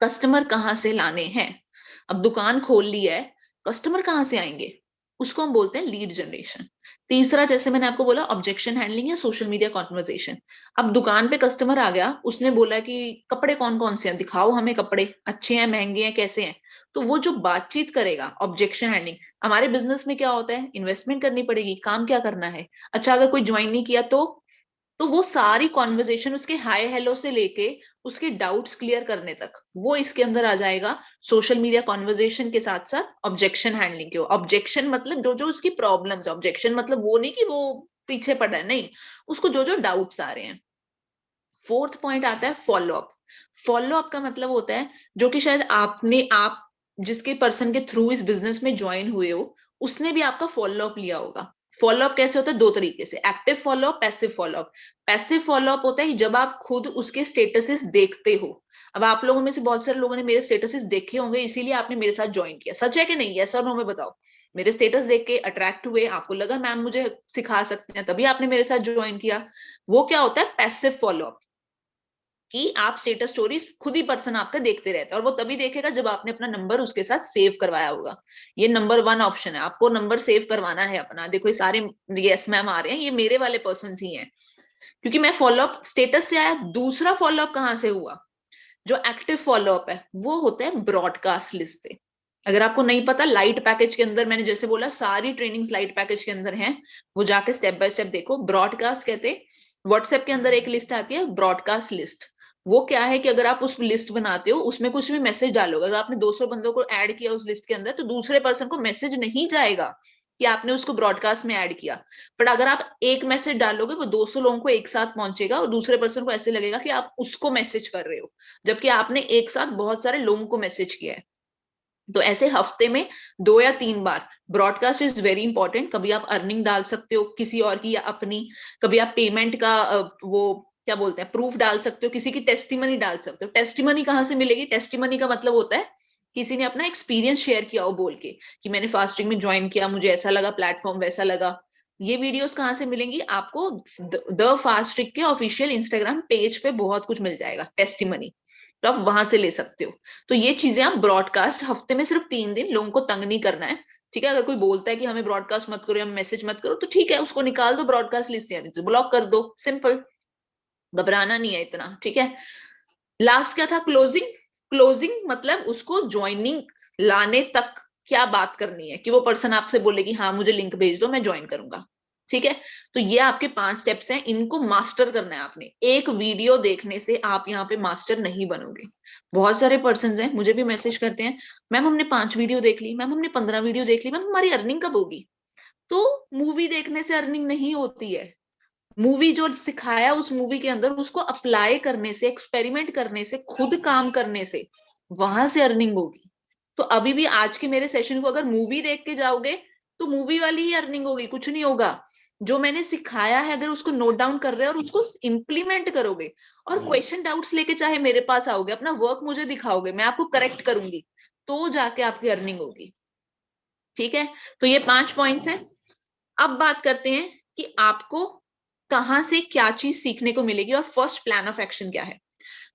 कस्टमर कहाँ से लाने हैं? अब दुकान खोल ली है, कस्टमर कहाँ से आएंगे? उसको हम बोलते हैं लीड जनरेशन। तीसरा, जैसे मैंने आपको बोला, ऑब्जेक्शन हैंडलिंग या सोशल मीडिया कॉन्वर्जेशन। अब दुकान पे कस्टमर आ गया, उसने बोला कि कपड़े कौन कौन से हैं, दिखाओ हमें कपड़े, अच्छे हैं, महंगे हैं, कैसे हैं। तो वो जो बातचीत करेगा, ऑब्जेक्शन हैंडलिंग। हमारे बिजनेस में क्या होता है, इन्वेस्टमेंट करनी पड़ेगी, काम क्या करना है, अच्छा अगर कोई ज्वाइन नहीं किया तो वो सारी कॉन्वर्जेशन उसके हाय हेलो से लेके उसके डाउट्स क्लियर करने तक, वो इसके अंदर आ जाएगा। सोशल मीडिया कॉन्वर्जेशन के साथ साथ ऑब्जेक्शन हैंडलिंग के। ऑब्जेक्शन मतलब जो जो उसकी प्रॉब्लम्स, ऑब्जेक्शन मतलब वो नहीं कि वो पीछे पड़ रहा है, नहीं, उसको जो जो डाउट्स आ रहे हैं। फोर्थ पॉइंट आता है फॉलो अप। फॉलो अप का मतलब होता है, जो कि शायद आप जिसके पर्सन के थ्रू इस बिजनेस में ज्वाइन हुए हो, उसने भी आपका फॉलो अप लिया होगा। फॉलो अप कैसे होता है? दो तरीके से, active follow up, passive follow up. Passive follow up होता है जब आप खुद उसके स्टेटसेस देखते हो। अब आप लोगों में से बहुत सारे लोगों ने मेरे स्टेटसेस देखे होंगे, इसीलिए आपने मेरे साथ ज्वाइन किया। सच है कि नहीं? यस और नो में बताओ। मेरे स्टेटस देख के अट्रैक्ट हुए, आपको लगा मैम मुझे सिखा सकते हैं, तभी आपने मेरे साथ ज्वाइन किया। वो क्या होता है? Passive follow up. कि आप स्टेटस स्टोरीज खुद ही पर्सन आपका देखते रहता है, और वो तभी देखेगा जब आपने अपना नंबर उसके साथ सेव करवाया होगा। ये नंबर 1 ऑप्शन है, आपको नंबर सेव करवाना है अपना। देखो ये सारे यस मैम आ रहे हैं, ये मेरे वाले पर्सन ही हैं, क्योंकि मैं फॉलोअप स्टेटस से आया। दूसरा फॉलोअप कहां से हुआ? जो एक्टिव फॉलोअप है वो होता है ब्रॉडकास्ट लिस्ट से। अगर आपको नहीं पता, लाइट पैकेज के अंदर मैंने जैसे बोला सारी ट्रेनिंग्स लाइट पैकेज के अंदर हैं, वो जाके स्टेप बाय स्टेप देखो। ब्रॉडकास्ट कहते हैं, व्हाट्सएप के अंदर एक लिस्ट आती है ब्रॉडकास्ट लिस्ट। वो क्या है कि अगर आप उस लिस्ट बनाते हो, उसमें कुछ भी मैसेज डालोगे, अगर आपने 200 बंदों को ऐड किया उस लिस्ट के अंदर, तो दूसरे पर्सन को मैसेज नहीं जाएगा कि आपने उसको ब्रॉडकास्ट में ऐड किया। बट अगर आप एक मैसेज डालोगे, वो 200 लोगों को एक साथ पहुंचेगा, और दूसरे पर्सन को ऐसे लगेगा कि आप उसको मैसेज कर रहे हो, जबकि आपने एक साथ बहुत सारे लोगों को मैसेज किया है। तो ऐसे हफ्ते में 2 या 3 बार ब्रॉडकास्ट इज वेरी इंपॉर्टेंट। कभी आप अर्निंग डाल सकते हो किसी और की या अपनी, कभी आप पेमेंट का वो क्या बोलते हैं, प्रूफ डाल सकते हो, किसी की टेस्टिमनी डाल सकते हो। टेस्टिमनी कहाँ से मिलेगी? टेस्टिमनी का मतलब होता है किसी ने अपना एक्सपीरियंस शेयर किया हो बोल के, कि मैंने फास्टिंग में ज्वाइन किया, मुझे ऐसा लगा, प्लेटफॉर्म वैसा लगा। ये वीडियोस कहाँ से मिलेंगी आपको? द फास्टिंग के ऑफिशियल इंस्टाग्राम पेज पे बहुत कुछ मिल जाएगा टेस्टिमनी, तो आप वहां से ले सकते हो। तो ये चीजें आप ब्रॉडकास्ट, हफ्ते में सिर्फ 3 दिन, लोगों को तंग नहीं करना है। ठीक है, अगर कोई बोलता है कि हमें ब्रॉडकास्ट मत करो या मैसेज मत करो, तो ठीक है, उसको निकाल दो ब्रॉडकास्ट लिस्ट, यानी तो ब्लॉक कर दो, सिंपल। घबराना नहीं है इतना, ठीक है। लास्ट क्या था? क्लोजिंग। क्लोजिंग मतलब उसको ज्वाइनिंग लाने तक क्या बात करनी है, कि वो पर्सन आपसे बोले कि हाँ मुझे लिंक भेज दो, मैं ज्वाइन करूंगा। ठीक है, तो ये आपके 5 स्टेप्स हैं, इनको मास्टर करना है आपने। एक वीडियो देखने से आप यहाँ पे मास्टर नहीं बनोगे। बहुत सारे पर्सन हैं, मुझे भी मैसेज करते हैं, मैम हमने 5 वीडियो देख ली, मैम हमने 15 वीडियो देख ली, मैम हमारी अर्निंग कब होगी? तो मूवी देखने से अर्निंग नहीं होती है। मूवी जो सिखाया उस मूवी के अंदर, उसको अप्लाई करने से, एक्सपेरिमेंट करने से, खुद काम करने से, वहां से अर्निंग होगी। तो अभी भी आज के मेरे सेशन को अगर मूवी देख के जाओगे, तो मूवी वाली ही अर्निंग होगी, कुछ नहीं होगा। जो मैंने सिखाया है अगर उसको नोट डाउन कर रहे हो और उसको इंप्लीमेंट करोगे, और क्वेश्चन डाउट्स लेके चाहे मेरे पास आओगे, अपना वर्क मुझे दिखाओगे, मैं आपको करेक्ट करूंगी, तो जाके आपकी अर्निंग होगी। ठीक है, तो ये 5 पॉइंट्स हैं। अब बात करते हैं कि आपको कहां से क्या चीज सीखने को मिलेगी, और फर्स्ट प्लान ऑफ एक्शन क्या है।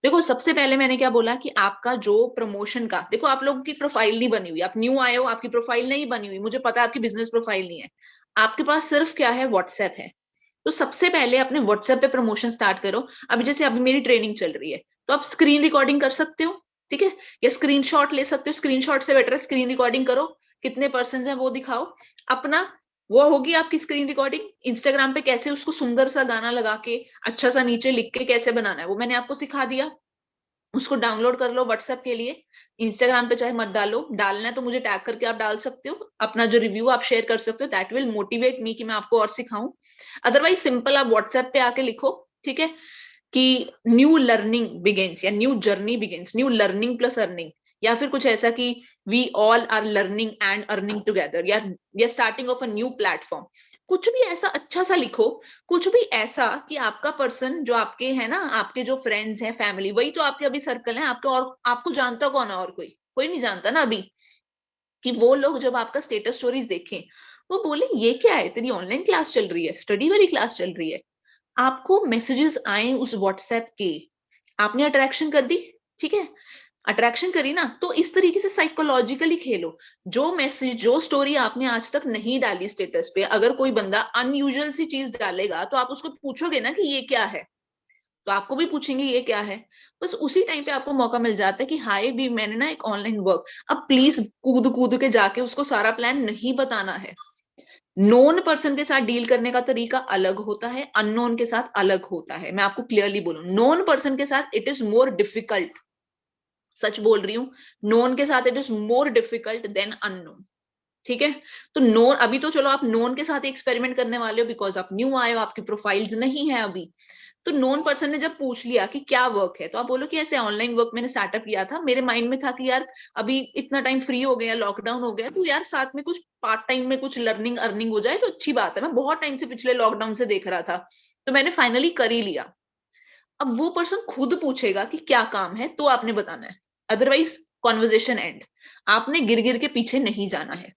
देखो सबसे पहले मैंने क्या बोला कि आपका जो प्रमोशन का, देखो आप लोगों की प्रोफाइल नहीं बनी हुई, आप न्यू आए हो, आपकी प्रोफाइल नहीं बनी हुई, मुझे पता है आपकी बिजनेस प्रोफाइल नहीं है, आपके पास सिर्फ क्या है, व्हाट्सएप है। तो सबसे पहले अपने व्हाट्सएप पे प्रमोशन स्टार्ट करो। अभी जैसे अभी मेरी ट्रेनिंग चल रही है, तो आप स्क्रीन रिकॉर्डिंग कर सकते हो, ठीक है, या स्क्रीनशॉट ले सकते हो। स्क्रीनशॉट से बेटर है स्क्रीन रिकॉर्डिंग करो, कितने पर्सन हैं वो दिखाओ अपना। वो होगी आपकी स्क्रीन रिकॉर्डिंग। इंस्टाग्राम पे कैसे उसको सुंदर सा गाना लगा के, अच्छा सा नीचे लिख के कैसे बनाना है, वो मैंने आपको सिखा दिया। उसको डाउनलोड कर लो व्हाट्सएप के लिए। इंस्टाग्राम पे चाहे मत डालो, डालना है तो मुझे टैग करके आप डाल सकते हो, अपना जो रिव्यू आप शेयर कर सकते हो, दैट विल मोटिवेट मी कि मैं आपको और सिखाऊं। अदरवाइज सिंपल आप व्हाट्सएप पे आके लिखो, ठीक है, कि न्यू लर्निंग बिगिंस, या new journey begins, new learning plus earning, या फिर कुछ ऐसा कि we all are learning and earning together, या starting of a new platform. कुछ भी ऐसा अच्छा सा लिखो, कुछ भी ऐसा कि आपका पर्सन जो आपके है ना, आपके जो फ्रेंड्स हैं, फैमिली, वही तो आपके अभी सर्कल है आपके, और आपको जानता कौन है? और कोई कोई नहीं जानता ना अभी। कि वो लोग जब आपका स्टेटस स्टोरीज देखें, वो बोले ये क्या है, तेरी ऑनलाइन क्लास चल रही है, स्टडी वाली क्लास चल रही है। आपको मैसेजेस आए उस व्हाट्सएप के, आपने अट्रैक्शन कर दी, ठीक है, अट्रैक्शन करी ना, तो इस तरीके से साइकोलॉजिकली खेलो। जो मैसेज, जो स्टोरी आपने आज तक नहीं डाली स्टेटस पे, अगर कोई बंदा अनयूजुअल सी चीज डालेगा तो आप उसको पूछोगे ना कि ये क्या है, तो आपको भी पूछेंगे ये क्या है। बस उसी टाइम पे आपको मौका मिल जाता है कि हाय भी मैंने ना एक ऑनलाइन वर्क। अब प्लीज कूद कूद के जाके उसको सारा प्लान नहीं बताना है। नोन पर्सन के साथ डील करने का तरीका अलग होता है, अननोन के साथ अलग होता है। मैं आपको क्लियरली बोलूं, नोन पर्सन के साथ इट इज मोर डिफिकल्ट, सच बोल रही हूं, नोन के साथ it is more difficult than unknown, ठीक है। तो नोन, अभी तो चलो आप नोन के साथ एक्सपेरिमेंट करने वाले हो बिकॉज आप न्यू आए हो, आपकी प्रोफाइल्स नहीं है अभी। तो नोन पर्सन ने जब पूछ लिया कि क्या वर्क है, तो आप बोलो कि ऐसे ऑनलाइन वर्क मैंने स्टार्टअप किया था, मेरे माइंड में था कि यार अभी इतना टाइम फ्री हो गया, लॉकडाउन हो गया, तो यार साथ में कुछ पार्ट टाइम में कुछ लर्निंग अर्निंग हो जाए तो अच्छी बात है। मैं बहुत टाइम से पिछले लॉकडाउन से देख रहा था, तो मैंने फाइनली कर ही लिया। अब वो पर्सन खुद पूछेगा कि क्या काम है, तो आपने बताना है, अदरवाइज कॉन्वर्जेशन एंड। आपने गिर गिर के पीछे नहीं जाना है।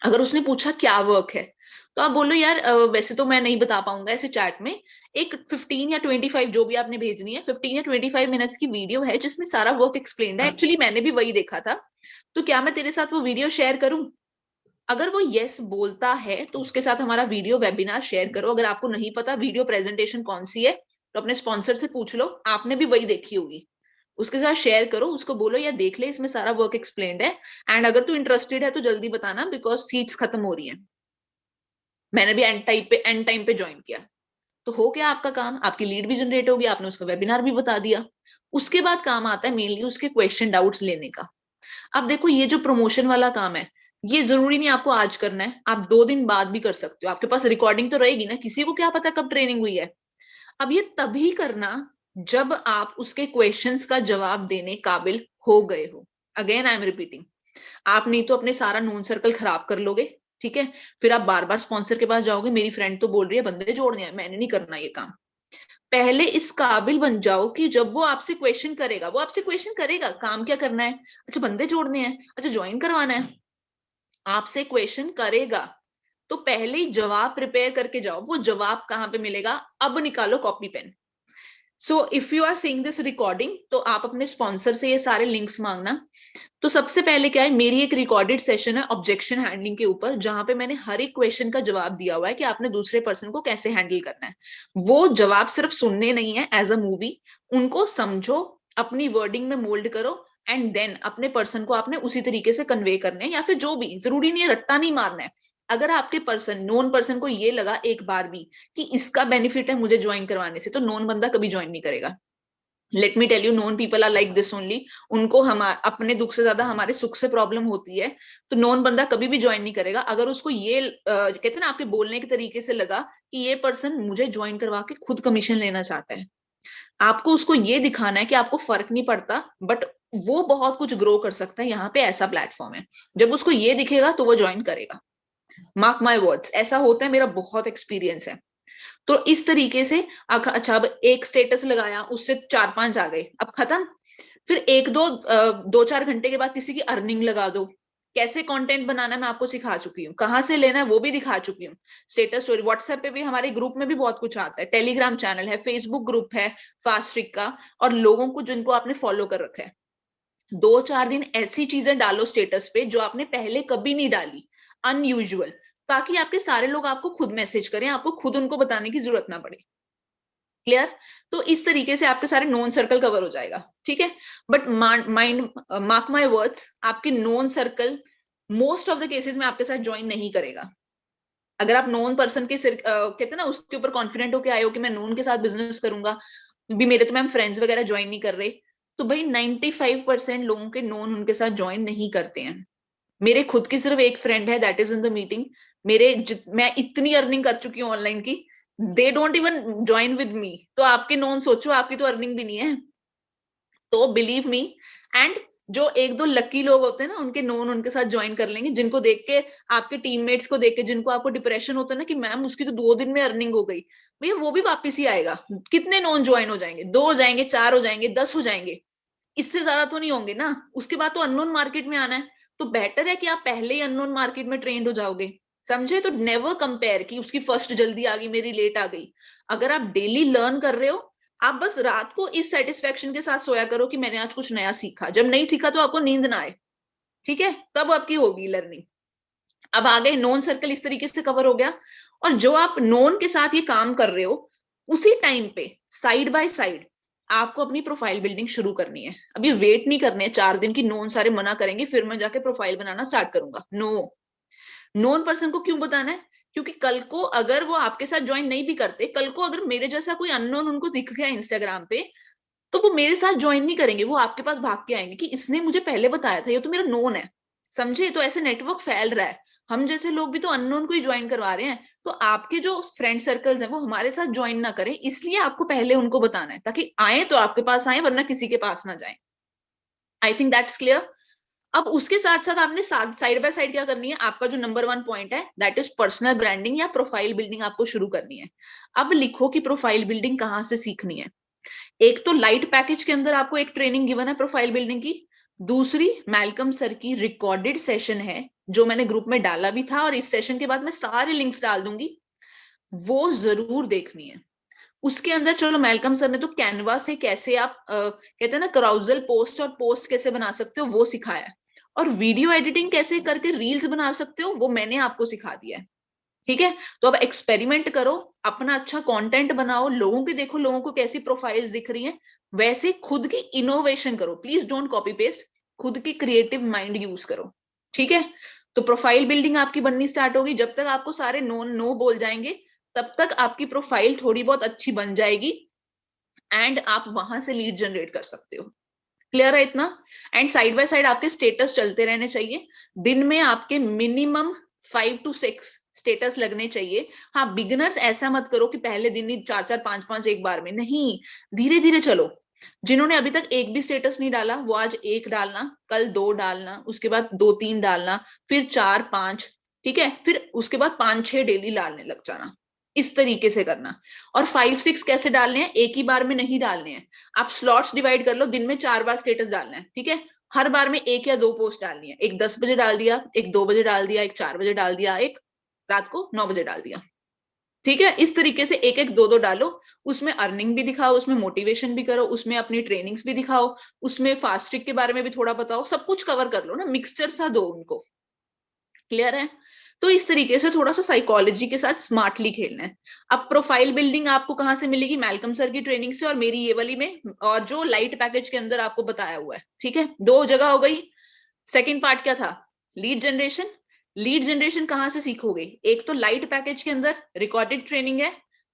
अगर उसने पूछा क्या वर्क है, तो आप बोलो यार वैसे तो मैं नहीं बता पाऊंगा ऐसे चैट में, एक 15 या 25, जो भी आपने भेजनी है, 15 या 25 मिनट्स की वीडियो है जिसमें सारा वर्क एक्सप्लेन्ड है, एक्चुअली मैंने भी वही देखा था, तो क्या मैं तेरे साथ वो वीडियो शेयर करूं? अगर वो यस बोलता है तो उसके साथ हमारा वीडियो वेबिनार शेयर करो। अगर आपको नहीं पता वीडियो प्रेजेंटेशन कौन सी है, तो अपने स्पॉन्सर से पूछ लो, आपने भी वही देखी होगी, उसके साथ शेयर करो, उसको बोलो यार देख ले, इसमें सारा वर्क एक्सप्लेन्ड है, एंड अगर तू इंटरेस्टेड है तो जल्दी बताना बिकॉज सीट्स खत्म हो रही हैं। मैंने भी एंड टाइम पे ज्वाइन किया। तो हो गया आपका काम, आपकी लीड भी जनरेट होगी, आपने उसका वेबिनार भी बता दिया। उसके बाद काम आता है मेनली उसके क्वेश्चन डाउट्स लेने का। अब देखो ये जो प्रमोशन वाला काम है, ये जरूरी नहीं आपको आज करना है, आप 2 दिन बाद भी कर सकते हो, आपके पास रिकॉर्डिंग तो रहेगी ना, किसी को क्या पता कब ट्रेनिंग हुई है। अब ये तभी करना जब आप उसके क्वेश्चंस का जवाब देने काबिल हो गए हो। अगेन आई एम रिपीटिंग, आप नहीं तो अपने सारा नोन सर्कल खराब कर लोगे, ठीक है, फिर आप बार बार स्पॉन्सर के पास जाओगे, मेरी फ्रेंड तो बोल रही है बंदे जोड़ने हैं, मैंने नहीं करना ये काम। पहले इस काबिल बन जाओ कि जब वो आपसे क्वेश्चन करेगा, वो आपसे क्वेश्चन करेगा काम क्या करना है, अच्छा बंदे जोड़ने हैं, अच्छा ज्वाइन करवाना है, आपसे क्वेश्चन करेगा, तो पहले ही जवाब प्रिपेयर करके जाओ। वो जवाब कहां पे मिलेगा? अब निकालो copy pen. So if you are seeing this recording, तो आप अपने स्पॉन्सर से ये सारे लिंक्स मांगना। तो सबसे पहले क्या है, मेरी एक रिकॉर्डेड सेशन है ऑब्जेक्शन हैंडलिंग के ऊपर, जहां पे मैंने हर एक क्वेश्चन का जवाब दिया हुआ है कि आपने दूसरे पर्सन को कैसे हैंडल करना है। वो जवाब सिर्फ सुनने नहीं है, एज अ मूवी उनको समझो, अपनी वर्डिंग में मोल्ड करो, एंड देन अपने पर्सन को आपने उसी तरीके से कन्वे करने हैं, या फिर जो भी, जरूरी नहीं है रट्टा नहीं मारना है। अगर आपके पर्सन, नोन पर्सन को ये लगा एक बार भी कि इसका बेनिफिट है मुझे ज्वाइन करवाने से, तो नोन बंदा कभी ज्वाइन नहीं करेगा। Let me tell you, known people are like this only. उनको हम अपने दुख से ज्यादा हमारे सुख से प्रॉब्लम होती है, तो नोन बंदा कभी भी ज्वाइन नहीं करेगा। अगर उसको ये कहते हैं ना, आपके बोलने के तरीके से लगा कि ये पर्सन मुझे ज्वाइन करवा के खुद कमीशन लेना चाहता है, आपको उसको ये दिखाना है कि आपको फर्क नहीं पड़ता, बट वो बहुत कुछ ग्रो कर सकता है, यहाँ पे ऐसा प्लेटफॉर्म है। जब उसको ये दिखेगा तो वो ज्वाइन करेगा, मार्क माई वर्ड्स, ऐसा होता है, मेरा बहुत एक्सपीरियंस है। तो इस तरीके से अच्छा, अब एक स्टेटस लगाया, उससे 4-5 आ गए, अब खत्म। फिर एक दो 2-4 घंटे के बाद किसी की अर्निंग लगा दो। कैसे कंटेंट बनाना है मैं आपको सिखा चुकी हूँ, कहाँ से लेना है वो भी दिखा चुकी हूँ। स्टेटस स्टोरी व्हाट्सएप पे भी, हमारे ग्रुप में भी बहुत कुछ आता है, टेलीग्राम चैनल है, फेसबुक ग्रुप है फास्ट ट्रिक का, और लोगों को जिनको आपने फॉलो कर रखा है, 2-4 दिन ऐसी चीजें डालो स्टेटस पे जो आपने पहले कभी नहीं डाली, अनयूजुअल, ताकि आपके सारे लोग आपको खुद मैसेज करें, आपको खुद उनको बताने की जरूरत ना पड़े। क्लियर? तो इस तरीके से आपके सारे नोन सर्कल कवर हो जाएगा, ठीक है। But mind, mark my words, आपके known circle most of the cases में आपके साथ ज्वाइन नहीं करेगा। अगर आप नोन पर्सन के सिर कहते हैं ना, उसके ऊपर कॉन्फिडेंट होके आए हो कि मैं नोन के साथ बिजनेस करूंगा, भी मेरे तो मैम फ्रेंड्स वगैरह ज्वाइन नहीं कर रहे, तो भाई 95% लोगों के नोन उनके साथ ज्वाइन नहीं करते हैं। मेरे खुद की सिर्फ एक फ्रेंड है, that is in the meeting. मैं इतनी अर्निंग कर चुकी हूँ ऑनलाइन की, they don't even join with me. तो आपके नोन सोचो, आपकी तो अर्निंग भी नहीं है। तो बिलीव मी, एंड जो एक दो लकी लोग होते हैं ना, उनके नोन उनके साथ ज्वाइन कर लेंगे, जिनको देख के, आपके टीममेट्स को देख के जिनको आपको डिप्रेशन होता है ना कि मैम उसकी तो 2 दिन में अर्निंग हो गई, भैया वो भी वापस ही आएगा। कितने नोन ज्वाइन हो जाएंगे? 2 हो जाएंगे, 4 हो जाएंगे, 10 हो जाएंगे, इससे ज्यादा तो नहीं होंगे ना। उसके बाद तो अननोन मार्केट में आना है, तो बेटर है कि आप पहले ही अननोन मार्केट में ट्रेंड हो जाओगे। समझे? तो नेवर कंपेयर कि उसकी फर्स्ट जल्दी आ गई, मेरी लेट आ गई। अगर आप डेली लर्न कर रहे हो, आप बस रात को इस सेटिस्फेक्शन के साथ सोया करो कि मैंने आज कुछ नया सीखा। जब नहीं सीखा तो आपको नींद ना आए, ठीक है, तब आपकी होगी लर्निंग। अब आ गए नोन सर्कल, इस तरीके से कवर हो गया। और जो आप नोन के साथ ये काम कर रहे हो, उसी टाइम पे साइड बाय साइड आपको अपनी प्रोफाइल बिल्डिंग शुरू करनी है। अभी वेट नहीं करने 4 दिन की, नोन सारे मना करेंगे फिर मैं जाके प्रोफाइल बनाना स्टार्ट करूंगा, नो। नोन पर्सन को क्यों बताना है? क्योंकि कल को अगर वो आपके साथ ज्वाइन नहीं भी करते, कल को अगर मेरे जैसा कोई अननोन उनको दिख गया इंस्टाग्राम पे, तो वो मेरे साथ ज्वाइन नहीं करेंगे, वो आपके पास भाग के आएंगे कि इसने मुझे पहले बताया था, ये तो मेरा नोन है। समझे? तो ऐसे नेटवर्क फैल रहा है। हम जैसे लोग भी तो अननोन को ही ज्वाइन करवा रहे हैं। तो आपके जो फ्रेंड सर्कल्स हैं वो हमारे साथ ज्वाइन ना करें, इसलिए आपको पहले उनको बताना है, ताकि आए तो आपके पास आए, वरना किसी के पास ना जाए। I think that's clear. अब उसके साथ साथ आपने साइड बाय साइड क्या करनी है, आपका जो नंबर 1 पॉइंट है दैट इज पर्सनल ब्रांडिंग या प्रोफाइल बिल्डिंग आपको शुरू करनी है। अब लिखो कि प्रोफाइल बिल्डिंग कहां से सीखनी है। एक तो लाइट पैकेज के अंदर आपको एक ट्रेनिंग गिवन है प्रोफाइल बिल्डिंग की। दूसरी मैल्कम सर की रिकॉर्डेड सेशन है, जो मैंने ग्रुप में डाला भी था, और इस सेशन के बाद मैं सारे लिंक्स डाल दूंगी, वो जरूर देखनी है। उसके अंदर चलो मैल्कम सर ने तो कैनवा से कैसे आप कहते हैं ना कराउजल पोस्ट और पोस्ट कैसे बना सकते हो वो सिखाया है, और वीडियो एडिटिंग कैसे करके रील्स बना सकते हो वो मैंने आपको सिखा दिया है। ठीक है, तो अब एक्सपेरिमेंट करो, अपना अच्छा कंटेंट बनाओ, लोगों के देखो लोगों को कैसी प्रोफाइल्स दिख रही हैं, वैसे खुद की इनोवेशन करो। प्लीज डोंट कॉपी पेस्ट, खुद की क्रिएटिव माइंड यूज करो। ठीक है, तो प्रोफाइल बिल्डिंग आपकी बननी स्टार्ट होगी। जब तक आपको सारे नो बोल जाएंगे, तब तक आपकी प्रोफाइल थोड़ी बहुत अच्छी बन जाएगी, एंड आप वहां से लीड जनरेट कर सकते हो। क्लियर है इतना? एंड साइड बाय साइड आपके स्टेटस चलते रहने चाहिए। दिन में आपके मिनिमम 5 to 6 स्टेटस लगने चाहिए। हाँ, बिगिनर्स ऐसा मत करो कि पहले दिन ही 4 4 5 5 एक बार में, नहीं, धीरे धीरे चलो। जिन्होंने अभी तक एक भी स्टेटस नहीं डाला, वो आज एक डालना, कल 2 डालना, उसके बाद 2 3 डालना, फिर 4 5, ठीक है, फिर उसके बाद 5 6 डेली डालने लग जाना। इस तरीके से करना। और 5 6 कैसे डालने हैं, एक ही बार में नहीं डालने हैं। आप स्लॉट्स डिवाइड कर लो, दिन में 4 बार स्टेटस डालना है, ठीक है। हर बार में 1 या 2 पोस्ट डालनी है, एक 10 बजे डाल दिया, एक 2 बजे डाल दिया, एक 4 बजे डाल दिया, एक रात को 9 बजे डाल दिया। ठीक है, इस तरीके से एक एक दो दो डालो। उसमें अर्निंग भी दिखाओ, उसमें मोटिवेशन भी करो, उसमें अपनी ट्रेनिंग्स भी दिखाओ, उसमें फास्ट ट्रिक के बारे में भी थोड़ा बताओ, सब कुछ कवर कर लो ना, मिक्सचर सा दो उनको। क्लियर है? तो इस तरीके से थोड़ा सा साइकोलॉजी के साथ स्मार्टली खेलना है। अब प्रोफाइल बिल्डिंग आपको कहां से मिलेगी? मैल्कम सर की ट्रेनिंग से और मेरी ये वाली में, और जो लाइट पैकेज के अंदर आपको बताया हुआ है। ठीक है, 2 जगह हो गई। सेकेंड पार्ट क्या था? Lead generation. लीड जनरेशन कहां से सीखोगे? एक तो लाइट पैकेज के अंदर रिकॉर्डेड ट्रेनिंग है,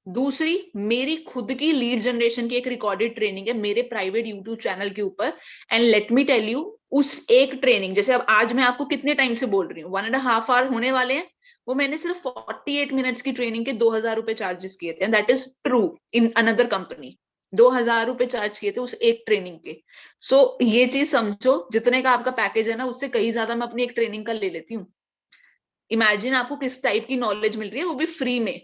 दूसरी मेरी खुद की लीड जनरेशन की एक रिकॉर्डेड ट्रेनिंग है मेरे प्राइवेट यूट्यूब चैनल के ऊपर। And let me tell you, उस एक ट्रेनिंग, जैसे अब आज मैं आपको कितने टाइम से बोल रही हूँ, 1.5 आवर होने वाले हैं, वो मैंने सिर्फ 48 मिनट्स की ट्रेनिंग के 2,000 रुपए चार्जेस किए थे, and that is true. In another company 2,000 रुपए चार्ज किए थे उस एक ट्रेनिंग के। सो ये चीज समझो, जितने का आपका पैकेज है ना, उससे कहीं ज्यादा मैं अपनी एक ट्रेनिंग का ले लेती हूँ। इमेजिन आपको किस टाइप की नॉलेज मिल रही है, वो भी फ्री में।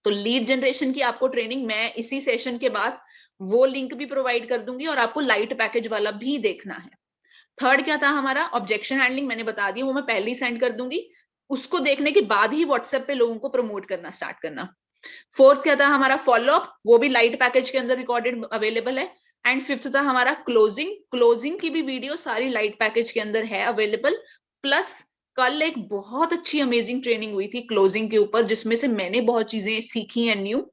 तो लीड जनरेशन की आपको ट्रेनिंग मैं इसी सेशन के बाद वो लिंक भी प्रोवाइड कर दूंगी, और आपको लाइट पैकेज वाला भी देखना है। थर्ड क्या था हमारा? ऑब्जेक्शन हैंडलिंग, मैंने बता दिया, वो मैं पहले ही सेंड कर दूंगी। उसको देखने के बाद ही व्हाट्सएप पे लोगों को प्रमोट करना स्टार्ट करना। फोर्थ क्या था हमारा? फॉलोअप, वो भी लाइट पैकेज के अंदर रिकॉर्डेड अवेलेबल है। एंड फिफ्थ था हमारा क्लोजिंग। क्लोजिंग की भी वीडियो सारी लाइट पैकेज के अंदर है अवेलेबल। प्लस कल एक बहुत अच्छी अमेजिंग ट्रेनिंग हुई थी क्लोजिंग के ऊपर, जिसमें से मैंने बहुत चीजें सीखी है न्यू।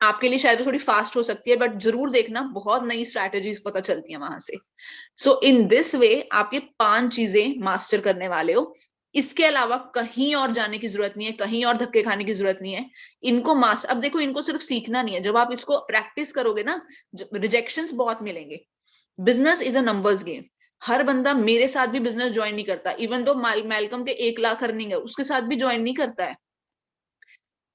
आपके लिए शायद थोड़ी फास्ट हो सकती है, बट जरूर देखना, बहुत नई स्ट्रैटेजीज पता चलती है वहां से। सो इन दिस वे आप ये 5 चीजें मास्टर करने वाले हो। इसके अलावा कहीं और जाने की जरूरत नहीं है, कहीं और धक्के खाने की जरूरत नहीं है। इनको मास्टर, अब देखो, इनको सिर्फ सीखना नहीं है, जब आप इसको प्रैक्टिस करोगे ना, रिजेक्शंस बहुत मिलेंगे। Business is a numbers game. हर बंदा मेरे साथ भी बिजनेस ज्वाइन नहीं करता, इवन दो मैलकम के 1 लाख अर्निंग है, उसके साथ भी ज्वाइन नहीं करता है।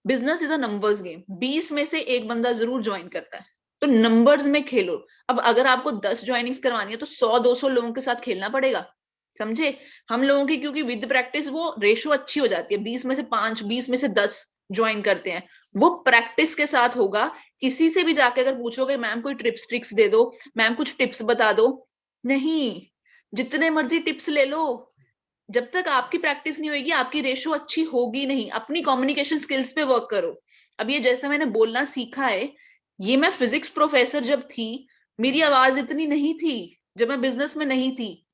Business is a numbers game, 20 में से एक बंदा जरूर ज्वाइन करता है। तो नंबर्स में खेलो। अब अगर आपको 10 ज्वाइनिंग्स करवानी है, तो 100 200 लोगों के साथ खेलना पड़ेगा। समझे? हम लोगों की क्योंकि विद प्रैक्टिस वो रेशो अच्छी हो जाती है, 20 में से 5, 20 में से 10 ज्वाइन करते हैं। वो प्रैक्टिस के साथ होगा। किसी से भी जाके अगर पूछोगे मैम कोई ट्रिप्स ट्रिक्स दे दो, मैम कुछ टिप्स बता दो, नहीं, जितने मर्जी टिप्स ले लो, जब तक आपकी प्रैक्टिस नहीं होगी आपकी रेशो अच्छी होगी नहीं। अपनी कम्युनिकेशन स्किल्स पे वर्क करो। अब ये जैसे मैंने बोलना सीखा है, ये मैं फिजिक्स प्रोफेसर जब थी मेरी आवाज इतनी नहीं थी, जब मैं बिजनेस में नहीं थी।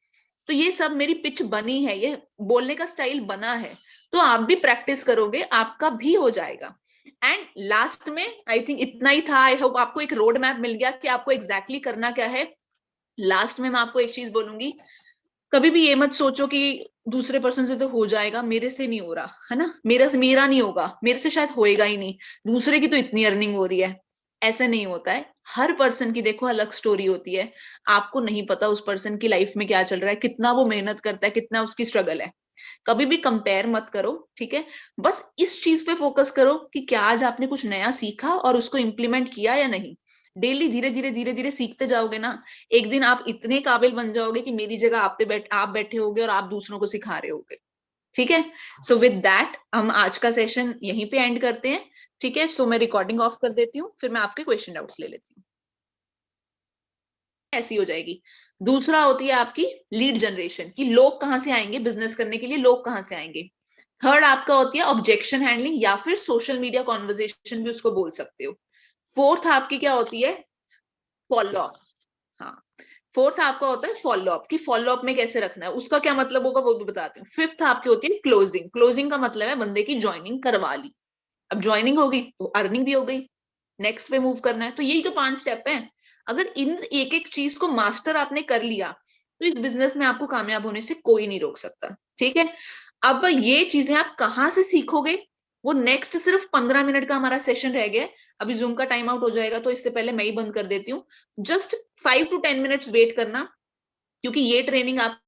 तो ये सब मेरी पिच बनी है, ये बोलने का स्टाइल बना है। तो आप भी प्रैक्टिस करोगे आपका भी हो जाएगा। एंड लास्ट में आई थिंक इतना ही था। आई होप आपको एक रोड मैप मिल गया कि आपको एग्जैक्टली करना क्या है। लास्ट में मैं आपको एक चीज बोलूंगी, कभी भी ये मत सोचो कि दूसरे पर्सन से तो हो जाएगा, मेरे से नहीं हो रहा है ना, मेरा नहीं होगा, मेरे से शायद होएगा ही नहीं, दूसरे की तो इतनी अर्निंग हो रही है। ऐसे नहीं होता है। हर पर्सन की देखो अलग स्टोरी होती है। आपको नहीं पता उस पर्सन की लाइफ में क्या चल रहा है, कितना वो मेहनत करता है, कितना उसकी स्ट्रगल है। कभी भी कंपेयर मत करो, ठीक है। बस इस चीज पे फोकस करो कि क्या आज आपने कुछ नया सीखा और उसको इंप्लीमेंट किया या नहीं। डेली धीरे धीरे सीखते जाओगे ना, एक दिन आप इतने काबिल बन जाओगे कि मेरी जगह आप बैठे होगे और आप दूसरों को सिखा रहे होगे। ठीक है। सो विद दैट हम आज का सेशन यहीं पे एंड करते हैं। ठीक है, सो मैं रिकॉर्डिंग ऑफ कर देती हूँ, फिर मैं आपके क्वेश्चन डाउट्स ले लेती हूँ। ऐसी हो जाएगी। दूसरा होती है आपकी लीड जनरेशन, कि लोग कहां से आएंगे बिजनेस करने के लिए, लोग कहां से आएंगे। थर्ड आपका होती है ऑब्जेक्शन हैंडलिंग या फिर सोशल मीडिया कॉन्वर्जेशन भी उसको बोल सकते हो। फोर्थ आपकी क्या होती है, फॉलो अप। हाँ, फोर्थ आपका होता है फॉलो अप, कि फॉलो अप में कैसे रखना है, उसका क्या मतलब होगा वो भी बताती हूँ। फिफ्थ आपकी होती है क्लोजिंग। क्लोजिंग का मतलब है बंदे की ज्वाइनिंग करवा ली। अब ज्वाइनिंग होगी तो अर्निंग भी हो गई, नेक्स्ट पे मूव करना है। तो यही तो 5 स्टेप है। अगर इन एक एक चीज को मास्टर आपने कर लिया तो इस बिजनेस में आपको कामयाब होने से कोई नहीं रोक सकता। ठीक है। अब ये चीजें आप कहाँ से सीखोगे, वो नेक्स्ट सिर्फ 15 मिनट का हमारा सेशन रह गया है। अभी जूम का टाइम आउट हो जाएगा तो इससे पहले मैं ही बंद कर देती हूँ। जस्ट 5 to 10 मिनट्स वेट करना, क्योंकि ये ट्रेनिंग आप